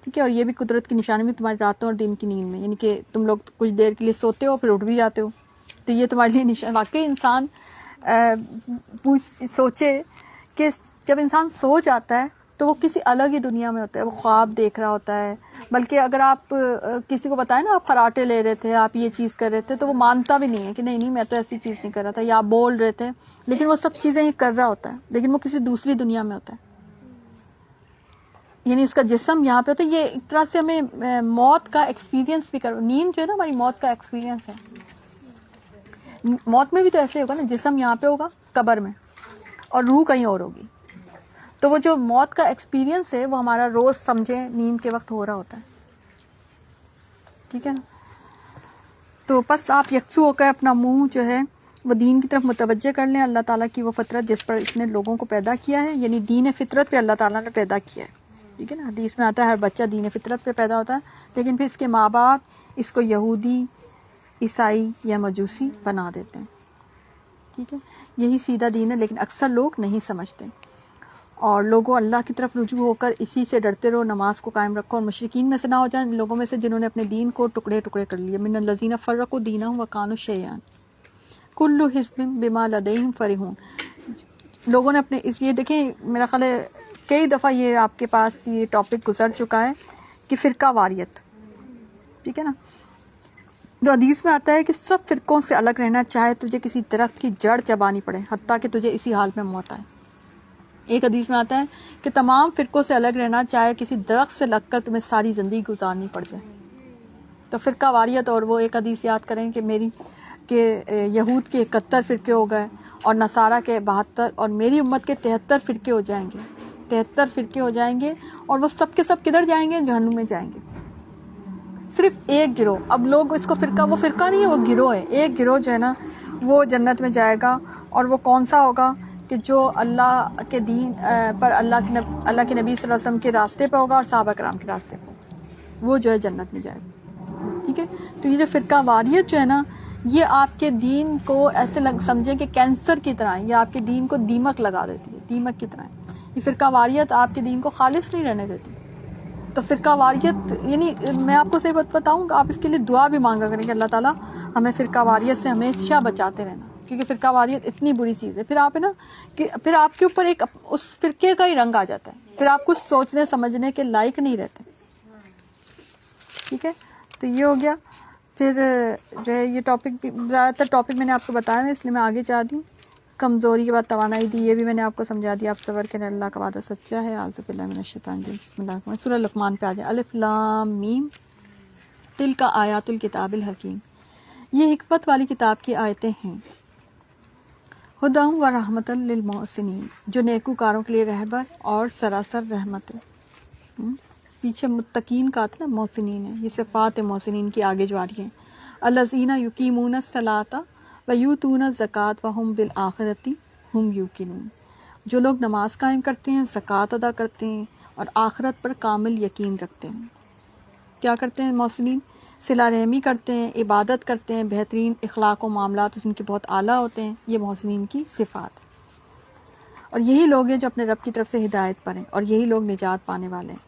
ٹھیک ہے. اور یہ بھی قدرت کی نشانی بھی تمہاری راتوں اور دن کی نیند میں, یعنی کہ تم لوگ کچھ دیر کے لیے سوتے ہو پھر اٹھ بھی جاتے ہو, تو یہ تمہارے لیے واقعی انسان سوچے کہ جب انسان سو جاتا ہے تو وہ کسی الگ ہی دنیا میں ہوتا ہے, وہ خواب دیکھ رہا ہوتا ہے. بلکہ اگر آپ کسی کو بتائیں نا آپ خراٹے لے رہے تھے, آپ یہ چیز کر رہے تھے, تو وہ مانتا بھی نہیں ہے کہ نہیں میں تو ایسی چیز نہیں کر رہا تھا, یا آپ بول رہے تھے, لیکن وہ سب چیزیں یہ کر رہا ہوتا ہے, لیکن وہ کسی دوسری دنیا میں ہوتا ہے. یعنی اس کا جسم یہاں پہ ہوتا ہے. یہ ایک طرح سے ہمیں موت کا ایکسپیرینس بھی نیند جو ہے نا ہماری موت کا ایکسپیرینس ہے. موت میں بھی تو ایسے ہوگا نا, جسم یہاں پہ ہوگا قبر میں اور روح کہیں اور ہوگی. تو وہ جو موت کا ایکسپیرینس ہے وہ ہمارا روز سمجھے نیند کے وقت ہو رہا ہوتا ہے, ٹھیک ہے نا. تو بس آپ یکسو ہو کر اپنا منہ جو ہے وہ دین کی طرف متوجہ کر لیں. اللہ تعالیٰ کی وہ فطرت جس پر اس نے لوگوں کو پیدا کیا ہے, یعنی دین فطرت پہ اللہ تعالیٰ نے پیدا کیا ہے, ٹھیک ہے نا. حدیث میں آتا ہے ہر بچہ دین فطرت پہ پیدا ہوتا ہے, لیکن پھر اس کے ماں باپ اس کو یہودی, عیسائی یا مجوسی بنا دیتے ہیں, ٹھیک ہے. یہی سیدھا دین ہے, لیکن اکثر لوگ نہیں سمجھتے. اور لوگوں اللہ کی طرف رجوع ہو کر اسی سے ڈرتے رہو, نماز کو قائم رکھو, اور مشرکین میں سے نہ ہو جائیں لوگوں میں سے جنہوں نے اپنے دین کو ٹکڑے ٹکڑے کر لیے. من الذین فرقوا دینہم وکانوا شیعا کل حزب بما لدیہم فرحون. لوگوں نے اپنے یہ دیکھیں, میرا خیال ہے کئی دفعہ یہ آپ کے پاس یہ ٹاپک گزر چکا ہے کہ فرقہ واریت, ٹھیک ہے نا. جو حدیث میں آتا ہے کہ سب فرقوں سے الگ رہنا, چاہے تجھے کسی درخت کی جڑ چبانی پڑے, حتیٰ کہ تجھے اسی حال میں موت آئے. ایک حدیث میں آتا ہے کہ تمام فرقوں سے الگ رہنا، چاہے کسی درخت سے لگ کر تمہیں ساری زندگی گزارنی پڑ جائے۔ تو فرقہ واریت، اور وہ ایک حدیث یاد کریں کہ یہود کے 71 فرقے ہو گئے اور نصارہ کے 72، اور میری امت کے 73 فرقے ہو جائیں گے، 73 فرقے ہو جائیں گے، اور وہ سب کے سب کدھر جائیں گے؟ جہنم میں جائیں گے۔ صرف ایک گروہ، اب لوگ اس کو فرقہ، وہ فرقہ نہیں ہے، وہ گروہ ہے، ایک گروہ جو ہے نا وہ جنت میں جائے گا، اور وہ کون سا ہوگا؟ کہ جو اللہ کے دین پر اللہ کے نبی صلی اللہ علیہ وسلم کے راستے پہ ہوگا اور صحابہ کرام کے راستے پہ ہوگا، وہ جو ہے جنت میں جائے گا۔ ٹھیک ہے، تو یہ جو فرقہ واریت جو ہے نا، یہ آپ کے دین کو ایسے سمجھیں کہ کینسر کی طرح ہے، یہ آپ کے دین کو دیمک لگا دیتی ہے، دیمک کی طرح ہے۔ یہ فرقہ واریت آپ کے دین کو خالص نہیں رہنے دیتی۔ تو فرقہ واریت، یعنی میں آپ کو صحیح بات بتاؤں کہ آپ اس کے لیے دعا بھی مانگا کریں کہ اللہ تعالیٰ ہمیں فرقہ واریت سے ہمیشہ بچاتے رہنا، کیونکہ فرقہ واریت اتنی بری چیز ہے۔ پھر آپ ہے نا کہ پھر آپ کے اوپر ایک اس فرقے کا ہی رنگ آ جاتا ہے، پھر آپ کچھ سوچنے سمجھنے کے لائق نہیں رہتے۔ ٹھیک ہے، تو یہ ہو گیا۔ پھر جو ہے یہ ٹاپک بھی، زیادہ تر ٹاپک میں نے آپ کو بتایا ہے، اس لیے میں آگے جا رہی ہوں۔ کمزوری کے بعد توانائی دی، یہ بھی میں نے آپ کو سمجھا دیا۔ آپ صبر کریں، اللہ کا وعدہ سچا ہے۔ اعوذ باللہ من الشیطان الرجیم، بسم اللہ الرحمن الرحیم۔ سورہ لقمان پہ آ جائیں۔ الف لام میم تلک آیات الکتاب الحکیم، یہ حکمت والی کتاب کی آیتیں ہیں۔ ہدی و رحمۃ للمحسنین، جو نیکوکاروں کے لیے رہبر اور سراسر رحمت ہے۔ پیچھے متقین کا تھا نا، محسنین ہے، یہ صفات محسنین کی آگے جو آ رہی ہیں۔ الذین یقیمون الصلاۃ ویؤتون الزکاۃ وہم بالآخرۃ ہم یوقنون، جو لوگ نماز قائم کرتے ہیں، زکوٰۃ ادا کرتے ہیں، اور آخرت پر کامل یقین رکھتے ہیں۔ کیا کرتے ہیں محسنین؟ صلہ رحمی کرتے ہیں، عبادت کرتے ہیں، بہترین اخلاق و معاملات ان کے بہت اعلیٰ ہوتے ہیں۔ یہ محسنین کی صفات، اور یہی لوگ ہیں جو اپنے رب کی طرف سے ہدایت پر ہیں، اور یہی لوگ نجات پانے والے ہیں۔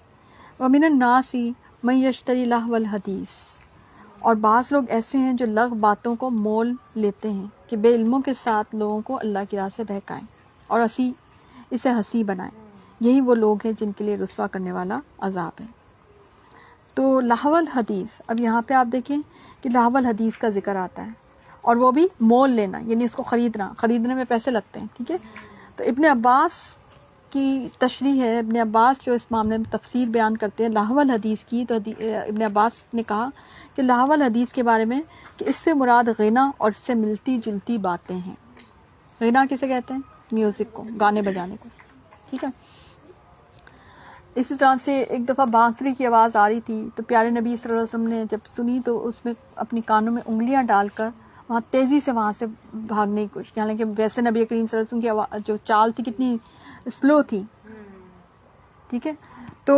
وَمِنَ النَّاسِ مَن يَشْتَرِي لَهْوَ الْحَدِيثِ، اور بعض لوگ ایسے ہیں جو لغو باتوں کو مول لیتے ہیں کہ بے علموں کے ساتھ لوگوں کو اللہ کی راہ سے بہکائیں اور اسے ہنسی بنائیں۔ یہی وہ لوگ ہیں جن کے لیے رسوا کرنے والا عذاب ہے۔ تو لہو الحدیث، اب یہاں پہ آپ دیکھیں کہ لہو الحدیث کا ذکر آتا ہے، اور وہ بھی مول لینا، یعنی اس کو خریدنے میں پیسے لگتے ہیں۔ ٹھیک ہے، تو ابن عباس کی تشریح ہے، ابن عباس جو اس معاملے میں تفسیر بیان کرتے ہیں لہو الحدیث کی، تو ابن عباس نے کہا کہ لہو الحدیث کے بارے میں کہ اس سے مراد غنا اور اس سے ملتی جلتی باتیں ہیں۔ غنا کسے کہتے ہیں؟ میوزک کو، گانے بجانے کو۔ ٹھیک ہے، اسی طرح سے ایک دفعہ بانسری کی آواز آ رہی تھی، تو پیارے نبی صلی اللہ علیہ وسلم نے جب سنی تو اس میں اپنی کانوں میں انگلیاں ڈال کر وہاں تیزی سے وہاں سے بھاگنے کی کوشش، حالانکہ ویسے نبی کریم صلی اللہ علیہ وسلم کی جو چال تھی کتنی سلو تھی۔ ٹھیک ہے، تو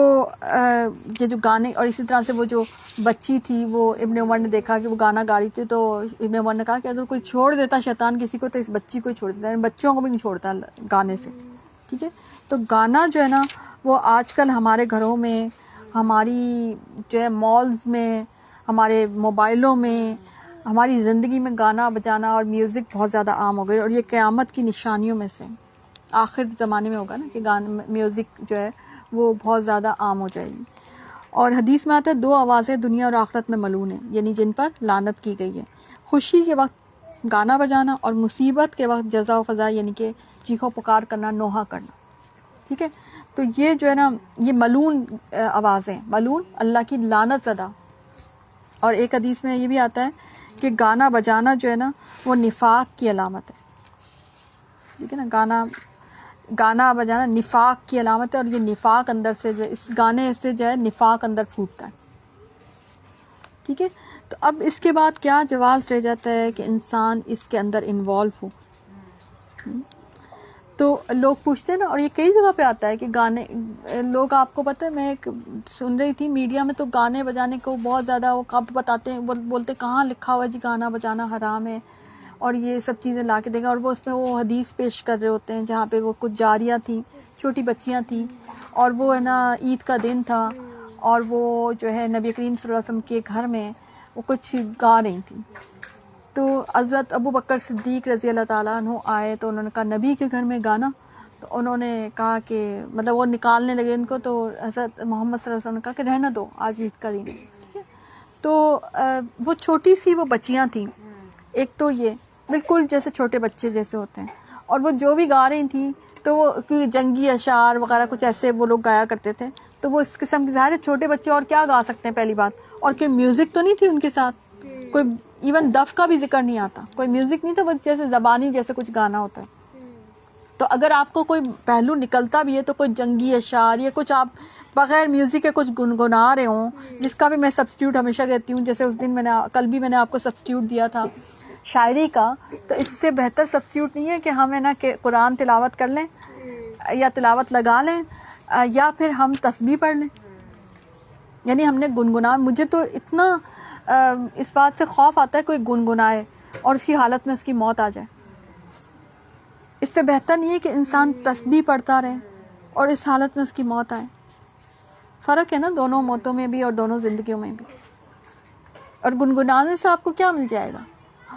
یہ جو گانے، اور اسی طرح سے وہ جو بچی تھی، وہ ابن عمر نے دیکھا کہ وہ گانا گا رہی تھی، تو ابن عمر نے کہا کہ اگر کوئی چھوڑ دیتا شیطان کسی کو تو اس بچی کو ہی چھوڑ دیتا ہے، بچوں کو بھی نہیں چھوڑتا گانے سے۔ ٹھیک ہے، تو گانا جو ہے نا وہ آج کل ہمارے گھروں میں، ہماری جو ہے مالز میں، ہمارے موبائلوں میں، ہماری زندگی میں گانا بجانا اور میوزک بہت زیادہ عام ہو گئی، اور یہ قیامت کی نشانیوں میں سے آخر زمانے میں ہوگا نا کہ گانا میوزک جو ہے وہ بہت زیادہ عام ہو جائے گی۔ اور حدیث میں آتا ہے 2 آوازیں دنیا اور آخرت میں ملعون ہیں، یعنی جن پر لعنت کی گئی ہے، خوشی کے وقت گانا بجانا، اور مصیبت کے وقت جزا و فضا، یعنی کہ چیخو پکار کرنا، نوحہ کرنا۔ ٹھیک ہے، تو یہ جو ہے نا یہ ملعون آوازیں، ملعون اللہ کی لعنت زدہ۔ اور ایک حدیث میں یہ بھی آتا ہے کہ گانا بجانا جو ہے نا وہ نفاق کی علامت ہے۔ ٹھیک ہے نا، گانا بجانا نفاق کی علامت ہے، اور یہ نفاق اندر سے جو ہے اس گانے سے جو ہے نفاق اندر پھوٹتا ہے۔ ٹھیک ہے، تو اب اس کے بعد کیا جواز رہ جاتا ہے کہ انسان اس کے اندر انوالو ہو۔ تو لوگ پوچھتے ہیں نا، اور یہ کئی جگہ پہ آتا ہے کہ گانے، لوگ، آپ کو پتہ ہے میں ایک سن رہی تھی میڈیا میں، تو گانے بجانے کو بہت زیادہ وہ کب بتاتے ہیں، بولتے کہاں لکھا ہوا ہے جی گانا بجانا حرام ہے، اور یہ سب چیزیں لا کے دیں گے، اور وہ اس میں وہ حدیث پیش کر رہے ہوتے ہیں جہاں پہ وہ کچھ جاریاں تھیں، چھوٹی بچیاں تھیں، اور وہ ہے نا عید کا دن تھا، اور وہ جو ہے نبی کریم صلی اللہ علیہ وسلم کے گھر میں وہ کچھ گا رہی تھیں۔ تو حضرت ابو بکر صدیق رضی اللہ تعالیٰ عنہ آئے، تو انہوں نے کہا نبی کے گھر میں گانا، تو انہوں نے کہا کہ مطلب وہ نکالنے لگے ان کو، تو حضرت محمد صلی اللہ علیہ وسلم نے کہا کہ رہنا دو، آج عید کا دن ہے۔ ٹھیک ہے، تو وہ چھوٹی سی وہ بچیاں تھیں، ایک تو یہ بالکل جیسے چھوٹے بچے جیسے ہوتے ہیں، اور وہ جو بھی گا رہی تھیں تو وہ جنگی اشعار وغیرہ کچھ ایسے وہ لوگ گایا کرتے تھے. تو وہ اس قسم کے ظاہر ہے چھوٹے بچے اور کیا گا سکتے ہیں پہلی بات, اور کہ میوزک تو نہیں تھی ان کے ساتھ, کوئی ایون دف کا بھی ذکر نہیں آتا, کوئی میوزک نہیں تھا, وہ جیسے زبانی جیسے کچھ گانا ہوتا ہے. تو اگر آپ کو کوئی پہلو نکلتا بھی ہے تو کوئی جنگی اشعار یا کچھ آپ بغیر میوزک کے کچھ گنگنا رہے ہوں, جس کا بھی میں سبسٹیوٹ ہمیشہ کہتی ہوں, جیسے اس دن کل بھی میں نے آپ کو سبسٹیوٹ دیا تھا شاعری کا, تو اس سے بہتر سبسٹیوٹ نہیں ہے کہ ہم ہے نا کہ قرآن تلاوت کر لیں یا تلاوت لگا لیں یا پھر ہم تسبیح پڑھ لیں. یعنی ہم نے گنگنا, مجھے تو اتنا اس بات سے خوف آتا ہے کوئی گنگنائے اور اس کی حالت میں اس کی موت آ جائے. اس سے بہتر نہیں ہے کہ انسان تسبیح پڑھتا رہے اور اس حالت میں اس کی موت آئے. فرق ہے نا دونوں موتوں میں بھی اور دونوں زندگیوں میں بھی. اور گنگنانے سے آپ کو کیا مل جائے گا؟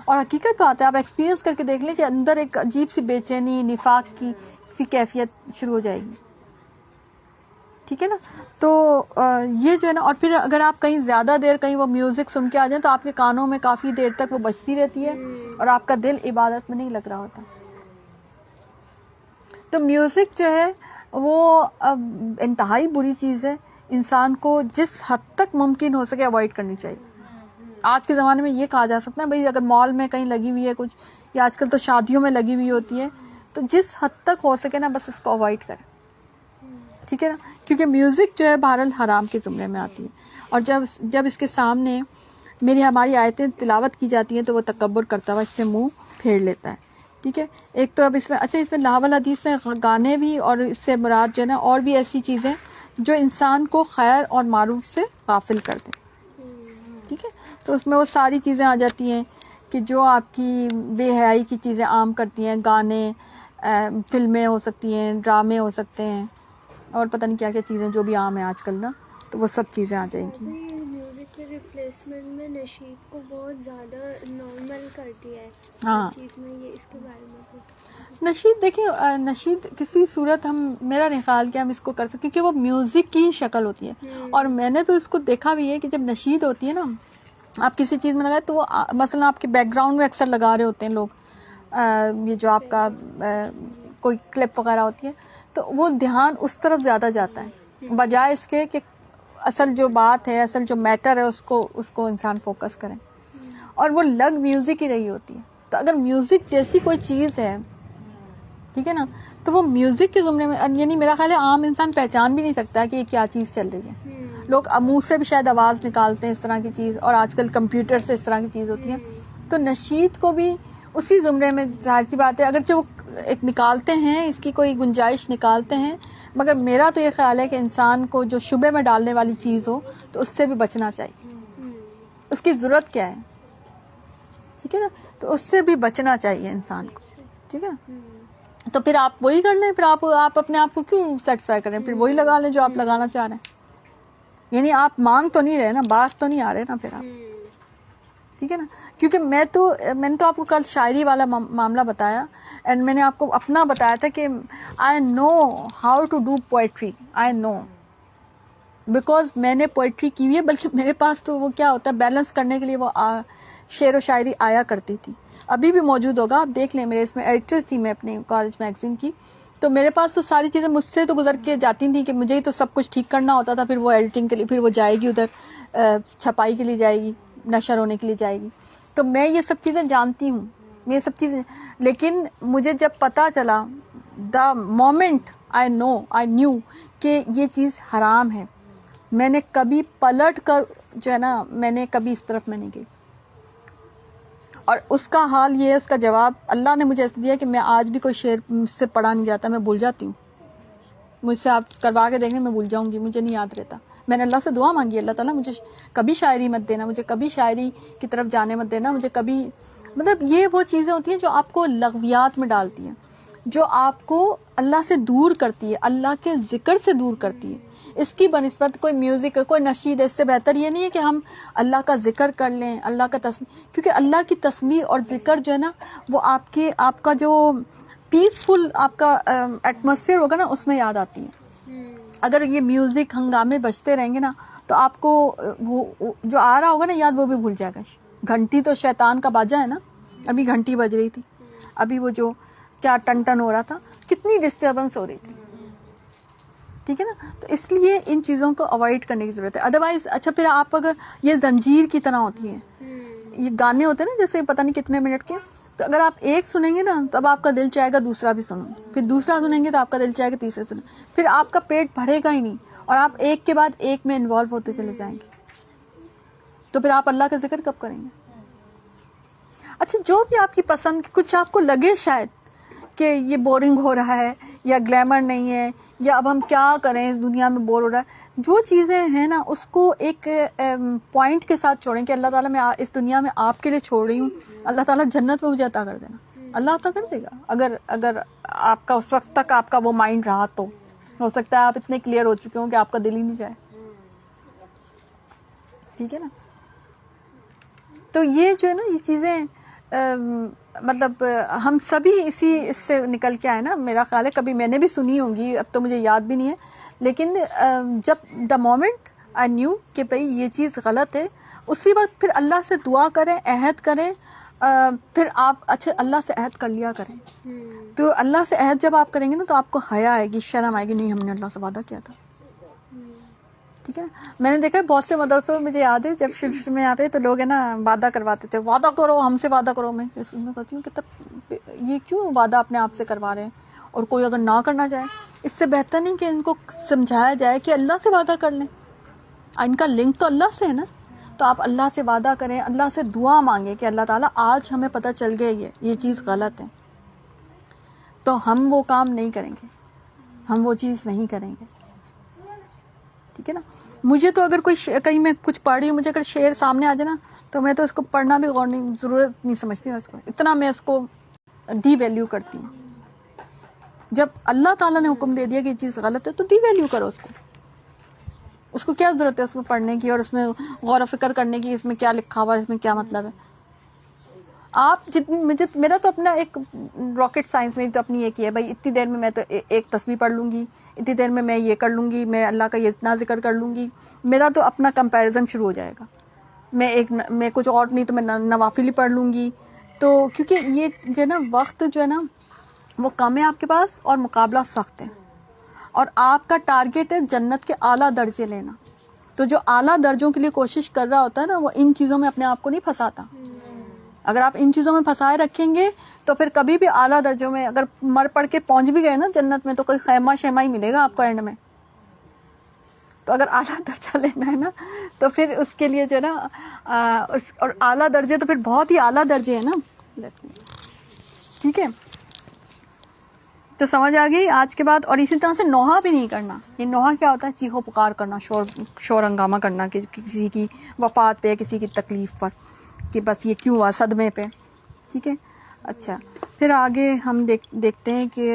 اور حقیقت بات ہے, آپ ایکسپیرینس کر کے دیکھ لیں کہ اندر ایک عجیب سی بے چینی, نفاق کی کیفیت شروع ہو جائے گی. ٹھیک ہے نا. تو یہ جو ہے نا, اور پھر اگر آپ کہیں زیادہ دیر کہیں وہ میوزک سن کے آ جائیں تو آپ کے کانوں میں کافی دیر تک وہ بجتی رہتی ہے اور آپ کا دل عبادت میں نہیں لگ رہا ہوتا. تو میوزک جو ہے وہ انتہائی بری چیز ہے, انسان کو جس حد تک ممکن ہو سکے اوائڈ کرنی چاہیے. آج کے زمانے میں یہ کہا جا سکتا ہے بھائی اگر مال میں کہیں لگی ہوئی ہے کچھ, یا آج کل تو شادیوں میں لگی ہوئی ہوتی ہے, تو جس حد تک ہو سکے نا بس اس کو اوائڈ کریں. ٹھیک ہے نا, کیونکہ میوزک جو ہے بہرحال حرام کے زمرے میں آتی ہے. اور جب اس کے سامنے ہماری آیتیں تلاوت کی جاتی ہیں تو وہ تکبر کرتا ہوا اس سے منہ پھیر لیتا ہے. ٹھیک ہے. ایک تو اب اس میں اس میں لاول حدیث میں گانے بھی, اور اس سے مراد جو ہے نا اور بھی ایسی چیزیں جو انسان کو خیر اور معروف سے غافل کر دیں. ٹھیک ہے. تو اس میں وہ ساری چیزیں آ جاتی ہیں کہ جو آپ کی بے حیائی کی چیزیں عام کرتی ہیں, گانے, فلمیں ہو سکتی ہیں, ڈرامے ہو سکتے ہیں, اور پتہ نہیں کیا کیا چیزیں جو بھی عام ہیں آج کل نا, تو وہ سب چیزیں آ جائیں گی. میوزک کے ریپلیسمنٹ میں نشید کو بہت زیادہ نارمل کر دیا ہے. ہاں, چیز میں یہ اس کے بارے میں نشید دیکھیں, نشید کسی صورت میرا نہیں خیال کہ ہم اس کو کر سکتے, کیونکہ وہ میوزک کی شکل ہوتی ہے. اور میں نے تو اس کو دیکھا بھی ہے کہ جب نشید ہوتی ہے نا, آپ کسی چیز میں لگائے تو وہ مثلا آپ کے بیک گراؤنڈ میں اکثر لگا رہے ہوتے ہیں لوگ, یہ جو آپ کا کوئی کلپ وغیرہ ہوتی ہے, تو وہ دھیان اس طرف زیادہ جاتا ہے بجائے اس کے کہ اصل جو بات ہے, اصل جو میٹر ہے اس کو انسان فوکس کریں. اور وہ لگ میوزک ہی رہی ہوتی ہے. تو اگر میوزک جیسی کوئی چیز ہے, ٹھیک ہے نا, تو وہ میوزک کے زمرے میں, یعنی میرا خیال ہے عام انسان پہچان بھی نہیں سکتا کہ یہ کیا چیز چل رہی ہے. لوگ منہ سے بھی شاید آواز نکالتے ہیں اس طرح کی چیز, اور آج کل کمپیوٹر سے اس طرح کی چیز ہوتی ہے. تو نشید کو بھی اسی زمرے میں ظاہر سی بات ہے, اگرچہ وہ ایک نکالتے ہیں, اس کی کوئی گنجائش نکالتے ہیں, مگر میرا تو یہ خیال ہے کہ انسان کو جو شبے میں ڈالنے والی چیز ہو تو اس سے بھی بچنا چاہیے. اس کی ضرورت کیا ہے, ٹھیک ہے نا, تو اس سے بھی بچنا چاہیے انسان کو. ٹھیک ہے نا. تو پھر آپ وہی کر لیں, پھر آپ اپنے آپ کو کیوں سیٹسفائی کریں, پھر وہی لگا لیں جو آپ لگانا چاہ رہے ہیں. یعنی آپ مانگ تو نہیں رہے نا, باز تو نہیں آ رہے نا پھر آپ. ٹھیک ہے نا. کیونکہ میں نے تو آپ کو کل شاعری والا معاملہ بتایا, اینڈ میں نے آپ کو اپنا بتایا تھا کہ I know how to do poetry, I know, because میں نے پوئٹری کی ہوئی ہے. بلکہ میرے پاس تو وہ کیا ہوتا ہے, بیلنس کرنے کے لیے وہ شعر و شاعری آیا کرتی تھی, ابھی بھی موجود ہوگا, آپ دیکھ لیں. میرے اس میں ایڈیٹر تھی میں اپنے کالج میگزین کی, تو میرے پاس تو ساری چیزیں مجھ سے تو گزر کے جاتی تھیں کہ مجھے ہی تو سب کچھ ٹھیک کرنا ہوتا تھا. پھر وہ ایڈیٹنگ کے لیے, پھر وہ جائے گی ادھر چھپائی کے لیے جائے گی, نشر ہونے کے لیے جائے گی. تو میں یہ سب چیزیں جانتی ہوں, یہ سب چیزیں. لیکن مجھے جب پتا چلا, دا مومنٹ آئی نیو کہ یہ چیز حرام ہے, میں نے کبھی پلٹ کر جو ہے نا, میں نے کبھی اس طرف میں نہیں گئی. اور اس کا حال یہ ہے, اس کا جواب اللہ نے مجھے ایسے دیا کہ میں آج بھی کوئی شعر مجھ سے پڑھا نہیں جاتا, میں بھول جاتی ہوں. مجھ سے آپ کروا کے دیکھیں, میں بھول جاؤں گی, مجھے نہیں یاد رہتا. میں نے اللہ سے دعا مانگی, اللہ تعالیٰ مجھے کبھی شاعری مت دینا, مجھے کبھی شاعری کی طرف جانے مت دینا, مجھے کبھی, مطلب یہ وہ چیزیں ہوتی ہیں جو آپ کو لغویات میں ڈالتی ہیں, جو آپ کو اللہ سے دور کرتی ہے, اللہ کے ذکر سے دور کرتی ہے. اس کی بنسبت کوئی میوزک, کوئی نشید, اس سے بہتر یہ نہیں ہے کہ ہم اللہ کا ذکر کر لیں, اللہ کا تسبیح, کیونکہ اللہ کی تسبیح اور ذکر جو ہے نا, وہ آپ کا جو پیسفل آپ کا ایٹماسفیئر ہوگا نا, اس میں یاد آتی ہے. اگر یہ میوزک ہنگامے بجتے رہیں گے نا, تو آپ کو جو آ رہا ہوگا نا یاد, وہ بھی بھول جائے گا. گھنٹی تو شیطان کا باجا ہے نا, ابھی گھنٹی بج رہی تھی, ابھی وہ جو کیا ٹن ٹن ہو رہا تھا, کتنی ڈسٹربنس ہو رہی تھی. ٹھیک ہے نا, تو اس لیے ان چیزوں کو اوائڈ کرنے کی ضرورت ہے. ادروائز اچھا پھر آپ اگر یہ زنجیر کی طرح ہوتی ہیں, یہ گانے ہوتے ہیں نا جیسے پتہ نہیں کتنے منٹ کے, تو اگر آپ ایک سنیں گے نا تب آپ کا دل چاہے گا دوسرا بھی سنو, پھر دوسرا سنیں گے تو آپ کا دل چاہے گا تیسرا سنیں, پھر آپ کا پیٹ بھرے گا ہی نہیں, اور آپ ایک کے بعد ایک میں انوالو ہوتے چلے جائیں گے. تو پھر آپ اللہ کا ذکر کب کریں گے؟ اچھا جو بھی آپ کی پسند, کچھ آپ کو لگے شاید کہ یہ بورنگ ہو رہا ہے یا گلیمر نہیں ہے یا اب ہم کیا کریں اس دنیا میں بور ہو رہا ہے, جو چیزیں ہیں نا اس کو ایک پوائنٹ کے ساتھ چھوڑیں کہ اللہ تعالیٰ میں اس دنیا میں آپ کے لیے چھوڑ رہی ہوں, اللہ تعالیٰ جنت میں مجھے عطا کر دینا, اللہ عطا کر دے گا. اگر آپ کا اس وقت تک آپ کا وہ مائنڈ رہا تو ہو سکتا ہے آپ اتنے کلیئر ہو چکے ہوں کہ آپ کا دل ہی نہیں جائے. ٹھیک ہے نا, تو یہ جو ہے نا یہ چیزیں مطلب ہم سبھی اس سے نکل کے آئے نا, میرا خیال ہے کبھی میں نے بھی سنی ہوں گی, اب تو مجھے یاد بھی نہیں ہے, لیکن جب دا مومنٹ آئی نیو کہ بھئی یہ چیز غلط ہے, اسی وقت پھر اللہ سے دعا کریں, عہد کریں, پھر آپ اچھا اللہ سے عہد کر لیا کریں. تو اللہ سے عہد جب آپ کریں گے نا تو آپ کو حیا آئے گی, شرم آئے گی, نہیں ہم نے اللہ سے وعدہ کیا تھا. ٹھیک ہے نا, میں نے دیکھا ہے بہت سے مدرسوں میں, مجھے یاد ہے جب شروع میں آتے تو لوگ ہے نا وعدہ کرواتے تھے, وعدہ کرو ہم سے وعدہ کرو. میں کہتی ہوں کہ تب یہ کیوں وعدہ اپنے آپ سے کروا رہے ہیں, اور کوئی اگر نہ کرنا چاہے اس سے بہتر نہیں کہ ان کو سمجھایا جائے کہ اللہ سے وعدہ کر لیں, ان کا لنک تو اللہ سے ہے نا. تو آپ اللہ سے وعدہ کریں, اللہ سے دعا مانگیں کہ اللہ تعالیٰ آج ہمیں پتہ چل گیا یہ چیز غلط ہے, تو ہم وہ کام نہیں کریں گے, ہم وہ چیز نہیں کریں گے. ٹھیک ہے نا, مجھے تو اگر کوئی کہیں میں کچھ پڑھ رہی ہوں, مجھے اگر شعر سامنے آ جائے نا تو میں تو اس کو پڑھنا بھی غور نہیں, ضرورت نہیں سمجھتی ہوں اس کو, اتنا میں اس کو ڈی ویلیو کرتی ہوں. جب اللہ تعالیٰ نے حکم دے دیا کہ یہ چیز غلط ہے تو ڈی ویلیو کرو اس کو کیا ضرورت ہے اس میں پڑھنے کی اور اس میں غور و فکر کرنے کی, اس میں کیا لکھا ہوا ہے, اس میں کیا مطلب ہے. آپ جتنی میرا تو اپنا ایک راکٹ سائنس میں تو اپنی ایک ہی ہے بھائی, اتنی دیر میں تو ایک تسبیح پڑھ لوں گی, اتنی دیر میں یہ کر لوں گی, میں اللہ کا یہ اتنا ذکر کر لوں گی. میرا تو اپنا کمپیریزن شروع ہو جائے گا, میں کچھ اور نہیں تو میں نوافل ہی پڑھ لوں گی. تو کیونکہ یہ جو ہے نا وقت جو ہے نا وہ کم ہے آپ کے پاس اور مقابلہ سخت ہے, اور آپ کا ٹارگیٹ ہے جنت کے اعلیٰ درجے لینا. تو جو اعلیٰ درجوں کے لیے کوشش کر رہا ہوتا ہے نا وہ ان چیزوں میں اپنے آپ کو نہیں پھنساتا. اگر آپ ان چیزوں میں پھنسائے رکھیں گے تو پھر کبھی بھی اعلیٰ درجوں میں اگر مر پڑ کے پہنچ بھی گئے نا جنت میں تو کوئی خیمہ شیمہ ہی ملے گا آپ کو اینڈ میں. تو اگر اعلیٰ درجہ لینا ہے نا تو پھر اس کے لیے جو ہے نا اور اعلیٰ درجے تو پھر بہت ہی اعلیٰ درجے ہیں نا. ٹھیک ہے, تو سمجھ آ گئی آج کے بعد. اور اسی طرح سے نوحہ بھی نہیں کرنا. یہ نوحہ کیا ہوتا ہے؟ چیخو پکار کرنا, شور ہنگامہ کرنا کہ کسی کی وفات پہ, کسی کی تکلیف پر, کہ بس یہ کیوں ہوا, صدمے پہ. ٹھیک ہے, اچھا پھر آگے ہم دیکھتے ہیں کہ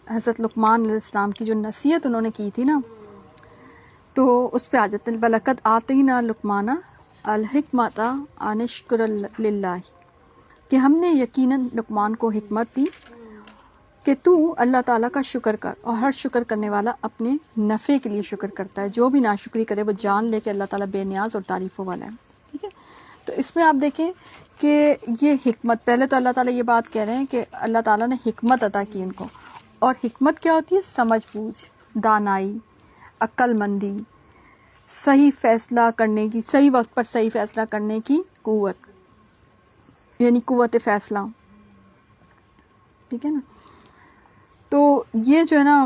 حضرت لقمان علیہ السلام کی جو نصیحت انہوں نے کی تھی نا, تو اس پہ آ جاتے ہیں. بلقد آتینا لقمان الحکمت ان اشکر للہ, کہ ہم نے یقیناً لقمان کو حکمت دی کہ تو اللہ تعالیٰ کا شکر کر, اور ہر شکر کرنے والا اپنے نفع کے لیے شکر کرتا ہے. جو بھی ناشکری کرے وہ جان لے کہ اللہ تعالیٰ بے نیاز اور تعریفوں والا ہے. ٹھیک ہے, تو اس میں آپ دیکھیں کہ یہ حکمت, پہلے تو اللہ تعالیٰ یہ بات کہہ رہے ہیں کہ اللہ تعالیٰ نے حکمت عطا کی ان کو. اور حکمت کیا ہوتی ہے؟ سمجھ بوجھ, دانائی, عقل مندی, صحیح فیصلہ کرنے کی, صحیح وقت پر صحیح فیصلہ کرنے کی قوت, یعنی قوت فیصلہ. ٹھیک ہے نا, تو یہ جو ہے نا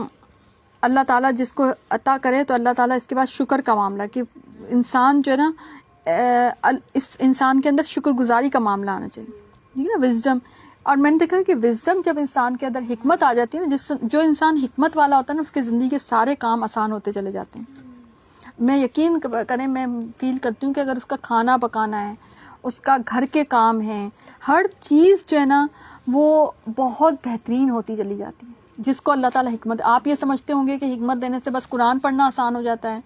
اللہ تعالیٰ جس کو عطا کرے تو اللہ تعالیٰ اس کے بعد شکر کا معاملہ, کہ انسان جو ہے نا اس انسان کے اندر شکر گزاری کا معاملہ آنا چاہیے. ٹھیک ہے نا, وزڈم. اور میں نے دیکھا کہ وزڈم جب انسان کے اندر حکمت آ جاتی ہے نا, جو انسان حکمت والا ہوتا ہے نا اس کی زندگی کے سارے کام آسان ہوتے چلے جاتے ہیں. میں یقین کریں, میں فیل کرتی ہوں کہ اگر اس کا کھانا پکانا ہے, اس کا گھر کے کام ہیں, ہر چیز جو ہے نا وہ بہت بہترین ہوتی چلی جاتی ہے جس کو اللہ تعالیٰ حکمت. آپ یہ سمجھتے ہوں گے کہ حکمت دینے سے بس قرآن پڑھنا آسان ہو جاتا ہے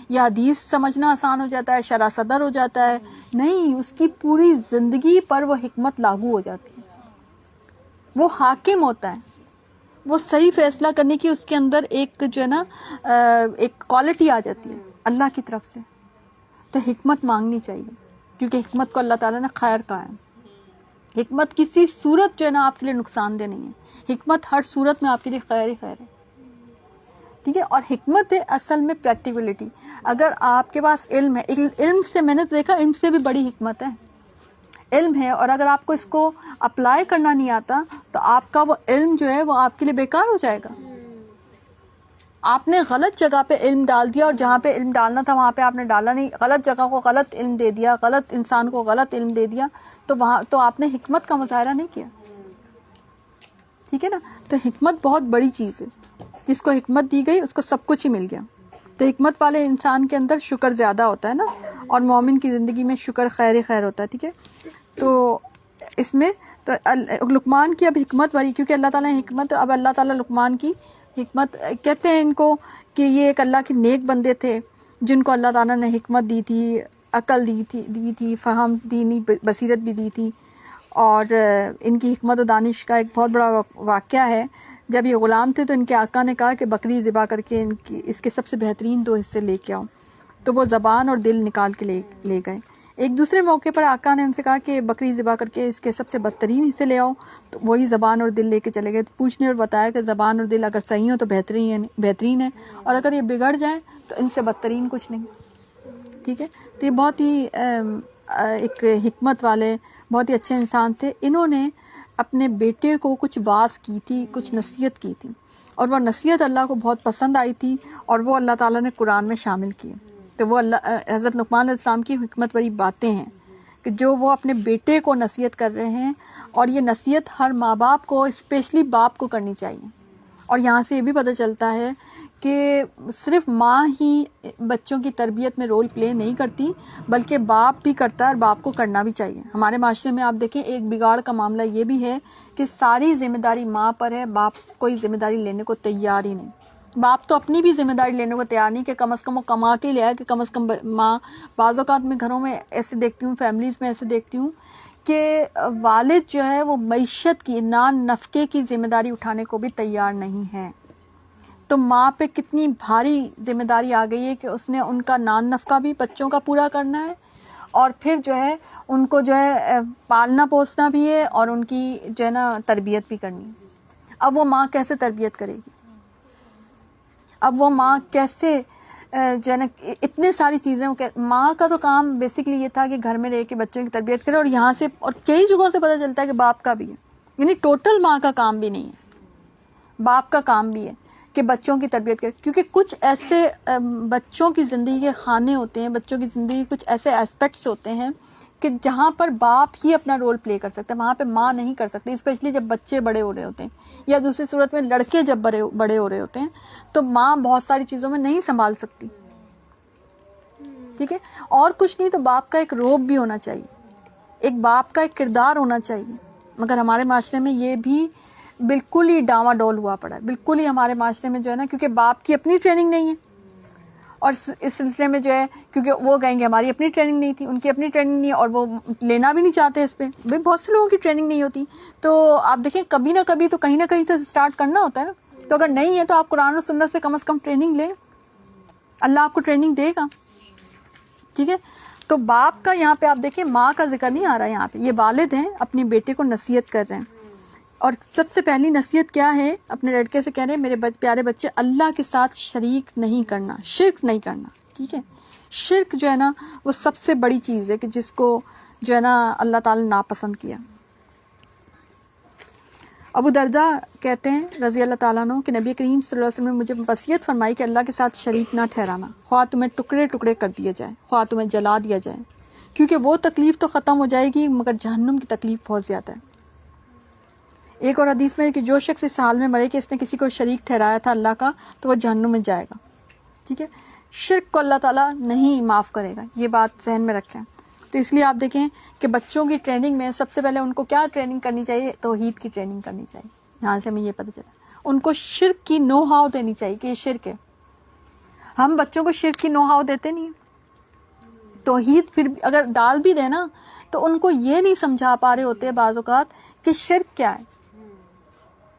یا حدیث سمجھنا آسان ہو جاتا ہے, شرح صدر ہو جاتا ہے. نہیں, اس کی پوری زندگی پر وہ حکمت لاگو ہو جاتی ہے, وہ حاکم ہوتا ہے, وہ صحیح فیصلہ کرنے کی اس کے اندر ایک جو ہے نا ایک کوالٹی آ جاتی ہے اللہ کی طرف سے. تو حکمت مانگنی چاہیے کیونکہ حکمت کو اللہ تعالیٰ نے خیر کہا ہے. حکمت کسی صورت جو ہے نا آپ کے لیے نقصان دہ نہیں ہے، حکمت ہر صورت میں آپ کے لیے خیر ہی خیر ہے، ٹھیک ہے. اور حکمت ہے اصل میں پریکٹیکلٹی. اگر آپ کے پاس علم ہے، علم سے میں نے دیکھا علم سے بھی بڑی حکمت ہے. علم ہے اور اگر آپ کو اس کو اپلائی کرنا نہیں آتا تو آپ کا وہ علم جو ہے وہ آپ کے لیے بیکار ہو جائے گا. آپ نے غلط جگہ پہ علم ڈال دیا اور جہاں پہ علم ڈالنا تھا وہاں پہ آپ نے ڈالا نہیں، غلط جگہ کو غلط علم دے دیا، غلط انسان کو غلط علم دے دیا، تو وہاں تو آپ نے حکمت کا مظاہرہ نہیں کیا. ٹھیک ہے نا. تو حکمت بہت بڑی چیز ہے، جس کو حکمت دی گئی اس کو سب کچھ ہی مل گیا. تو حکمت والے انسان کے اندر شکر زیادہ ہوتا ہے نا، اور مومن کی زندگی میں شکر خیر ہی خیر ہوتا ہے. ٹھیک ہے. تو اس میں تو لقمان کی اب حکمت بڑی، کیونکہ اللہ تعالیٰ نے حکمت، اب اللہ تعالیٰ لقمان کی حکمت کہتے ہیں ان کو کہ یہ ایک اللہ کے نیک بندے تھے جن کو اللہ تعالیٰ نے حکمت دی تھی، عقل دی تھی، فہم، دینی بصیرت بھی دی تھی. اور ان کی حکمت و دانش کا ایک بہت بڑا واقعہ ہے. جب یہ غلام تھے تو ان کے آقا نے کہا کہ بکری ذبح کر کے اس کے سب سے بہترین 2 حصے لے کے آؤ، تو وہ زبان اور دل نکال کے لے گئے. ایک دوسرے موقع پر آقا نے ان سے کہا کہ بکری ذبح کر کے اس کے سب سے بدترین حصے لے آؤ، تو وہی زبان اور دل لے کے چلے گئے. پوچھنے اور بتایا کہ زبان اور دل اگر صحیح ہو تو بہترین ہے، اور اگر یہ بگڑ جائے تو ان سے بدترین کچھ نہیں. ٹھیک ہے. تو یہ بہت ہی ایک حکمت والے بہت ہی اچھے انسان تھے. انہوں نے اپنے بیٹے کو کچھ واعظ کی تھی، کچھ نصیحت کی تھی، اور وہ نصیحت اللہ کو بہت پسند آئی تھی، اور وہ اللہ تعالیٰ نے قرآن میں شامل کی. تو وہ حضرت لقمان علیہ السلام کی حکمت بڑی باتیں ہیں کہ جو وہ اپنے بیٹے کو نصیحت کر رہے ہیں. اور یہ نصیحت ہر ماں باپ کو، اسپیشلی باپ کو کرنی چاہیے. اور یہاں سے یہ بھی پتہ چلتا ہے کہ صرف ماں ہی بچوں کی تربیت میں رول پلے نہیں کرتی، بلکہ باپ بھی کرتا ہے، اور باپ کو کرنا بھی چاہیے. ہمارے معاشرے میں آپ دیکھیں ایک بگاڑ کا معاملہ یہ بھی ہے کہ ساری ذمہ داری ماں پر ہے، باپ کوئی ذمہ داری لینے کو تیار ہی نہیں. باپ تو اپنی بھی ذمہ داری لینے کو تیار نہیں کہ کم از کم وہ کما کے لے آئے، کہ کم از کم ماں، بعض اوقات میں گھروں میں ایسے دیکھتی ہوں، فیملیز میں ایسے دیکھتی ہوں کہ والد جو ہے وہ معیشت کی، نان نفقے کی ذمہ داری اٹھانے کو بھی تیار نہیں ہے. تو ماں پہ کتنی بھاری ذمہ داری آ گئی ہے کہ اس نے ان کا نان نفقہ بھی بچوں کا پورا کرنا ہے، اور پھر جو ہے ان کو جو ہے پالنا پوسنا بھی ہے، اور ان کی جو ہے نا تربیت بھی کرنی ہے. اب وہ ماں کیسے تربیت کرے گی؟ اب وہ ماں کیسے جو ہے نا اتنے ساری چیزیں، ماں کا تو کام بیسکلی یہ تھا کہ گھر میں رہ کے بچوں کی تربیت کرے. اور یہاں سے اور کئی جگہوں سے پتہ چلتا ہے کہ باپ کا بھی ہے، یعنی ٹوٹل ماں کا کام بھی نہیں ہے، باپ کا کام بھی ہے کہ بچوں کی تربیت کرے. کیونکہ کچھ ایسے بچوں کی زندگی کے خانے ہوتے ہیں، بچوں کی زندگی کچھ ایسے ایسپیکٹس ہوتے ہیں کہ جہاں پر باپ ہی اپنا رول پلے کر سکتے ہیں، وہاں پہ ماں نہیں کر سکتی. اسپیشلی جب بچے بڑے ہو رہے ہوتے ہیں، یا دوسری صورت میں لڑکے جب بڑے ہو رہے ہوتے ہیں، تو ماں بہت ساری چیزوں میں نہیں سنبھال سکتی. ٹھیک ہے. اور کچھ نہیں تو باپ کا ایک روب بھی ہونا چاہیے، ایک باپ کا ایک کردار ہونا چاہیے. مگر ہمارے معاشرے میں یہ بھی بالکل ہی ڈاواں ڈول ہوا پڑا ہے. بالکل ہی ہمارے معاشرے میں جو ہے نا، کیونکہ باپ کی اپنی ٹریننگ نہیں ہے، اور اس سلسلے میں جو ہے کیونکہ وہ کہیں گے ہماری اپنی ٹریننگ نہیں تھی، ان کی اپنی ٹریننگ نہیں ہے، اور وہ لینا بھی نہیں چاہتے اس پہ. بھائی بہت سے لوگوں کی ٹریننگ نہیں ہوتی. تو آپ دیکھیں کبھی نہ کبھی تو کہیں نہ کہیں سے سٹارٹ کرنا ہوتا ہے نا. تو اگر نہیں ہے تو آپ قرآن و سنت سے کم از کم ٹریننگ لیں، اللہ آپ کو ٹریننگ دے گا. ٹھیک ہے. تو باپ کا یہاں پہ آپ دیکھیں ماں کا ذکر نہیں آ رہا ہے یہاں پہ. یہ والد ہیں اپنے بیٹے کو نصیحت کر رہے ہیں. اور سب سے پہلی نصیحت کیا ہے؟ اپنے لڑکے سے کہہ رہے ہیں میرے پیارے بچے، اللہ کے ساتھ شریک نہیں کرنا، شرک نہیں کرنا. ٹھیک ہے. شرک جو ہے نا وہ سب سے بڑی چیز ہے کہ جس کو جو ہے نا اللہ تعالی نے ناپسند کیا. ابو درداء کہتے ہیں رضی اللہ تعالیٰ عنہ کہ نبی کریم صلی اللہ علیہ وسلم نے مجھے وصیت فرمائی کہ اللہ کے ساتھ شریک نہ ٹھہرانا، خواہ تمہیں ٹکڑے ٹکڑے کر دیا جائے، خواہ تمہیں جلا دیا جائے، کیونکہ وہ تکلیف تو ختم ہو جائے گی مگر جہنم کی تکلیف بہت زیادہ ہے. ایک اور حدیث میں کہ جو شخص اس حال میں مرے کہ اس نے کسی کو شریک ٹھہرایا تھا اللہ کا تو وہ جہنم میں جائے گا. ٹھیک ہے. شرک کو اللہ تعالیٰ نہیں معاف کرے گا، یہ بات ذہن میں رکھیں. تو اس لیے آپ دیکھیں کہ بچوں کی ٹریننگ میں سب سے پہلے ان کو کیا ٹریننگ کرنی چاہیے؟ توحید کی ٹریننگ کرنی چاہیے. یہاں سے ہمیں یہ پتہ چلا ان کو شرک کی نو ہاؤ دینی چاہیے کہ یہ شرک ہے. ہم بچوں کو شرک کی نو ہاؤ دیتے نہیں ہیں. توحید پھر اگر ڈال بھی دیں نا تو ان کو یہ نہیں سمجھا پا رہے ہوتے بعض اوقات کہ شرک کیا ہے.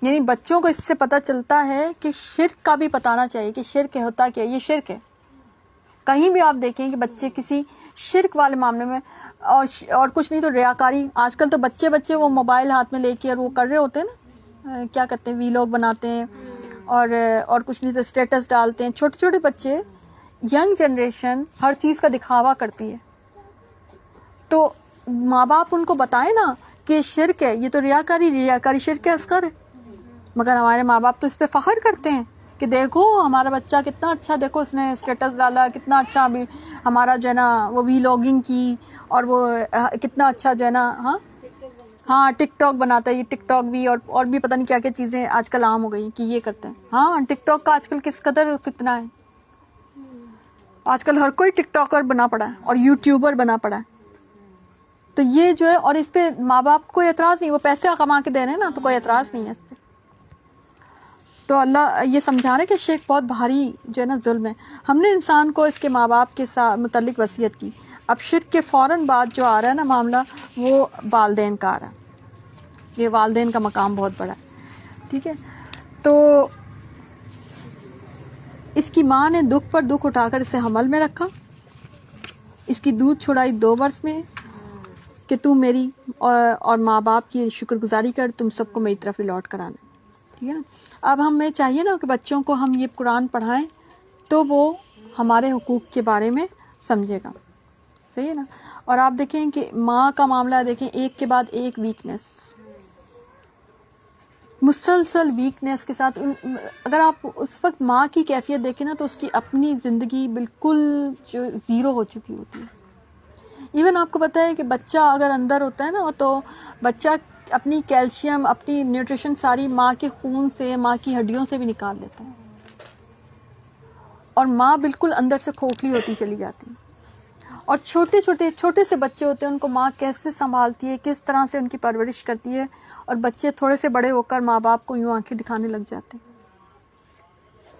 یعنی بچوں کو اس سے پتہ چلتا ہے کہ شرک کا بھی بتانا چاہیے کہ شرک ہوتا کیا ہے. یہ شرک ہے. کہیں بھی آپ دیکھیں کہ بچے کسی شرک والے معاملے میں اور کچھ نہیں تو ریاکاری. آج کل تو بچے وہ موبائل ہاتھ میں لے کے اور وہ کر رہے ہوتے ہیں نا, کیا کہتے ہیں, ویلاگ بناتے ہیں اور کچھ نہیں تو اسٹیٹس ڈالتے ہیں. چھوٹے چھوٹے بچے, ینگ جنریشن ہر چیز کا دکھاوا کرتی ہے. تو ماں باپ ان کو بتائیں نا کہ شرک ہے, یہ تو ریاکاری شرک اصغر ہے. مگر ہمارے ماں باپ تو اس پہ فخر کرتے ہیں کہ دیکھو ہمارا بچہ کتنا اچھا, دیکھو اس نے اسٹیٹس ڈالا, کتنا اچھا ہمارا جو ہے نا وہ ویلاگنگ کی, اور وہ کتنا اچھا جو ہے نا ہاں ٹک ٹاک بناتا ہے. یہ ٹک ٹاک بھی اور بھی پتہ نہیں کیا کیا چیزیں آج کل عام ہو گئی کہ یہ کرتے ہیں. ہاں ٹک ٹاک کا آج کل کس قدر فتنہ ہے. آج کل ہر کوئی ٹک ٹاکر بنا پڑا ہے اور یوٹیوبر بنا پڑا ہے. تو یہ جو ہے, اور اس پہ ماں باپ کو اعتراض نہیں, وہ پیسے کما کے دے رہے ہیں نا, تو کوئی اعتراض نہیں ہے اس پہ. تو اللہ یہ سمجھا رہا ہے کہ شرک بہت بھاری جو ہے نا ظلم ہے. ہم نے انسان کو اس کے ماں باپ کے ساتھ متعلق وصیت کی. اب شرک کے فوراً بعد جو آ رہا ہے نا معاملہ, وہ والدین کا آ رہا ہے. یہ والدین کا مقام بہت بڑا ہے. ٹھیک ہے, تو اس کی ماں نے دکھ پر دکھ اٹھا کر اسے حمل میں رکھا. اس کی دودھ چھڑائی 2 برس میں کہ تم میری اور ماں باپ کی شکر گزاری کر, تم سب کو میری طرف لوٹ کر آنا. ٹھیک ہے نا. اب ہمیں چاہیے نا کہ بچوں کو ہم یہ قرآن پڑھائیں تو وہ ہمارے حقوق کے بارے میں سمجھے گا. صحیح ہے نا. اور آپ دیکھیں کہ ماں کا معاملہ دیکھیں, ایک کے بعد ایک ویکنیس, مسلسل ویکنیس کے ساتھ. اگر آپ اس وقت ماں کی کیفیت دیکھیں نا تو اس کی اپنی زندگی بالکل جو زیرو ہو چکی ہوتی ہے. ایون آپ کو پتہ ہے کہ بچہ اگر اندر ہوتا ہے نا تو بچہ اپنی کیلشیم, اپنی نیوٹریشن ساری ماں کے خون سے, ماں کی ہڈیوں سے بھی نکال لیتا ہے, اور ماں بالکل اندر سے کھوکھلی ہوتی چلی جاتی ہے. اور چھوٹے سے بچے ہوتے ہیں, ان کو ماں کیسے سنبھالتی ہے, کس طرح سے ان کی پرورش کرتی ہے, اور بچے تھوڑے سے بڑے ہو کر ماں باپ کو یوں آنکھیں دکھانے لگ جاتے ہیں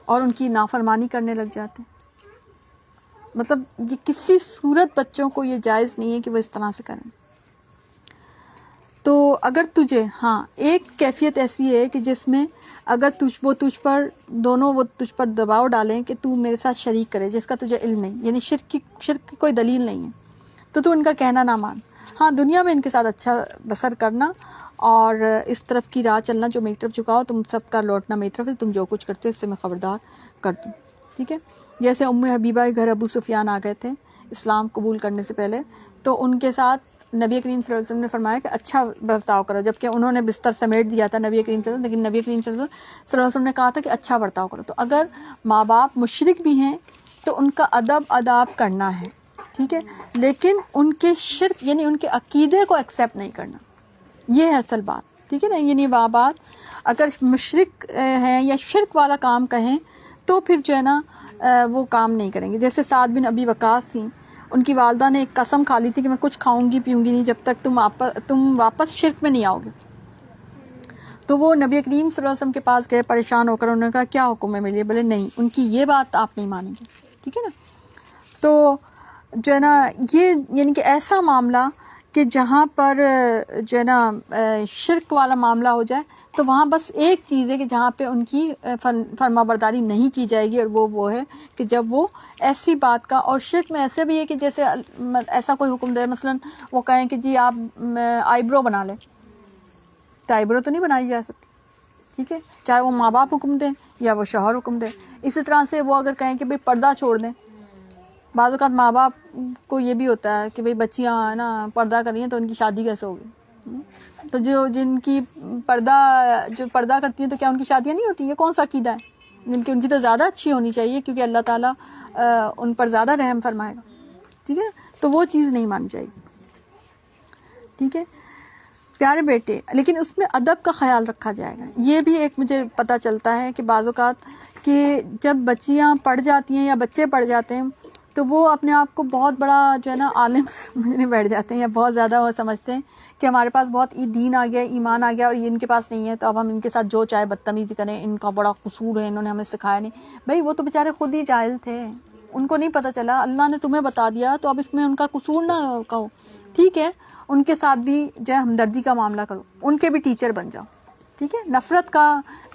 اور ان کی نافرمانی کرنے لگ جاتے ہیں. مطلب یہ کسی صورت بچوں کو یہ جائز نہیں ہے کہ وہ اس طرح سے کریں. تو اگر تجھے ایک کیفیت ایسی ہے کہ جس میں اگر وہ تجھ پر دباؤ ڈالیں کہ تو میرے ساتھ شریک کرے جس کا تجھے علم نہیں, یعنی شرک کی کوئی دلیل نہیں ہے, تو ان کا کہنا نہ مان. ہاں دنیا میں ان کے ساتھ اچھا بسر کرنا اور اس طرف کی راہ چلنا جو میری طرف جھکاؤ, تم سب کا لوٹنا میری طرف ہے, تم جو کچھ کرتے ہو اس سے میں خبردار کر دوں. ٹھیک ہے. جیسے ام حبیبہ کے گھر ابو سفیان آ گئے تھے اسلام قبول کرنے سے پہلے, تو ان کے ساتھ نبی کریم صلی اللہ علیہ وسلم نے فرمایا کہ اچھا برتاؤ کرو, جبکہ انہوں نے بستر سمیٹ دیا تھا نبی کریم صلی اللہ علیہ وسلم, لیکن نبی کریم صلی اللہ علیہ وسلم نے کہا تھا کہ اچھا برتاؤ کرو. تو اگر ماں باپ مشرک بھی ہیں تو ان کا اداب کرنا ہے. ٹھیک ہے, لیکن ان کے شرک یعنی ان کے عقیدے کو ایکسیپٹ نہیں کرنا, یہ ہے اصل بات. ٹھیک ہے نا. یعنی ماں باپ اگر مشرک ہیں یا شرک والا کام کہیں تو پھر جو ہے نا وہ کام نہیں کریں گے. جیسے سعد بن ابی وقاص تھیں, ان کی والدہ نے ایک قسم کھا لی تھی کہ میں کچھ کھاؤں گی پیوں گی نہیں جب تک تم واپس شرک میں نہیں آؤ گے. تو وہ نبی کریم صلی اللہ علیہ وسلم کے پاس گئے پریشان ہو کر, انہوں نے کہا کیا حکم ہے میرے لیے؟ بولے نہیں, ان کی یہ بات آپ نہیں مانیں گے. ٹھیک ہے نا. تو جو ہے نا یہ یعنی کہ ایسا معاملہ کہ جہاں پر جو ہے نا شرک والا معاملہ ہو جائے تو وہاں بس ایک چیز ہے کہ جہاں پہ ان کی فرما برداری نہیں کی جائے گی, اور وہ ہے کہ جب وہ ایسی بات کا, اور شرک میں ایسے بھی ہے کہ جیسے ایسا کوئی حکم دے, مثلا وہ کہیں کہ جی آپ آئی برو بنا لیں, تو آئی برو تو نہیں بنائی جا سکتی. ٹھیک ہے, چاہے وہ ماں باپ حکم دیں یا وہ شوہر حکم دیں. اسی طرح سے وہ اگر کہیں کہ بھئی پردہ چھوڑ دیں, بعض اوقات ماں باپ کو یہ بھی ہوتا ہے کہ بھئی بچیاں نا پردہ کر رہی ہیں تو ان کی شادی کیسے ہوگی. تو جن کی پردہ کرتی ہیں تو کیا ان کی شادیاں نہیں ہوتی؟ یہ کون سا عقیدہ ہے؟ بلکہ ان کی تو زیادہ اچھی ہونی چاہیے, کیونکہ اللہ تعالیٰ ان پر زیادہ رحم فرمائے گا. ٹھیک ہے, تو وہ چیز نہیں مانی جائے گی. ٹھیک ہے پیارے بیٹے, لیکن اس میں ادب کا خیال رکھا جائے گا. یہ بھی ایک مجھے پتہ چلتا ہے کہ بعض اوقات کہ جب بچیاں پڑھ جاتی ہیں یا بچے پڑھ جاتے ہیں تو وہ اپنے آپ کو بہت بڑا جو ہے نا عالم سمجھنے بیٹھ جاتے ہیں, یا بہت زیادہ وہ سمجھتے ہیں کہ ہمارے پاس بہت دین آ گیا, ایمان آ گیا, اور یہ ان کے پاس نہیں ہے, تو اب ہم ان کے ساتھ جو چاہے بدتمیزی کریں, ان کا بڑا قصور ہے, انہوں نے ہمیں سکھایا نہیں. بھائی وہ تو بیچارے خود ہی جاہل تھے, ان کو نہیں پتہ چلا, اللہ نے تمہیں بتا دیا, تو اب اس میں ان کا قصور نہ کہو. ٹھیک ہے, ان کے ساتھ بھی جو ہے ہمدردی کا معاملہ کرو, ان کے بھی ٹیچر بن جاؤ. ٹھیک ہے,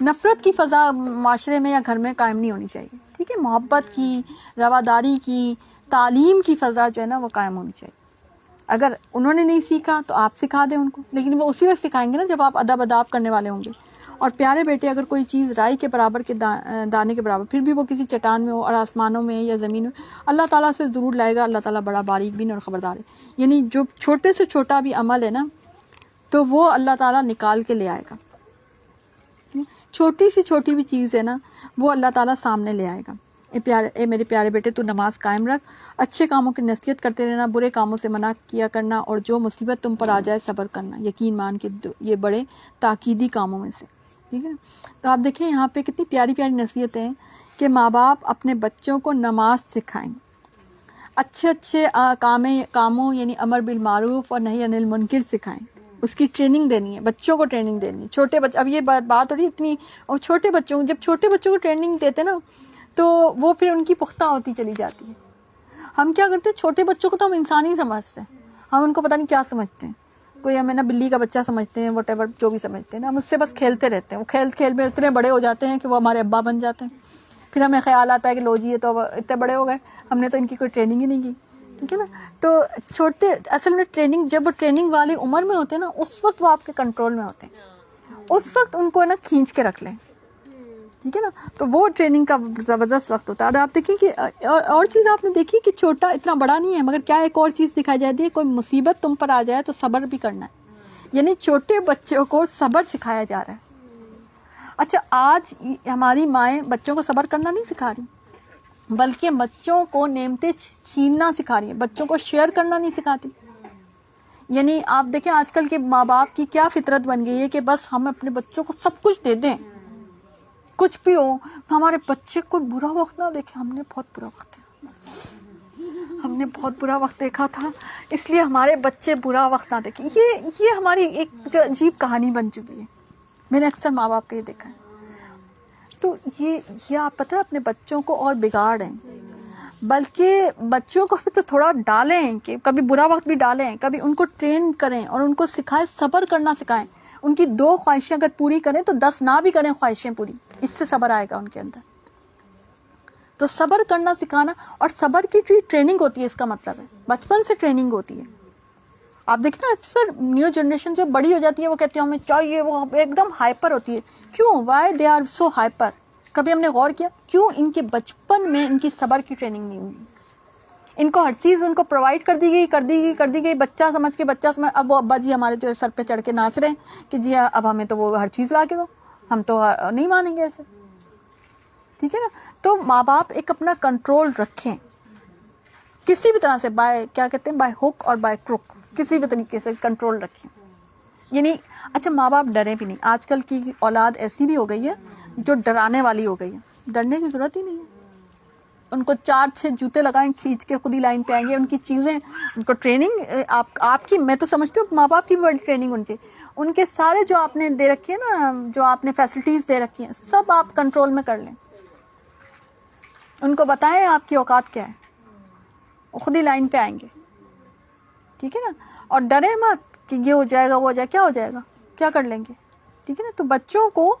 نفرت کی فضا معاشرے میں یا گھر میں قائم نہیں ہونی چاہیے. ٹھیک ہے. محبت کی, رواداری کی, تعلیم کی فضا جو ہے نا وہ قائم ہونی چاہیے. اگر انہوں نے نہیں سیکھا تو آپ سکھا دیں ان کو, لیکن وہ اسی وقت سکھائیں گے نا جب آپ ادب کرنے والے ہوں گے. اور پیارے بیٹے, اگر کوئی چیز رائی کے برابر کے دانے کے برابر, پھر بھی وہ کسی چٹان میں ہو اور آسمانوں میں یا زمین میں, اللہ تعالیٰ سے ضرور لائے گا. اللہ تعالیٰ بڑا باریک بین اور خبردار ہے. یعنی جو چھوٹے سے چھوٹا بھی عمل ہے نا تو وہ اللہ تعالیٰ نکال کے لے آئے گا. چھوٹی سی چھوٹی بھی چیز ہے نا وہ اللہ تعالیٰ سامنے لے آئے گا. اے میرے پیارے بیٹے, تو نماز قائم رکھ, اچھے کاموں کی نصیحت کرتے رہنا, برے کاموں سے منع کیا کرنا, اور جو مصیبت تم پر آ جائے صبر کرنا. یقین مان کے یہ بڑے تاکیدی کاموں میں سے, ٹھیک ہے نا. تو آپ دیکھیں یہاں پہ کتنی پیاری پیاری نصیحتیں ہیں کہ ماں باپ اپنے بچوں کو نماز سکھائیں, اچھے کاموں یعنی امر بالمعروف اور نہی عن المنکر سکھائیں. اس کی ٹریننگ دینی ہے, بچوں کو ٹریننگ دینی ہے. چھوٹے بچے, اب یہ بات ہو رہی ہے اتنی, اور چھوٹے بچوں, جب چھوٹے بچوں کو ٹریننگ دیتے نا تو وہ پھر ان کی پختہ ہوتی چلی جاتی ہے. ہم کیا کرتے ہیں, چھوٹے بچوں کو تو ہم انسان ہی سمجھتے ہیں, ہم ان کو پتہ نہیں کیا سمجھتے ہیں. کوئی ہمیں نا بلی کا بچہ سمجھتے ہیں, واٹ ایور جو بھی سمجھتے ہیں نا, ہم اس سے بس کھیلتے رہتے ہیں. وہ کھیل میں اتنے بڑے ہو جاتے ہیں کہ وہ ہمارے ابا بن جاتے ہیں. پھر ہمیں خیال آتا ہے کہ لو جی یہ تو اتنے بڑے ہو گئے, ہم نے تو ان کی کوئی ٹریننگ ہی نہیں کی, ٹھیک ہے نا. تو چھوٹے اصل میں ٹریننگ, جب وہ ٹریننگ والی عمر میں ہوتے ہیں نا اس وقت وہ آپ کے کنٹرول میں ہوتے ہیں, اس وقت ان کو نا کھینچ کے رکھ لیں, ٹھیک ہے نا. تو وہ ٹریننگ کا زبردست وقت ہوتا ہے. اور آپ دیکھیں کہ اور چیز آپ نے دیکھی کہ چھوٹا اتنا بڑا نہیں ہے, مگر کیا ایک اور چیز سکھائی جاتی ہے, کوئی مصیبت تم پر آ جائے تو صبر بھی کرنا ہے. یعنی چھوٹے بچوں کو صبر سکھایا جا رہا ہے. اچھا, آج ہماری مائیں بچوں کو صبر کرنا نہیں سکھا رہی, بلکہ بچوں کو نعمتیں چھیننا سکھا رہی ہیں, بچوں کو شیئر کرنا نہیں سکھاتی. یعنی آپ دیکھیں آج کل کے ماں باپ کی کیا فطرت بن گئی ہے کہ بس ہم اپنے بچوں کو سب کچھ دے دیں, کچھ بھی ہو, ہمارے بچے کو برا وقت نہ دیکھیں. ہم نے بہت برا وقت دیکھا تھا, اس لیے ہمارے بچے برا وقت نہ دیکھیں. یہ ہماری ایک جو عجیب کہانی بن چکی ہے. میں نے اکثر ماں باپ کا یہ دیکھا ہے. تو یہ آپ پتہ ہے اپنے بچوں کو اور بگاڑیں, بلکہ بچوں کو بھی تو تھوڑا ڈالیں کہ کبھی برا وقت بھی ڈالیں, کبھی ان کو ٹرین کریں اور ان کو سکھائیں, صبر کرنا سکھائیں. ان کی 2 خواہشیں اگر پوری کریں تو 10 نہ بھی کریں خواہشیں پوری, اس سے صبر آئے گا ان کے اندر. تو صبر کرنا سکھانا, اور صبر کی ٹریننگ ہوتی ہے, اس کا مطلب ہے بچپن سے ٹریننگ ہوتی ہے. آپ دیکھیں نا اکثر نیو جنریشن جو بڑی ہو جاتی ہے وہ کہتی ہے ہمیں چاہیے, وہ ایک دم ہائپر ہوتی ہے. کیوں, why they are so hyper? کبھی ہم نے غور کیا کیوں ان کے بچپن میں ان کی صبر کی ٹریننگ نہیں ہوئی. ان کو ہر چیز ان کو پرووائڈ کر دی گئی, بچہ سمجھ. اب وہ ابا جی ہمارے جو سر پہ چڑھ کے ناچ رہے ہیں کہ جی اب ہمیں تو وہ ہر چیز لا کے دو, ہم تو نہیں مانیں گے ایسے, ٹھیک ہے نا. تو ماں باپ ایک اپنا کنٹرول رکھیں کسی بھی طرح سے, بائی کیا کہتے ہیں, بائی ہک اور بائی کروک, کسی بھی طریقے سے کنٹرول رکھیں. یعنی اچھا ماں باپ ڈرے بھی نہیں. آج کل کی اولاد ایسی بھی ہو گئی ہے جو ڈرانے والی ہو گئی ہے, ڈرنے کی ضرورت ہی نہیں ہے. ان کو 4-6 جوتے لگائیں, کھینچ کے خود ہی لائن پہ آئیں گے. ان کی چیزیں, ان کو ٹریننگ آپ کی, میں تو سمجھتی ہوں ماں باپ کی بھی بڑی ٹریننگ ان کی. ان کے سارے جو آپ نے دے رکھی ہے نا, جو آپ نے فیسلٹیز دے رکھی ہیں, سب آپ کنٹرول میں کر لیں. ان کو بتائیں آپ کی اوقات کیا ہے, وہ خود ہی لائن پہ آئیں گے, ٹھیک ہے نا. اور ڈرے مت کہ یہ ہو جائے گا, وہ ہو جائے, کیا ہو جائے گا, کیا کر لیں گے, ٹھیک ہے نا. تو بچوں کو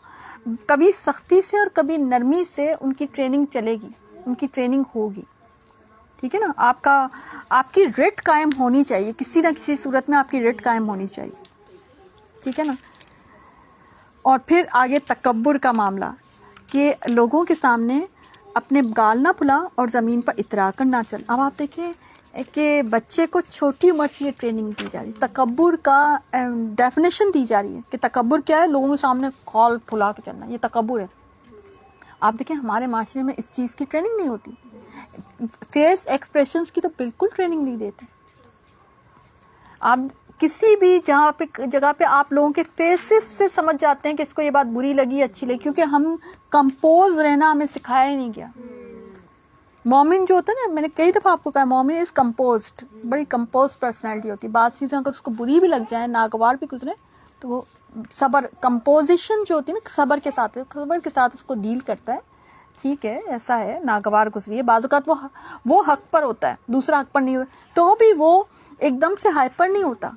کبھی سختی سے اور کبھی نرمی سے ان کی ٹریننگ چلے گی, ان کی ٹریننگ ہوگی, ٹھیک ہے نا. آپ کی رٹ قائم ہونی چاہیے, کسی نہ کسی صورت میں آپ کی رٹ قائم ہونی چاہیے, ٹھیک ہے نا. اور پھر آگے تکبر کا معاملہ, کہ لوگوں کے سامنے اپنے گال نہ پھلا اور زمین پر اترا کر نہ چل. اب آپ دیکھیں کہ بچے کو چھوٹی عمر سے یہ ٹریننگ دی جا رہی ہے. تکبر کا ڈیفینیشن دی جا رہی ہے کہ تکبر کیا ہے, لوگوں کے سامنے کال پھلا کے چلنا, یہ تکبر ہے. آپ دیکھیں ہمارے معاشرے میں اس چیز کی ٹریننگ نہیں ہوتی. فیس ایکسپریشنز کی تو بالکل ٹریننگ نہیں دیتے. آپ کسی بھی جگہ پہ آپ لوگوں کے فیسز سے سمجھ جاتے ہیں کہ اس کو یہ بات بری لگی, اچھی لگی, کیونکہ ہم کمپوز رہنا ہمیں سکھایا ہی نہیں گیا. مومن جو ہوتا ہے نا, میں نے کئی دفعہ آپ کو کہا, مومن از کمپوزڈ, بڑی کمپوز پرسنالٹی ہوتی ہے. بعض چیزیں اگر اس کو بری بھی لگ جائیں, ناگوار بھی گزرے, تو وہ صبر, کمپوزیشن جو ہوتی ہے نا, صبر کے ساتھ اس کو ڈیل کرتا ہے. ٹھیک ہے, ایسا ہے, ناگوار گزری ہے, بعض اوقات وہ حق پر ہوتا ہے, دوسرا حق پر نہیں ہوتا, تو بھی وہ ایک دم سے ہائپر نہیں ہوتا.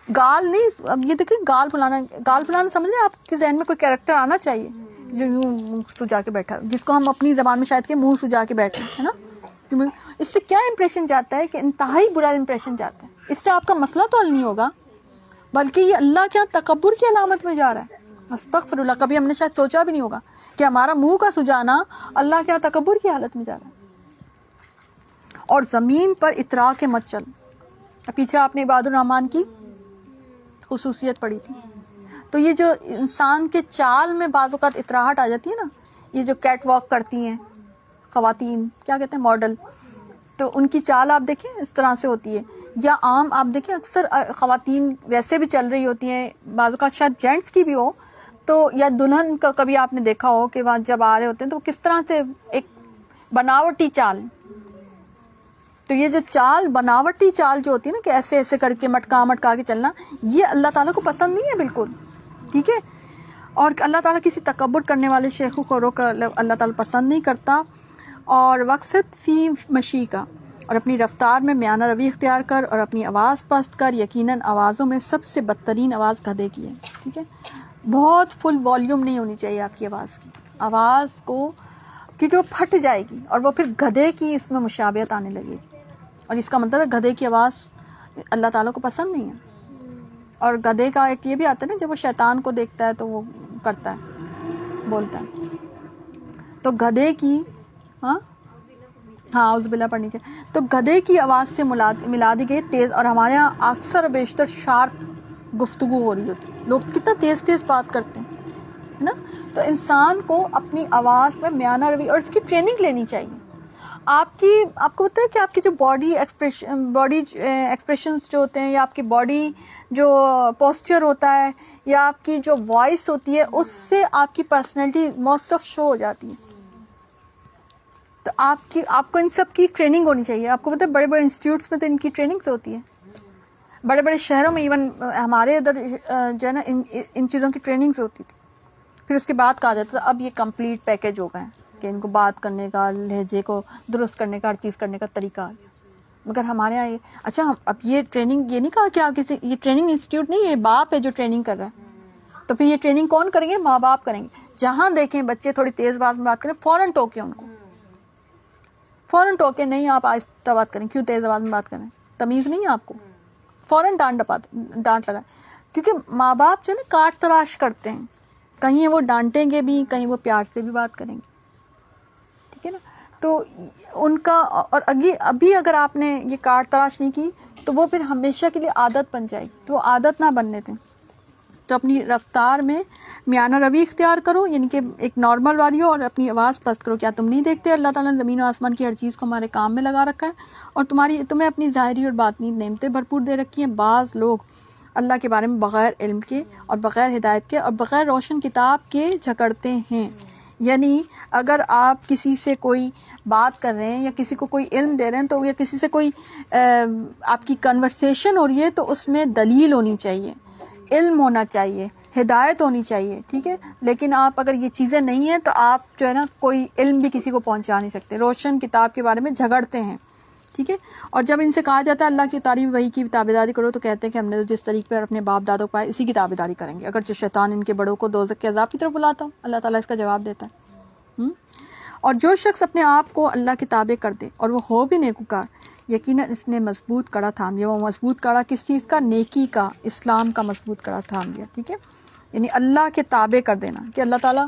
گال نہیں, اب یہ دیکھیں گال پھلانا سمجھ رہے ہیں, آپ کے ذہن میں کوئی کیریکٹر آنا چاہیے جو یوں منہ سجا کے بیٹھا، جس کو ہم اپنی زبان میں شاید کہ منہ سجا کے بیٹھے ہے نا، اس سے کیا امپریشن جاتا ہے کہ انتہائی برا امپریشن جاتا ہے. اس سے آپ کا مسئلہ تو حل نہیں ہوگا، بلکہ یہ اللہ کے یہاں تکبر کی علامت میں جا رہا ہے. استغفر اللہ. کبھی ہم نے شاید سوچا بھی نہیں ہوگا کہ ہمارا منہ کا سجانا اللہ کے یہاں تکبر کی حالت میں جا رہا ہے. اور زمین پر اترا کے مت چل. پیچھے آپ نے عباد الرحمن کی خصوصیت پڑھی تھی. تو یہ جو انسان کے چال میں بعض اوقات اتراہٹ آ جاتی ہے نا، یہ جو کیٹ واک کرتی ہیں خواتین، کیا کہتے ہیں، ماڈل، تو ان کی چال آپ دیکھیں اس طرح سے ہوتی ہے. یا عام آپ دیکھیں اکثر خواتین ویسے بھی چل رہی ہوتی ہیں، بعض اوقات شاید جینٹس کی بھی ہو، تو یا دلہن کا کبھی آپ نے دیکھا ہو کہ وہاں جب آ رہے ہوتے ہیں تو کس طرح سے ایک بناوٹی چال. تو یہ جو چال، بناوٹی چال جو ہوتی ہے نا کہ ایسے ایسے کر کے مٹکا کے چلنا، یہ اللہ تعالیٰ کو پسند نہیں ہے بالکل. ٹھیک ہے. اور اللہ تعالیٰ کسی تکبر کرنے والے شیخ و خوروں کا اللہ تعالیٰ پسند نہیں کرتا. اور وقصد فی مشی کا، اور اپنی رفتار میں میانہ روی اختیار کر اور اپنی آواز پست کر. یقیناً آوازوں میں سب سے بدترین آواز گدھے کی ہے. ٹھیک ہے. بہت فل والیوم نہیں ہونی چاہیے آپ کی آواز کی، آواز کو، کیونکہ وہ پھٹ جائے گی اور وہ پھر گدھے کی اس میں مشابہت آنے لگے گی. اور اس کا مطلب ہے گدھے کی آواز اللہ تعالیٰ کو پسند نہیں ہے. اور گدھے کا ایک یہ بھی آتا ہے نا، جب وہ شیطان کو دیکھتا ہے تو وہ کرتا ہے، بولتا ہے. تو گدھے کی ہاں اعوذ باللہ پڑھنی چاہیے. تو گدھے کی آواز سے ملا دی گئی تیز. اور ہمارے یہاں اکثر بیشتر شارپ گفتگو ہو رہی ہوتی ہے، لوگ کتنا تیز تیز بات کرتے ہیں ہے نا. تو انسان کو اپنی آواز میں میانہ روی، اور اس کی ٹریننگ لینی چاہیے. آپ کو پتہ ہے کہ آپ کی جو باڈی ایکسپریشنز جو ہوتے ہیں، یا آپ کی باڈی جو پوسچر ہوتا ہے، یا آپ کی جو وائس ہوتی ہے، اس سے آپ کی پرسنالٹی موسٹ آف شو ہو جاتی ہے. تو آپ کو ان سب کی ٹریننگ ہونی چاہیے. آپ کو پتہ ہے بڑے بڑے انسٹیٹیوٹس میں تو ان کی ٹریننگز ہوتی ہے، بڑے بڑے شہروں میں، ایون ہمارے ادھر جو ہے نا ان چیزوں کی ٹریننگز ہوتی تھی. پھر اس کے بعد کہا جاتا تھا اب یہ کمپلیٹ پیکج ہو گئے کہ ان کو بات کرنے کا، لہجے کو درست کرنے کا، ہر چیز کرنے کا طریقہ. مگر ہمارے یہاں اچھا اب یہ ٹریننگ، یہ نہیں کہا کہ یہ ٹریننگ انسٹیٹیوٹ نہیں ہے، باپ ہے جو ٹریننگ کر رہا ہے. تو پھر یہ ٹریننگ کون کریں گے؟ ماں باپ کریں گے. جہاں دیکھیں بچے تھوڑی تیز آواز میں بات کریں، فوراً ٹوکیں ان کو، فوراً ٹوکیں. نہیں آپ آہستہ بات کریں، کیوں تیز آواز میں بات کریں؟ تمیز نہیں ہے آپ کو؟ فوراً ڈانٹ لگائیں. کیونکہ ماں باپ جو ہے نا کاٹ تراش کرتے ہیں، کہیں وہ ڈانٹیں گے بھی، کہیں وہ پیار سے بھی بات کریں گے. ٹھیک ہے نا. تو ان کا، اور ابھی اگر آپ نے یہ کاٹ تراش نہیں کی تو وہ پھر ہمیشہ کے لیے عادت بن جائے گی. تو وہ عادت نہ بننے دیں. تو اپنی رفتار میں میانہ روی اختیار کرو، یعنی کہ ایک نارمل والی ہو، اور اپنی آواز پست کرو. کیا تم نہیں دیکھتے اللہ تعالیٰ نے زمین و آسمان کی ہر چیز کو ہمارے کام میں لگا رکھا ہے، اور تمہیں اپنی ظاہری اور باطنی نعمتیں بھرپور دے رکھی ہیں. بعض لوگ اللہ کے بارے میں بغیر علم کے اور بغیر ہدایت کے اور بغیر روشن کتاب کے جھگڑتے ہیں. یعنی اگر آپ کسی سے کوئی بات کر رہے ہیں یا کسی کو کوئی علم دے رہے ہیں، تو یا کسی سے کوئی آپ کی کنورسیشن ہو رہی ہے، تو اس میں دلیل ہونی چاہیے، علم ہونا چاہیے، ہدایت ہونی چاہیے. ٹھیک ہے. لیکن آپ اگر یہ چیزیں نہیں ہیں تو آپ جو ہے نا کوئی علم بھی کسی کو پہنچا نہیں سکتے. روشن کتاب کے بارے میں جھگڑتے ہیں. ٹھیک ہے. اور جب ان سے کہا جاتا ہے اللہ کی تعلیم وحی کی تابعداری کرو، تو کہتے ہیں کہ ہم نے جس طریقے پر اپنے باپ دادوں کو پایا اسی کی تابعداری کریں گے، اگر جو شیطان ان کے بڑوں کو دوزخ کے عذاب کی طرف بلاتا ہوں. اللہ تعالیٰ اس کا جواب دیتا ہے. اور جو شخص اپنے آپ کو اللہ کے تابع کر دے اور وہ ہو بھی نیکوکار، یقیناً اس نے مضبوط کڑا تھام لیا. وہ مضبوط کڑا کس چیز کا؟ نیکی کا، اسلام کا مضبوط کڑا تھام لیا. ٹھیک ہے. یعنی اللہ کے تابع کر دینا کہ اللہ تعالیٰ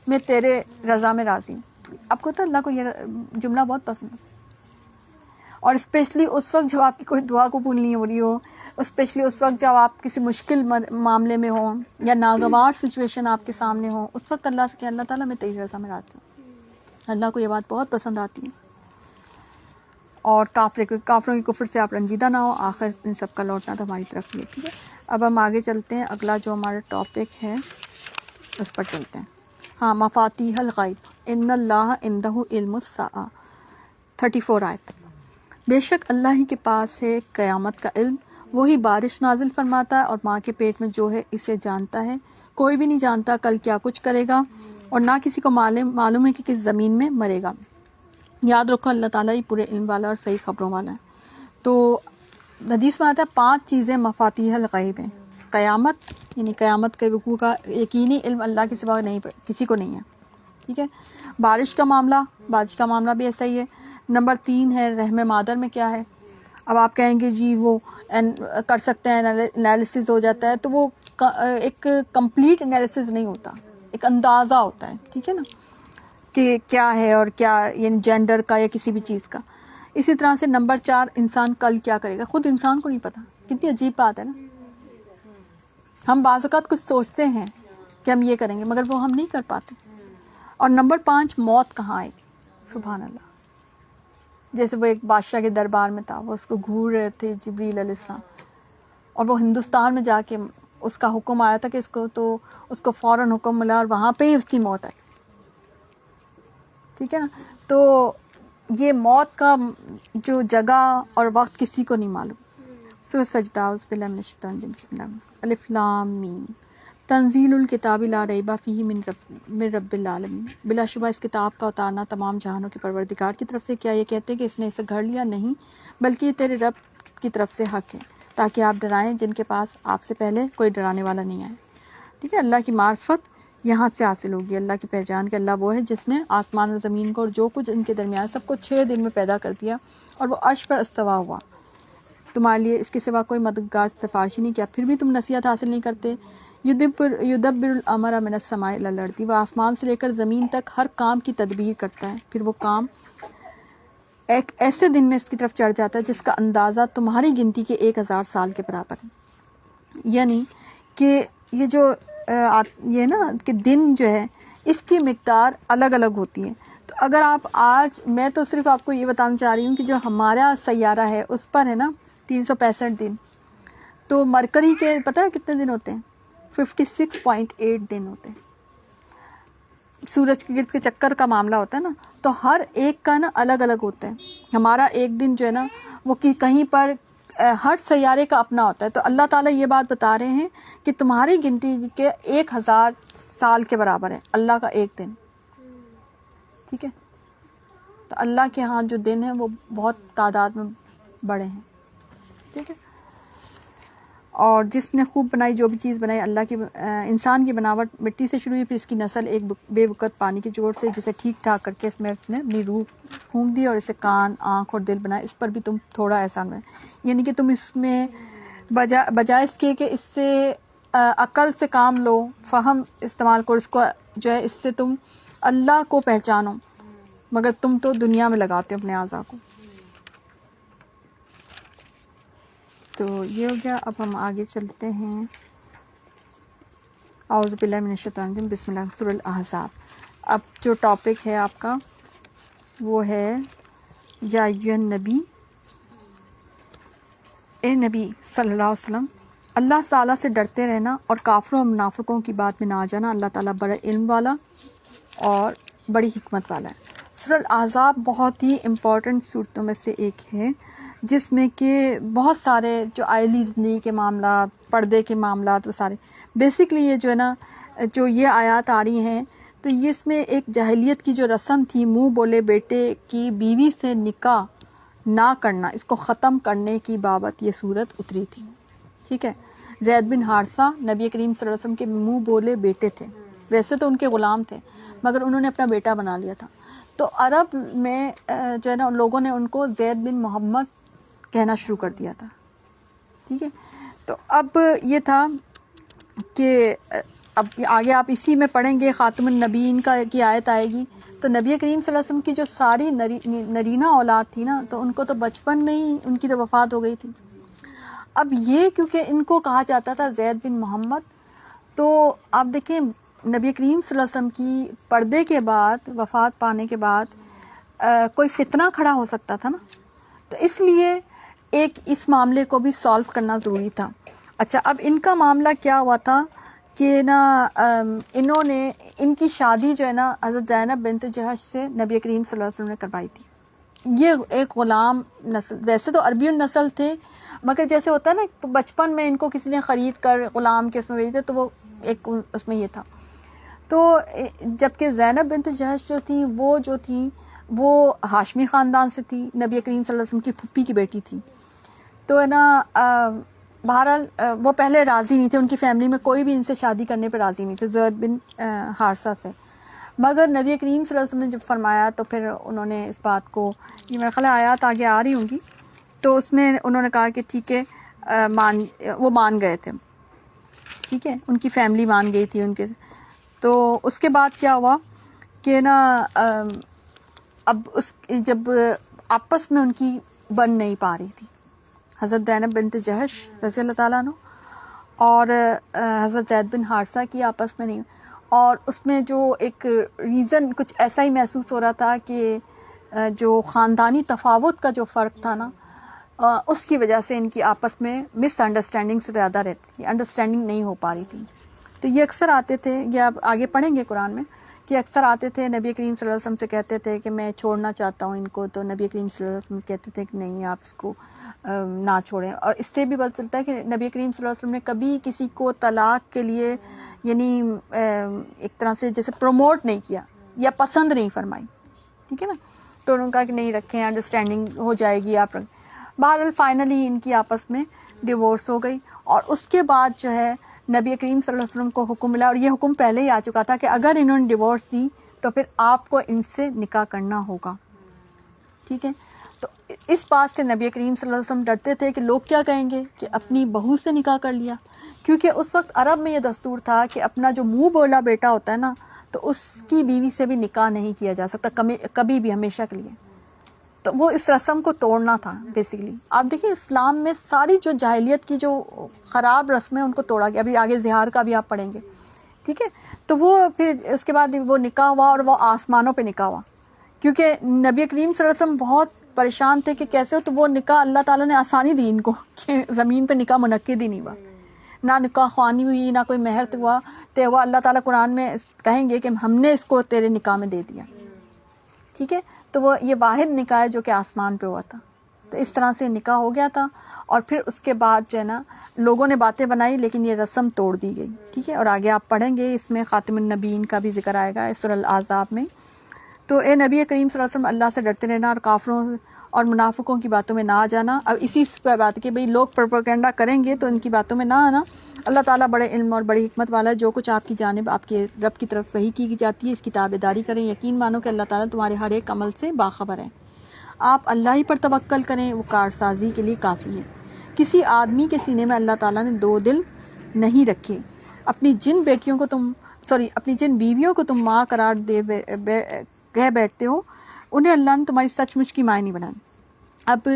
میں تیرے رضا میں راضی ہوں. آپ کو تو اللہ کو یہ جملہ بہت پسند ہے. اور اسپیشلی اس وقت جب آپ کی کوئی دعا قبول نہیں ہو رہی ہو، اسپیشلی اس وقت جب آپ کسی مشکل معاملے میں ہوں یا ناگوار سچویشن آپ کے سامنے ہو، اس وقت اللہ سے کہ اللہ تعالیٰ میں تیری رضا میں راضی ہوں. اللہ کو یہ بات بہت پسند آتی ہے. اور کافروں کی کفر سے آپ رنجیدہ نہ ہو. آخر ان سب کا لوٹنا تو ہماری طرف ہی ہے. ٹھیک ہے. اب ہم آگے چلتے ہیں، اگلا جو ہمارا ٹاپک ہے اس پر چلتے ہیں. ہاں، مفاتیح الغیب ان اللہ عندہ علم الساعہ، 34 آیت. بے شک اللہ ہی کے پاس ہے قیامت کا علم، وہی بارش نازل فرماتا ہے اور ماں کے پیٹ میں جو ہے اسے جانتا ہے. کوئی بھی نہیں جانتا کل کیا کچھ کرے گا، اور نہ کسی کو معلوم ہے کہ کس زمین میں مرے گا. یاد رکھو اللہ تعالیٰ ہی پورے علم والا اور صحیح خبروں والا ہے. تو حدیث میں آتا ہے 5 چیزیں مفاتیح الغیب ہیں. قیامت یعنی قیامت کے وقوع کا یقینی علم اللہ کے سوا نہیں کسی کو نہیں ہے. ٹھیک ہے. بارش کا معاملہ بھی ایسا ہی ہے. نمبر 3 ہے رحم مادر میں کیا ہے. اب آپ کہیں گے جی وہ کر سکتے ہیں انالیسز ہو جاتا ہے, تو وہ ایک کمپلیٹ انالیسز نہیں ہوتا, ایک اندازہ ہوتا ہے. ٹھیک ہے نا, کہ کیا ہے اور کیا یعنی جینڈر کا یا کسی بھی چیز کا. اسی طرح سے نمبر 4 انسان کل کیا کرے گا, خود انسان کو نہیں پتا. کتنی عجیب بات ہے نا. ہم بعض اوقات کچھ سوچتے ہیں کہ ہم یہ کریں گے مگر وہ ہم نہیں کر پاتے. اور نمبر 5 موت کہاں آئے گی. سبحان اللہ. جیسے وہ ایک بادشاہ کے دربار میں تھا, وہ اس کو گھور رہے تھے جبریل علیہ السلام, اور وہ ہندوستان میں جا کے اس کا حکم آیا تھا کہ اس کو فوراً حکم ملا اور وہاں پہ ہی اس کی موت آئی. ٹھیک ہے نا. تو یہ موت کا جو جگہ اور وقت کسی کو نہیں معلوم. سورۃ سجدہ. اعوذ باللہ من الشیطان الرجیم. بسم اللہ الرحمن الرحیم. الف لام میم تنزیل الکتاب لا ریب فیہ من رب العالمین. بلا شبہ اس کتاب کا اتارنا تمام جہانوں کے پروردگار کی طرف سے. کیا یہ کہتے کہ اس نے اسے گھڑ لیا؟ نہیں, بلکہ یہ تیرے رب کی طرف سے حق ہے, تاکہ آپ ڈرائیں جن کے پاس آپ سے پہلے کوئی ڈرانے والا نہیں آئے. ٹھیک ہے. اللہ کی معرفت یہاں سے حاصل ہوگی, اللہ کی پہچان کہ اللہ وہ ہے جس نے آسمان اور زمین کو اور جو کچھ ان کے درمیان سب کو 6 دن میں پیدا کر دیا, اور وہ عرش پر استوا ہوا. تمہارے لیے اس کے سوا کوئی مددگار سفارشی نہیں کیا, پھر بھی تم نصیحت حاصل نہیں کرتے. یدبر الامر من السماء الی الارض. وہ آسمان سے لے کر زمین تک ہر کام کی تدبیر کرتا ہے, پھر وہ کام ایک ایسے دن میں اس کی طرف چڑھ جاتا ہے جس کا اندازہ تمہاری گنتی کے 1000 سال کے برابر ہے. یعنی کہ یہ جو یہ نا کہ دن جو ہے اس کی مقدار الگ الگ ہوتی ہے. تو اگر آپ آج, میں تو صرف آپ کو یہ بتانا چاہ رہی ہوں کہ جو ہمارا سیارہ ہے اس پر ہے نا 365 دن, تو مرکری کے پتہ ہے کتنے دن ہوتے ہیں؟ 56.8 دن ہوتے ہیں. سورج کے گرد کے چکر کا معاملہ ہوتا ہے نا, تو ہر ایک کا نا الگ الگ ہوتا ہے. ہمارا ایک دن جو ہے نا وہ کہیں پر ہر سیارے کا اپنا ہوتا ہے. تو اللہ تعالیٰ یہ بات بتا رہے ہیں کہ تمہاری گنتی کے 1000 سال کے برابر ہے اللہ کا ایک دن. ٹھیک ہے. تو اللہ کے ہاں جو دن ہیں وہ بہت تعداد میں بڑے ہیں. ٹھیک ہے. اور جس نے خوب بنائی جو بھی چیز بنائی اللہ کی. انسان کی بناوٹ مٹی سے شروع ہوئی, پھر اس کی نسل ایک بے وقت پانی کے جوڑ سے, جسے ٹھیک ٹھاک کر کے اس میں اس نے اپنی روح پھونک دی اور اسے کان, آنکھ اور دل بنائے. اس پر بھی تم تھوڑا احسان ہے, یعنی کہ تم اس میں بجائے اس کے کہ اس سے عقل سے کام لو, فہم استعمال کرو, اس کو جو ہے اس سے تم اللہ کو پہچانو, مگر تم تو دنیا میں لگاتے ہو اپنے اعضاء کو. تو یہ ہو گیا. اب ہم آگے چلتے ہیں. اعوذ باللہ من الشیطان الرجیم. بسم اللہ. سورۃ الاحزاب. اب جو ٹاپک ہے آپ کا وہ ہے یا ایھا النبی, اے نبی صلی اللہ علیہ وسلم اللہ تعالیٰ سے ڈرتے رہنا اور کافروں اور منافقوں کی بات میں نہ آ جانا. اللہ تعالیٰ بڑا علم والا اور بڑی حکمت والا ہے. سورۃ الاحزاب بہت ہی امپورٹنٹ صورتوں میں سے ایک ہے, جس میں کہ بہت سارے جو آئلی زندگی کے معاملات, پردے کے معاملات, وہ سارے بیسکلی یہ جو ہے نا جو یہ آیات آ رہی ہیں, تو یہ اس میں ایک جاہلیت کی جو رسم تھی, منہ بولے بیٹے کی بیوی سے نکاح نہ کرنا, اس کو ختم کرنے کی بابت یہ صورت اتری تھی. ٹھیک ہے. زید بن حارثہ نبی کریم صلی اللہ علیہ وسلم کے منہ بولے بیٹے تھے, ویسے تو ان کے غلام تھے مگر انہوں نے اپنا بیٹا بنا لیا تھا. تو عرب میں جو ہے نا لوگوں نے ان کو زید بن محمد کہنا شروع کر دیا تھا. ٹھیک ہے. تو اب یہ تھا کہ اب آگے آپ اسی میں پڑھیں گے خاتم النبیین کی آیت آئے گی, تو نبی کریم صلی اللہ علیہ وسلم کی جو ساری نرینہ اولاد تھی نا, تو ان کو تو بچپن میں ہی ان کی تو وفات ہو گئی تھی. اب یہ کیونکہ ان کو کہا جاتا تھا زید بن محمد, تو آپ دیکھیں نبی کریم صلی اللہ علیہ وسلم کی پردے کے بعد, وفات پانے کے بعد کوئی فتنہ کھڑا ہو سکتا تھا نا, تو اس لیے ایک اس معاملے کو بھی سالو کرنا ضروری تھا. اچھا, اب ان کا معاملہ کیا ہوا تھا کہ نا انہوں نے ان کی شادی جو ہے نا حضرت زینب بنت جہش سے نبی کریم صلی اللہ علیہ وسلم نے کروائی تھی. یہ ایک غلام نسل, ویسے تو عربی النسل تھے, مگر جیسے ہوتا ہے نا بچپن میں ان کو کسی نے خرید کر غلام کے اس میں بھیج دیا, تو وہ ایک اس میں یہ تھا. تو جبکہ زینب بنت جہش جو تھیں وہ ہاشمی خاندان سے تھی, نبی کریم صلی اللہ علیہ وسلم کی پھپھی کی بیٹی تھی. تو ہے نا بہرحال وہ پہلے راضی نہیں تھے، ان کی فیملی میں کوئی بھی ان سے شادی کرنے پہ راضی نہیں تھے زید بن حارثہ سے، مگر نبی کریم صلی اللہ علیہ وسلم نے جب فرمایا تو پھر انہوں نے اس بات کو، یہ میرا خیال ہے آیات آگے آ رہی ہوں گی، تو اس میں انہوں نے کہا کہ ٹھیک ہے، وہ مان گئے تھے، ٹھیک ہے، ان کی فیملی مان گئی تھی ان کے. تو اس کے بعد کیا ہوا کہ نا اب جب آپس میں ان کی بن نہیں پا رہی تھی، حضرت زینب بنت جہش رضی اللہ تعالیٰ عنہ اور حضرت زید بن حارثہ کی آپس میں نہیں، اور اس میں جو ایک ریزن کچھ ایسا ہی محسوس ہو رہا تھا کہ جو خاندانی تفاوت کا جو فرق تھا نا، اس کی وجہ سے ان کی آپس میں مس انڈرسٹینڈنگ سے زیادہ رہتی تھی، انڈرسٹینڈنگ نہیں ہو پا رہی تھی. تو یہ اکثر آتے تھے، یہ آپ آگے پڑھیں گے قرآن میں کہ اکثر آتے تھے نبی کریم صلی اللہ علیہ وسلم سے کہتے تھے کہ میں چھوڑنا چاہتا ہوں ان کو، تو نبی کریم صلی اللہ علیہ وسلم کہتے تھے کہ نہیں آپ اس کو نہ چھوڑیں. اور اس سے بھی پتہ چلتا ہے کہ نبی کریم صلی اللہ علیہ وسلم نے کبھی کسی کو طلاق کے لیے یعنی ایک طرح سے جیسے پروموٹ نہیں کیا یا پسند نہیں فرمائی، ٹھیک ہے نا. تو انہوں نے کہا کہ نہیں رکھیں، انڈرسٹینڈنگ ہو جائے گی آپ رکھیں. بہرحال فائنلی ان کی آپس میں ڈیورس ہو گئی، اور اس کے بعد جو ہے نبی کریم صلی اللہ علیہ وسلم کو حکم ملا، اور یہ حکم پہلے ہی آ چکا تھا کہ اگر انہوں نے ڈیورس دی تو پھر آپ کو ان سے نکاح کرنا ہوگا، ٹھیک ہے. تو اس بات سے نبی کریم صلی اللہ علیہ وسلم ڈرتے تھے کہ لوگ کیا کہیں گے کہ اپنی بہو سے نکاح کر لیا، کیونکہ اس وقت عرب میں یہ دستور تھا کہ اپنا جو منہ بولا بیٹا ہوتا ہے نا، تو اس کی بیوی سے بھی نکاح نہیں کیا جا سکتا کبھی بھی، ہمیشہ کے لیے. تو وہ اس رسم کو توڑنا تھا بیسیکلی. آپ دیکھیں اسلام میں ساری جو جاہلیت کی جو خراب رسمیں ان کو توڑا گیا. ابھی آگے زہار کا بھی آپ پڑھیں گے، ٹھیک ہے. تو وہ پھر اس کے بعد وہ نکاح ہوا، اور وہ آسمانوں پہ نکاح ہوا، کیونکہ نبی کریم صلی اللہ علیہ وسلم بہت پریشان تھے کہ کیسے ہو. تو وہ نکاح اللہ تعالیٰ نے آسانی دی ان کو کہ زمین پہ نکاح منعقد ہی نہیں ہوا، نہ نکاح خوانی ہوئی، نہ کوئی مہر ہوا. تو وہ اللہ تعالیٰ قرآن میں کہیں گے کہ ہم نے اس کو تیرے نکاح میں دے دیا، ٹھیک ہے. تو وہ یہ واحد نکاح ہے جو کہ آسمان پہ ہوا تھا. تو اس طرح سے نکاح ہو گیا تھا، اور پھر اس کے بعد جو ہے نا لوگوں نے باتیں بنائی، لیکن یہ رسم توڑ دی گئی، ٹھیک ہے. اور آگے آپ پڑھیں گے اس میں خاتم النبیین کا بھی ذکر آئے گا سورہ الاحزاب میں. تو اے نبی کریم صلی اللہ علیہ وسلم اللہ سے ڈرتے رہنا، اور کافروں اور منافقوں کی باتوں میں نہ آ جانا. اب اسی پہ بات کہ بھئی لوگ پروپیگنڈا کریں گے تو ان کی باتوں میں نہ آنا. اللہ تعالیٰ بڑے علم اور بڑی حکمت والا ہے. جو کچھ آپ کی جانب آپ کے رب کی طرف وحی کی جاتی ہے اس کی تابع داری کریں، یقین مانو کہ اللہ تعالیٰ تمہارے ہر ایک عمل سے باخبر ہے. آپ اللہ ہی پر توکل کریں، وہ کارسازی کے لیے کافی ہے. کسی آدمی کے سینے میں اللہ تعالیٰ نے دو دل نہیں رکھے. اپنی جن بیویوں کو تم ماں قرار دے کہہ بیٹھتے ہو، انہیں اللہ نے تمہاری سچ مچ کی ماں نہیں بنائی. اب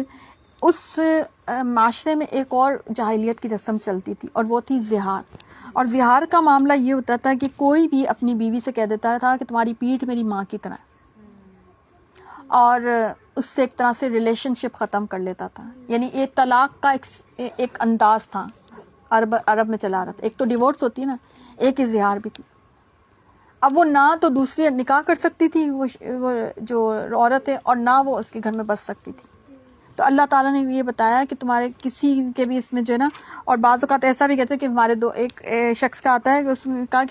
اس معاشرے میں ایک اور جاہلیت کی رسم چلتی تھی، اور وہ تھی زہار. اور زہار کا معاملہ یہ ہوتا تھا کہ کوئی بھی اپنی بیوی سے کہہ دیتا تھا کہ تمہاری پیٹھ میری ماں کی طرح ہے، اور اس سے ایک طرح سے ریلیشن شپ ختم کر لیتا تھا. یعنی ایک طلاق کا ایک انداز تھا عرب میں چلا رہا تھا. ایک تو ڈیورس ہوتی ہے نا، ایک اظہار بھی تھی. اب وہ نہ تو دوسری نکاح کر سکتی تھی وہ جو عورت ہے، اور نہ وہ اس کے گھر میں بس سکتی تھی. تو اللہ تعالیٰ نے یہ بتایا کہ تمہارے کسی کے بھی اس میں جو ہے نا، اور بعض اوقات ایسا بھی کہتے ہیں کہ ہمارے ایک شخص کا آتا ہے کہ اس نے کہا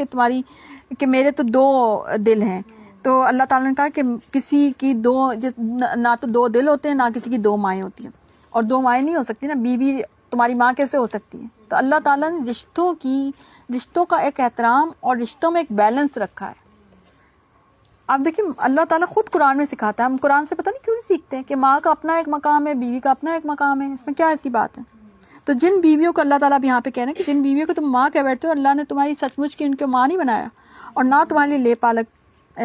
کہ میرے تو دو دل ہیں. تو اللہ تعالیٰ نے کہا کہ کسی کی نہ تو دو دل ہوتے ہیں، نہ کسی کی دو مائیں ہوتی ہیں. اور دو مائیں نہیں ہو سکتی نا، بیوی تمہاری ماں کیسے ہو سکتی ہے. تو اللہ تعالیٰ نے رشتوں کا ایک احترام اور رشتوں میں ایک بیلنس رکھا ہے. آپ دیکھیں اللہ تعالیٰ خود قرآن میں سکھاتا ہے. ہم قرآن سے پتہ نہیں کیوں نہیں سیکھتے ہیں کہ ماں کا اپنا ایک مقام ہے، بیوی کا اپنا ایک مقام ہے. اس میں کیا ایسی بات ہے؟ تو جن بیویوں کو اللہ تعالیٰ بھی یہاں پہ کہہ رہے ہیں کہ جن بیویوں کو تم ماں کہہ بیٹھتے ہو، اللہ نے تمہاری سچ مچ کی ان کو ماں نہیں بنایا، اور نہ تمہارے لیے لے پالک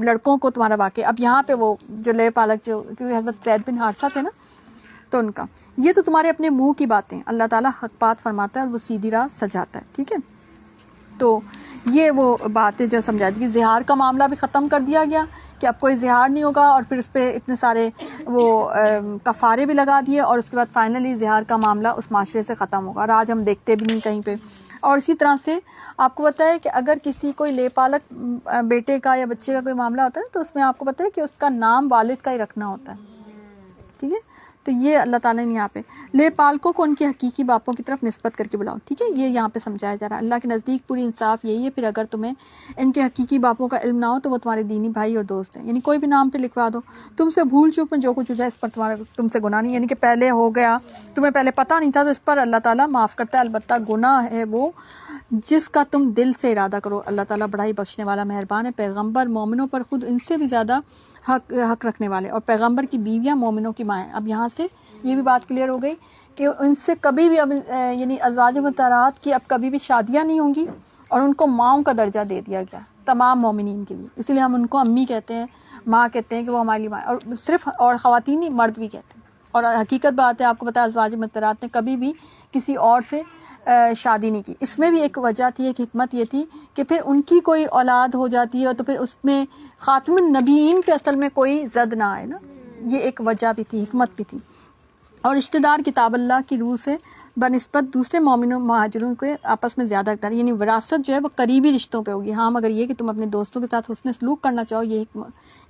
لڑکوں کو تمہارا واقع. اب یہاں پہ وہ جو لے پالک کیونکہ حضرت زید بن حارثہ تھے نا، تو ان کا یہ تو تمہارے اپنے منہ کی باتیں. اللہ تعالیٰ حق بات فرماتا ہے اور وہ سیدھی راہ سجاتا ہے، ٹھیک ہے. تو یہ وہ باتیں جو سمجھا دی کہ زہار کا معاملہ بھی ختم کر دیا گیا کہ اب کوئی زہار نہیں ہوگا، اور پھر اس پہ اتنے سارے وہ کفارے بھی لگا دیے، اور اس کے بعد فائنلی زہار کا معاملہ اس معاشرے سے ختم ہوگا. اور آج ہم دیکھتے بھی نہیں کہیں پہ. اور اسی طرح سے آپ کو پتہ ہے کہ اگر کسی کوئی لے پالک بیٹے کا یا بچے کا کوئی معاملہ ہوتا ہے تو اس میں آپ کو پتہ ہے کہ اس کا نام والد کا ہی رکھنا ہوتا ہے، ٹھیک ہے. تو یہ اللہ تعالیٰ نے یہاں پہ لے پالکوں کو ان کے حقیقی باپوں کی طرف نسبت کر کے بلاؤ. ٹھیک ہے, یہ یہاں پہ سمجھایا جا رہا ہے. اللہ کے نزدیک پوری انصاف یہی ہے. پھر اگر تمہیں ان کے حقیقی باپوں کا علم نہ ہو تو وہ تمہارے دینی بھائی اور دوست ہیں. یعنی کوئی بھی نام پہ لکھوا دو, تم سے بھول چوک میں جو کچھ ہو جائے اس پر تم سے گناہ نہیں. یعنی کہ پہلے ہو گیا, تمہیں پہلے پتہ نہیں تھا تو اس پر اللہ تعالیٰ معاف کرتا ہے. البتہ گناہ ہے وہ جس کا تم دل سے ارادہ کرو. اللہ تعالیٰ بڑا ہی بخشنے والا مہربان ہے. پیغمبر مومنوں پر خود ان سے بھی زیادہ حق رکھنے والے, اور پیغمبر کی بیویاں مومنوں کی مائیں. اب یہاں سے یہ بھی بات کلیئر ہو گئی کہ ان سے کبھی بھی اب یعنی ازواج مطہرات کی اب کبھی بھی شادیاں نہیں ہوں گی, اور ان کو ماؤں کا درجہ دے دیا گیا تمام مومنین کے لیے. اس لیے ہم ان کو امی کہتے ہیں, ماں کہتے ہیں کہ وہ ہماری ماں, اور صرف اور خواتین نہیں مرد بھی کہتے ہیں. اور حقیقت بات ہے, آپ کو پتہ ہے ازواج مطہرات نے کبھی بھی کسی اور سے شادی نہیں کی. اس میں بھی ایک وجہ تھی, ایک حکمت یہ تھی کہ پھر ان کی کوئی اولاد ہو جاتی ہے تو پھر اس میں خاتم النبیین پہ اصل میں کوئی زد نہ آئے نا. یہ ایک وجہ بھی تھی, حکمت بھی تھی. اور رشتہ دار کتاب اللہ کی روح سے بنسبت دوسرے مومنوں مہاجروں کے آپس میں زیادہ اقدار, یعنی وراثت جو ہے وہ قریبی رشتوں پہ ہوگی. ہاں مگر یہ کہ تم اپنے دوستوں کے ساتھ حسن سلوک کرنا چاہو,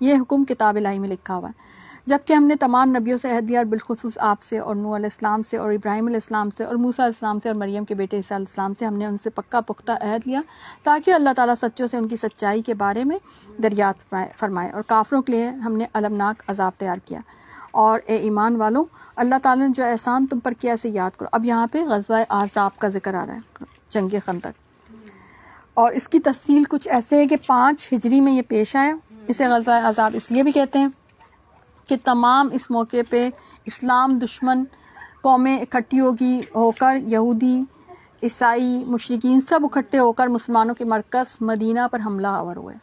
یہ حکم کتاب الہی میں لکھا ہوا ہے. جبکہ ہم نے تمام نبیوں سے عہد دیا, اور بالخصوص آپ سے اور نوح علیہ السلام سے اور ابراہیم علیہ السلام سے اور موسیٰ علیہ السلام سے اور مریم کے بیٹے عیسیٰ علیہ السلام سے, ہم نے ان سے پکا پختہ عہد لیا تاکہ اللہ تعالیٰ سچوں سے ان کی سچائی کے بارے میں دریافت فرمائے. اور کافروں کے لیے ہم نے المناک عذاب تیار کیا. اور اے ایمان والو, اللہ تعالیٰ نے جو احسان تم پر کیا اسے یاد کرو. اب یہاں پہ غزوہ احزاب کا ذکر آ رہا ہے, جنگ خندق, اور اس کی تفصیل کچھ ایسے ہے کہ 5 ہجری میں یہ پیش آیا. اسے غزوہ احزاب اس لیے بھی کہتے ہیں کہ تمام اس موقع پہ اسلام دشمن قومیں اکٹھی ہو کر یہودی, عیسائی, مشرکین سب اکٹھے ہو کر مسلمانوں کے مرکز مدینہ پر حملہ آور ہوئے.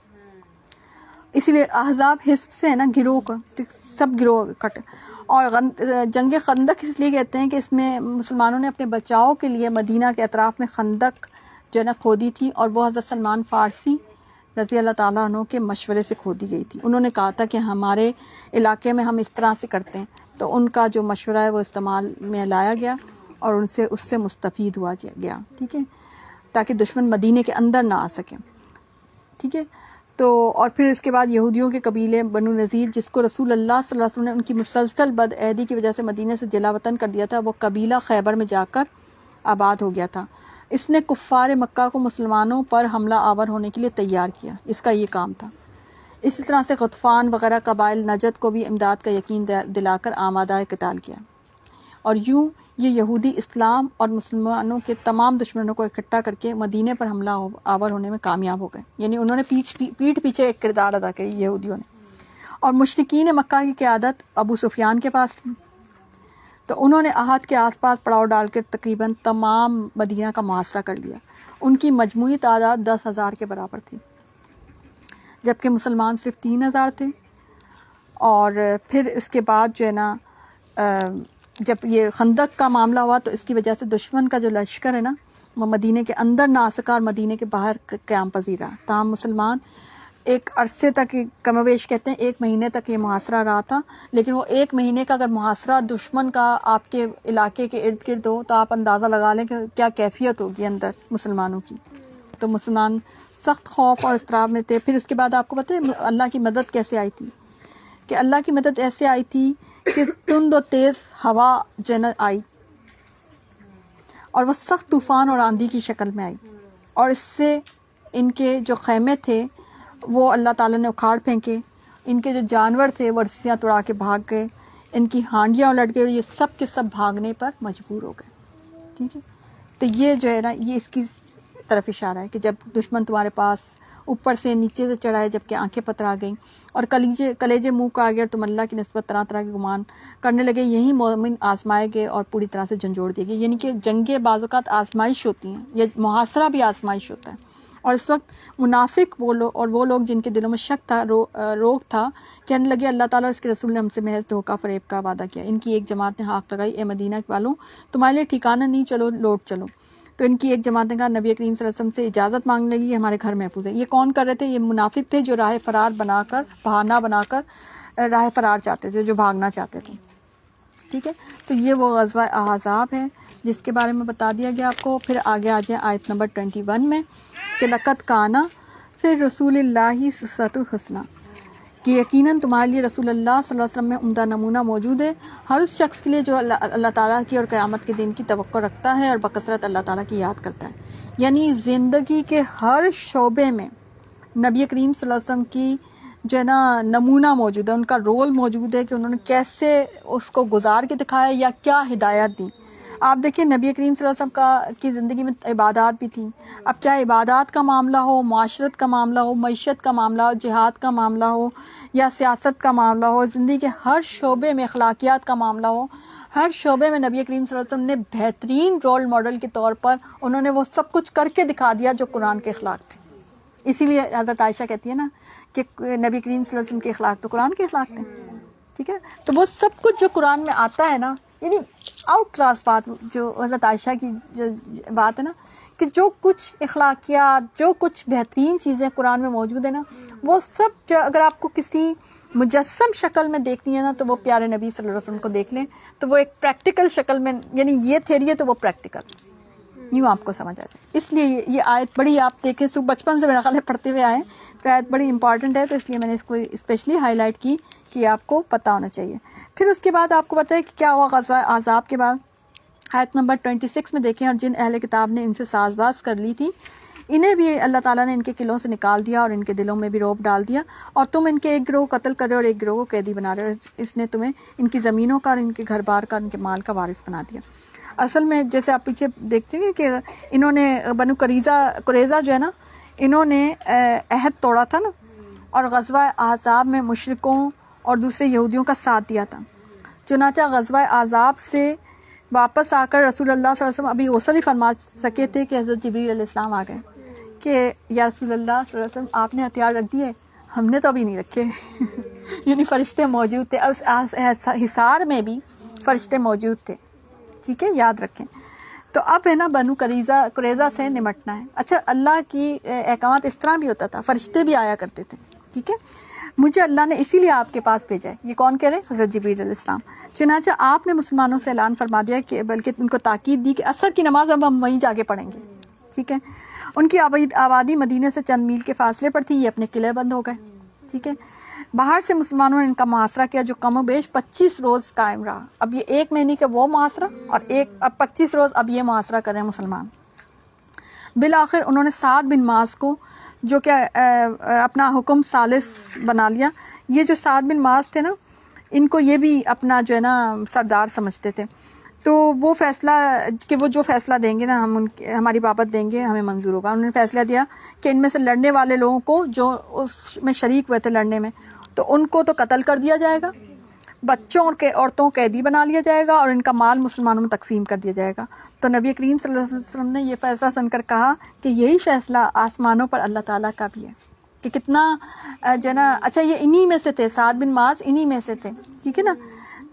اسی لیے احزاب حزب سے ہے نا, گروہ کا, سب گروہ اکٹھے. اور جنگ خندق اس لیے کہتے ہیں کہ اس میں مسلمانوں نے اپنے بچاؤ کے لیے مدینہ کے اطراف میں خندق جو ہے نا کھودی تھی, اور وہ حضرت سلمان فارسی رضی اللہ تعالیٰ عنہ کے مشورے سے کھودی گئی تھی. انہوں نے کہا تھا کہ ہمارے علاقے میں ہم اس طرح سے کرتے ہیں, تو ان کا جو مشورہ ہے وہ استعمال میں لایا گیا اور اس سے مستفید ہوا گیا. ٹھیک ہے, تاکہ دشمن مدینے کے اندر نہ آ سکیں. ٹھیک ہے, تو اور پھر اس کے بعد یہودیوں کے قبیلے بنو نذیر, جس کو رسول اللہ صلی اللہ علیہ وسلم نے ان کی مسلسل بدعہدی کی وجہ سے مدینے سے جلا وطن کر دیا تھا, وہ قبیلہ خیبر میں جا کر آباد ہو گیا تھا. اس نے کفار مکہ کو مسلمانوں پر حملہ آور ہونے کے لیے تیار کیا, اس کا یہ کام تھا. اسی طرح سے غطفان وغیرہ قبائل نجد کو بھی امداد کا یقین دلا کر آمادہ قتال کیا. اور یوں یہ یہودی اسلام اور مسلمانوں کے تمام دشمنوں کو اکٹھا کر کے مدینے پر حملہ آور ہونے میں کامیاب ہو گئے. یعنی انہوں نے پیٹھ پیچھے ایک کردار ادا کری یہودیوں نے. اور مشرکین مکہ کی قیادت ابو سفیان کے پاس تھی, تو انہوں نے احد کے آس پاس پڑاؤ ڈال کر تقریباً تمام مدینہ کا محاصرہ کر لیا. ان کی مجموعی تعداد 10,000 کے برابر تھی, جبکہ مسلمان صرف 3,000 تھے. اور پھر اس کے بعد جو ہے نا جب یہ خندق کا معاملہ ہوا تو اس کی وجہ سے دشمن کا جو لشکر ہے نا وہ مدینے کے اندر نہ آ سکا اور مدینے کے باہر قیام پذیر رہا. تاہم مسلمان ایک عرصے تک, کم و بیش کہتے ہیں 1 مہینے تک یہ محاصرہ رہا تھا. لیکن وہ 1 مہینے کا اگر محاصرہ دشمن کا آپ کے علاقے کے ارد گرد ہو تو آپ اندازہ لگا لیں کہ کیا کیفیت ہوگی اندر مسلمانوں کی. تو مسلمان سخت خوف اور اضطراب میں تھے. پھر اس کے بعد آپ کو پتہ ہے اللہ کی مدد کیسے آئی تھی, کہ اللہ کی مدد ایسے آئی تھی کہ تند و تیز ہوا جو آئی, اور وہ سخت طوفان اور آندھی کی شکل میں آئی, اور اس سے ان کے جو خیمے تھے وہ اللہ تعالیٰ نے اکھاڑ پھینکے. ان کے جو جانور تھے وہ رسیاں توڑا کے بھاگ گئے. ان کی ہانڈیاں الٹ گئی, اور یہ سب کے سب بھاگنے پر مجبور ہو گئے. ٹھیک ہے, تو یہ جو ہے نا یہ اس کی طرف اشارہ ہے کہ جب دشمن تمہارے پاس اوپر سے نیچے سے چڑھائے جبکہ آنکھیں پترا گئیں اور کلیجے منہ کا آ گیا, تم اللہ کی نسبت طرح طرح کے گمان کرنے لگے, یہی مومن آزمائے گئے اور پوری طرح سے جھنجھوڑ دیے گئے. یعنی کہ جنگیں بعض اوقات آزمائش ہوتی ہیں, یہ محاصرہ بھی آزمائش ہوتا ہے. اور اس وقت منافق وہ لوگ جن کے دلوں میں شک تھا, روگ تھا, کہنے لگے اللہ تعالیٰ اور اس کے رسول نے ہم سے محض دھوکہ فریب کا وعدہ کیا. ان کی ایک جماعت نے ہاک لگائی, اے مدینہ والوں تمہارے لیے ٹھکانہ نہیں, چلو لوٹ چلو. تو ان کی ایک جماعت نے کہا نبی کریم صلی اللہ علیہ وسلم سے اجازت مانگنے لگی, ہمارے گھر محفوظ ہے. یہ کون کر رہے تھے؟ یہ منافق تھے جو راہ فرار بہانہ بنا کر راہ فرار چاہتے تھے, جو بھاگنا چاہتے تھے. ٹھیک ہے, تو یہ وہ غزوہ احزاب ہے جس کے بارے میں بتا دیا گیا آپ کو. پھر آگے آ جائیں آیت نمبر 21 میں کہ لقد کانا پھر رسول اللہ اسوۃ الحسنہ, کہ یقیناً تمہارے لیے رسول اللہ صلی اللہ علیہ وسلم میں عمدہ نمونہ موجود ہے ہر اس شخص کے لیے جو اللہ تعالیٰ کی اور قیامت کے دن کی توقع رکھتا ہے اور بکثرت اللہ تعالیٰ کی یاد کرتا ہے. یعنی زندگی کے ہر شعبے میں نبی کریم صلی اللہ علیہ وسلم کی جو ہے نا نمونہ موجود ہے، ان کا رول موجود ہے کہ انہوں نے کیسے اس کو گزار کے دکھایا یا کیا ہدایت دی. آپ دیکھیں نبی کریم صلی اللہ علیہ وسلم کی زندگی میں عبادات بھی تھیں. اب چاہے عبادات کا معاملہ ہو، معاشرت کا معاملہ ہو، معیشت کا معاملہ ہو، جہاد کا معاملہ ہو یا سیاست کا معاملہ ہو، زندگی کے ہر شعبے میں اخلاقیات کا معاملہ ہو، ہر شعبے میں نبی کریم صلی اللہ علیہ وسلم نے بہترین رول ماڈل کے طور پر انہوں نے وہ سب کچھ کر کے دکھا دیا جو قرآن کے اخلاق تھے. اسی لیے حضرت عائشہ کہتی ہے نا کہ نبی کریم صلی اللہ علیہ وسلم کے اخلاق تو قرآن کے اخلاق تھے. ٹھیک ہے، تو وہ سب کچھ جو قرآن میں آتا ہے نا، یعنی آؤٹ کلاس بات جو حضرت عائشہ کی جو بات ہے نا کہ جو کچھ اخلاقیات، جو کچھ بہترین چیزیں قرآن میں موجود ہیں نا، وہ سب اگر آپ کو کسی مجسم شکل میں دیکھنی ہے نا تو وہ پیارے نبی صلی اللہ علیہ وسلم کو دیکھ لیں، تو وہ ایک پریکٹیکل شکل میں، یعنی یہ تھیوری ہے تو وہ پریکٹیکل یوں آپ کو سمجھ آ جائے. اس لیے یہ آیت بڑی، آپ دیکھیں بچپن سے میرا خیال ہے پڑھتے ہوئے آئے تو آیت بڑی امپورٹنٹ ہے، تو اس لیے میں نے اس کو اسپیشلی ہائی لائٹ کی کہ آپ کو پتہ ہونا چاہیے. پھر اس کے بعد آپ کو پتہ ہے کہ کیا ہوا غزوہ احزاب کے بعد. آیت نمبر 26 میں دیکھیں، اور جن اہل کتاب نے ان سے ساز باز کر لی تھی انہیں بھی اللہ تعالیٰ نے ان کے قلعوں سے نکال دیا اور ان کے دلوں میں بھی رعب ڈال دیا، اور تم ان کے ایک گروہ قتل کر رہے اور ایک گروہ کو قیدی بنا رہے، اور اس نے تمہیں ان کی زمینوں کا اور ان کے گھر بار کا اور ان کے مال کا وارث بنا دیا. اصل میں جیسے آپ پیچھے دیکھتے ہیں کہ انہوں نے بنو قریظہ جو ہے نا، انہوں نے عہد توڑا تھا نا، اور غزوہ احزاب میں مشرکوں اور دوسرے یہودیوں کا ساتھ دیا تھا. چنانچہ غزوہ احزاب سے واپس آ کر رسول اللہ صلی اللہ علیہ وسلم ابھی غسل ہی فرما سکے تھے کہ حضرت جبریل علیہ السلام آ گئے کہ یا رسول اللہ صلی اللہ علیہ وسلم آپ نے ہتھیار رکھ دیے، ہم نے تو ابھی نہیں رکھے. یعنی فرشتے موجود تھے، اس حصار میں بھی فرشتے موجود تھے. ٹھیک ہے، یاد رکھیں. تو اب ہے نا بنو قریظہ سے نمٹنا ہے. اچھا، اللہ کی احکامات اس طرح بھی ہوتا تھا، فرشتے بھی آیا کرتے تھے. ٹھیک ہے، مجھے اللہ نے اسی لیے آپ کے پاس بھیجا ہے. یہ کون کہہ رہے؟ حضرت جبریل علیہ السلام. چنانچہ آپ نے مسلمانوں سے اعلان فرما دیا کہ بلکہ ان کو تاکید دی کہ عصر کی نماز اب ہم وہیں جا کے پڑھیں گے. ٹھیک ہے، ان کی آبادی مدینے سے چند میل کے فاصلے پر تھی. یہ اپنے قلعے بند ہو گئے. ٹھیک ہے، باہر سے مسلمانوں نے ان کا محاصرہ کیا جو کم و بیش 25 روز قائم رہا. اب یہ ایک مہینے کا وہ محاصرہ اور اب 25 روز اب یہ محاصرہ کر رہے ہیں مسلمان. بالآخر انہوں نے سعد بن معاذ کو جو کہ اپنا حکم ثالث بنا لیا. یہ جو سعد بن معاذ تھے نا، ان کو یہ بھی اپنا جو ہے نا سردار سمجھتے تھے. تو وہ فیصلہ کہ وہ جو فیصلہ دیں گے نا ہم ہماری بابت دیں گے، ہمیں منظور ہوگا. انہوں نے فیصلہ دیا کہ ان میں سے لڑنے والے لوگوں کو جو اس میں شریک ہوئے تھے لڑنے میں، تو ان کو تو قتل کر دیا جائے گا، بچوں اور عورتوں کو قیدی بنا لیا جائے گا، اور ان کا مال مسلمانوں میں تقسیم کر دیا جائے گا. تو نبی کریم صلی اللہ علیہ وسلم نے یہ فیصلہ سن کر کہا کہ یہی فیصلہ آسمانوں پر اللہ تعالیٰ کا بھی ہے. کہ کتنا جو ہے نا، اچھا یہ انہی میں سے تھے، سعد بن معاذ انہی میں سے تھے. ٹھیک ہے نا،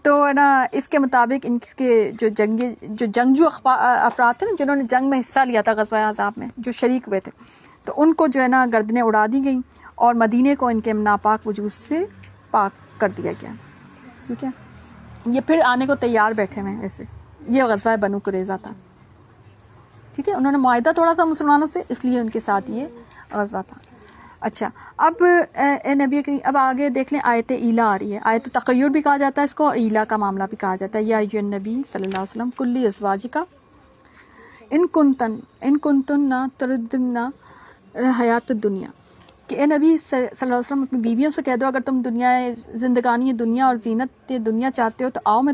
تو ہے نا اس کے مطابق ان کے جو جنگجو افراد تھے نا، جنہوں نے جنگ میں حصہ لیا تھا غزوہ احزاب میں، جو شریک ہوئے تھے، تو ان کو جو ہے نا گردنیں اڑا دی گئیں اور مدینے کو ان کے ناپاک وجود سے پاک کر دیا گیا. ٹھیک ہے، یہ پھر آنے کو تیار بیٹھے ہوئے ہیں. ایسے یہ غزوہ بنو قریظہ تھا. ٹھیک ہے، انہوں نے معاہدہ توڑا تھا مسلمانوں سے، اس لیے ان کے ساتھ یہ غزوہ تھا. اچھا، اب نبی کریم اب آگے دیکھ لیں، آیت ایلا آ رہی ہے. آیت تقیر بھی کہا جاتا ہے اس کو، اور ایلا کا معاملہ بھی کہا جاتا ہے. یا ایھا النبی صلی اللہ علیہ وسلم کلی ازواجک ان کنتن تردن حیات الدنیا، کہ اے نبی صلی اللہ علیہ وسلم اپنی بیویوں سے کہہ دو اگر تم زندگانی دنیا اور زینت دنیا چاہتے ہو تو آؤ میں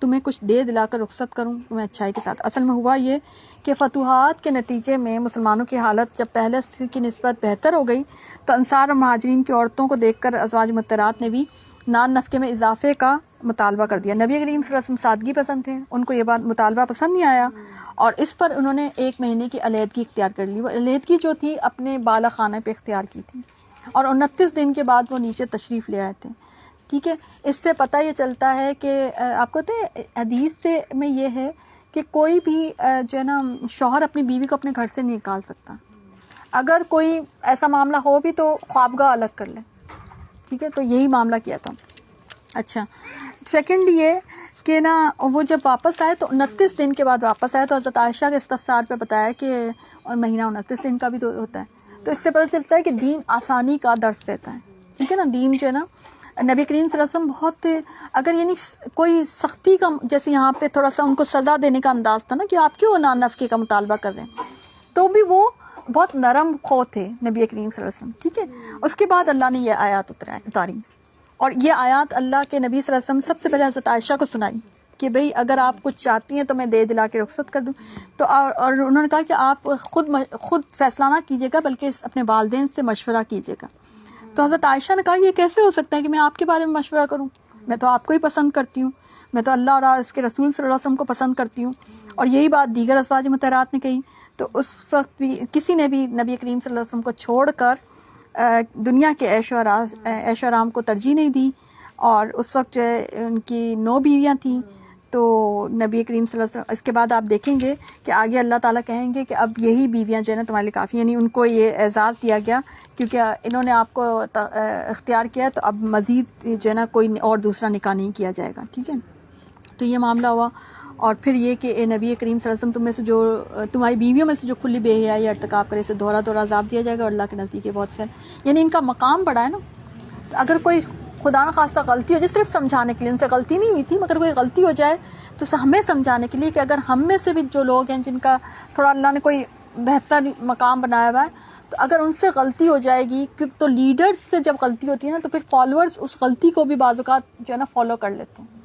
تمہیں کچھ دے دلا کر رخصت کروں تمہیں اچھائی کے ساتھ. اصل میں ہوا یہ کہ فتوحات کے نتیجے میں مسلمانوں کی حالت جب پہلے کی نسبت بہتر ہو گئی تو انصار اور مہاجرین کی عورتوں کو دیکھ کر ازواج مطہرات نے بھی نان نفقے میں اضافے کا مطالبہ کر دیا. نبی کریم صلی اللہ علیہ وسلم سادگی پسند تھے، ان کو یہ بات مطالبہ پسند نہیں آیا، اور اس پر انہوں نے 1 مہینے کی علیحدگی اختیار کر لی. وہ علیحدگی جو تھی اپنے بالا خانہ پہ اختیار کی تھی، اور 29 دن کے بعد وہ نیچے تشریف لے آئے تھے. ٹھیک ہے، اس سے پتہ یہ چلتا ہے کہ آپ کو پتہ ہے حدیث میں یہ ہے کہ کوئی بھی جو ہے نا شوہر اپنی بیوی کو اپنے گھر سے نہیں نکال سکتا. اگر کوئی ایسا معاملہ ہو بھی تو خوابگاہ الگ کر لے. ٹھیک ہے، تو یہی معاملہ کیا تھا. اچھا، سیکنڈ یہ کہ نا وہ جب واپس آئے تو 29 دن کے بعد واپس آئے، تو حضرت عائشہ کے استفسار پہ بتایا کہ مہینہ 29 دن کا بھی تو ہوتا ہے. تو اس سے پتہ چلتا ہے کہ دین آسانی کا درس دیتا ہے. ٹھیک ہے نا. دین جو ہے نا نبی کریم صلی اللہ علیہ وسلم بہت, اگر یعنی کوئی سختی کا, جیسے یہاں پہ تھوڑا سا ان کو سزا دینے کا انداز تھا نا کہ آپ کیوں نانفقے کا مطالبہ کر رہے ہیں, تو بھی وہ بہت نرم خو تھے نبی کریم صلی اللہ علیہ وسلم. ٹھیک ہے. اس کے بعد اللہ نے یہ آیات اتاری, اور یہ آیات اللہ کے نبی صلی اللہ علیہ وسلم سب سے پہلے حضرت عائشہ کو سنائی کہ بھئی اگر آپ کچھ چاہتی ہیں تو میں دے دلا کے رخصت کر دوں. تو اور انہوں نے کہا کہ آپ خود فیصلہ نہ کیجیے گا بلکہ اپنے والدین سے مشورہ کیجیے گا. تو حضرت عائشہ نے کہا یہ کیسے ہو سکتا ہے کہ میں آپ کے بارے میں مشورہ کروں, میں تو آپ کو ہی پسند کرتی ہوں, میں تو اللہ اور اس کے رسول صلی اللہ علیہ وسلم کو پسند کرتی ہوں. اور یہی بات دیگر ازواج مطہرات نے کہی. تو اس وقت بھی کسی نے بھی نبی کریم صلی اللہ علیہ وسلم کو چھوڑ کر دنیا کے عیش و آرام کو ترجیح نہیں دی. اور اس وقت جو ہے ان کی 9 بیویاں تھیں. تو نبی کریم صلی اللہ علیہ وسلم, اس کے بعد آپ دیکھیں گے کہ آگے اللہ تعالیٰ کہیں گے کہ اب یہی بیویاں جو ہے نا تمہارے لیے کافی, یعنی ان کو یہ اعزاز دیا گیا کیونکہ انہوں نے آپ کو اختیار کیا, تو اب مزید جو ہے نا کوئی اور دوسرا نکاح نہیں کیا جائے گا. ٹھیک ہے. تو یہ معاملہ ہوا. اور پھر یہ کہ اے نبی کریم صلی اللہ علیہ وسلم تم میں سے جو تمہاری بیویوں میں سے جو کھلی بے حیائی یا ارتکاب کرے اسے دوہرا عذاب دیا جائے گا, اور اللہ کے نزدیک یہ بہت سے, یعنی ان کا مقام بڑا ہے نا. تو اگر کوئی خدا نہ خواستہ غلطی ہو جائے, صرف سمجھانے کے لیے, ان سے غلطی نہیں ہوئی تھی مگر کوئی غلطی ہو جائے تو ہمیں سمجھانے کے لیے کہ اگر ہم میں سے بھی جو لوگ ہیں جن کا تھوڑا اللہ نے کوئی بہتر مقام بنایا ہوا ہے, تو اگر ان سے غلطی ہو جائے گی, کیونکہ تو لیڈرز سے جب غلطی ہوتی ہے نا تو پھر فالوورز اس غلطی کو بھی بعض اوقات جو ہے نا فالو کر لیتے ہیں.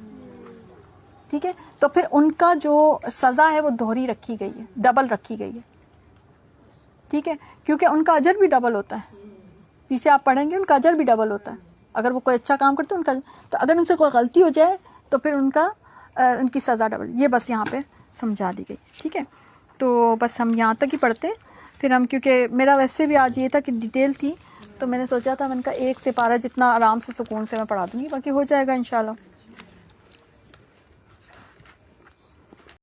ٹھیک ہے. تو پھر ان کا جو سزا ہے وہ دوہری رکھی گئی ہے, ڈبل رکھی گئی ہے. ٹھیک ہے. کیونکہ ان کا اجر بھی ڈبل ہوتا ہے, پیچھے آپ پڑھیں گے ان کا اجر بھی ڈبل ہوتا ہے اگر وہ کوئی اچھا کام کرتے ہیں ان کا. تو اگر ان سے کوئی غلطی ہو جائے تو پھر ان کی سزا ڈبل. یہ بس یہاں پہ سمجھا دی گئی. ٹھیک ہے. تو بس ہم یہاں تک ہی پڑھتے, پھر ہم, کیونکہ میرا ویسے بھی آج یہ تھا کہ ڈیٹیل تھی تو میں نے سوچا تھا میں ان کا ایک سپارہ جتنا آرام سے سکون سے میں پڑھا دوں گی, باقی ہو جائے گا انشاءاللہ.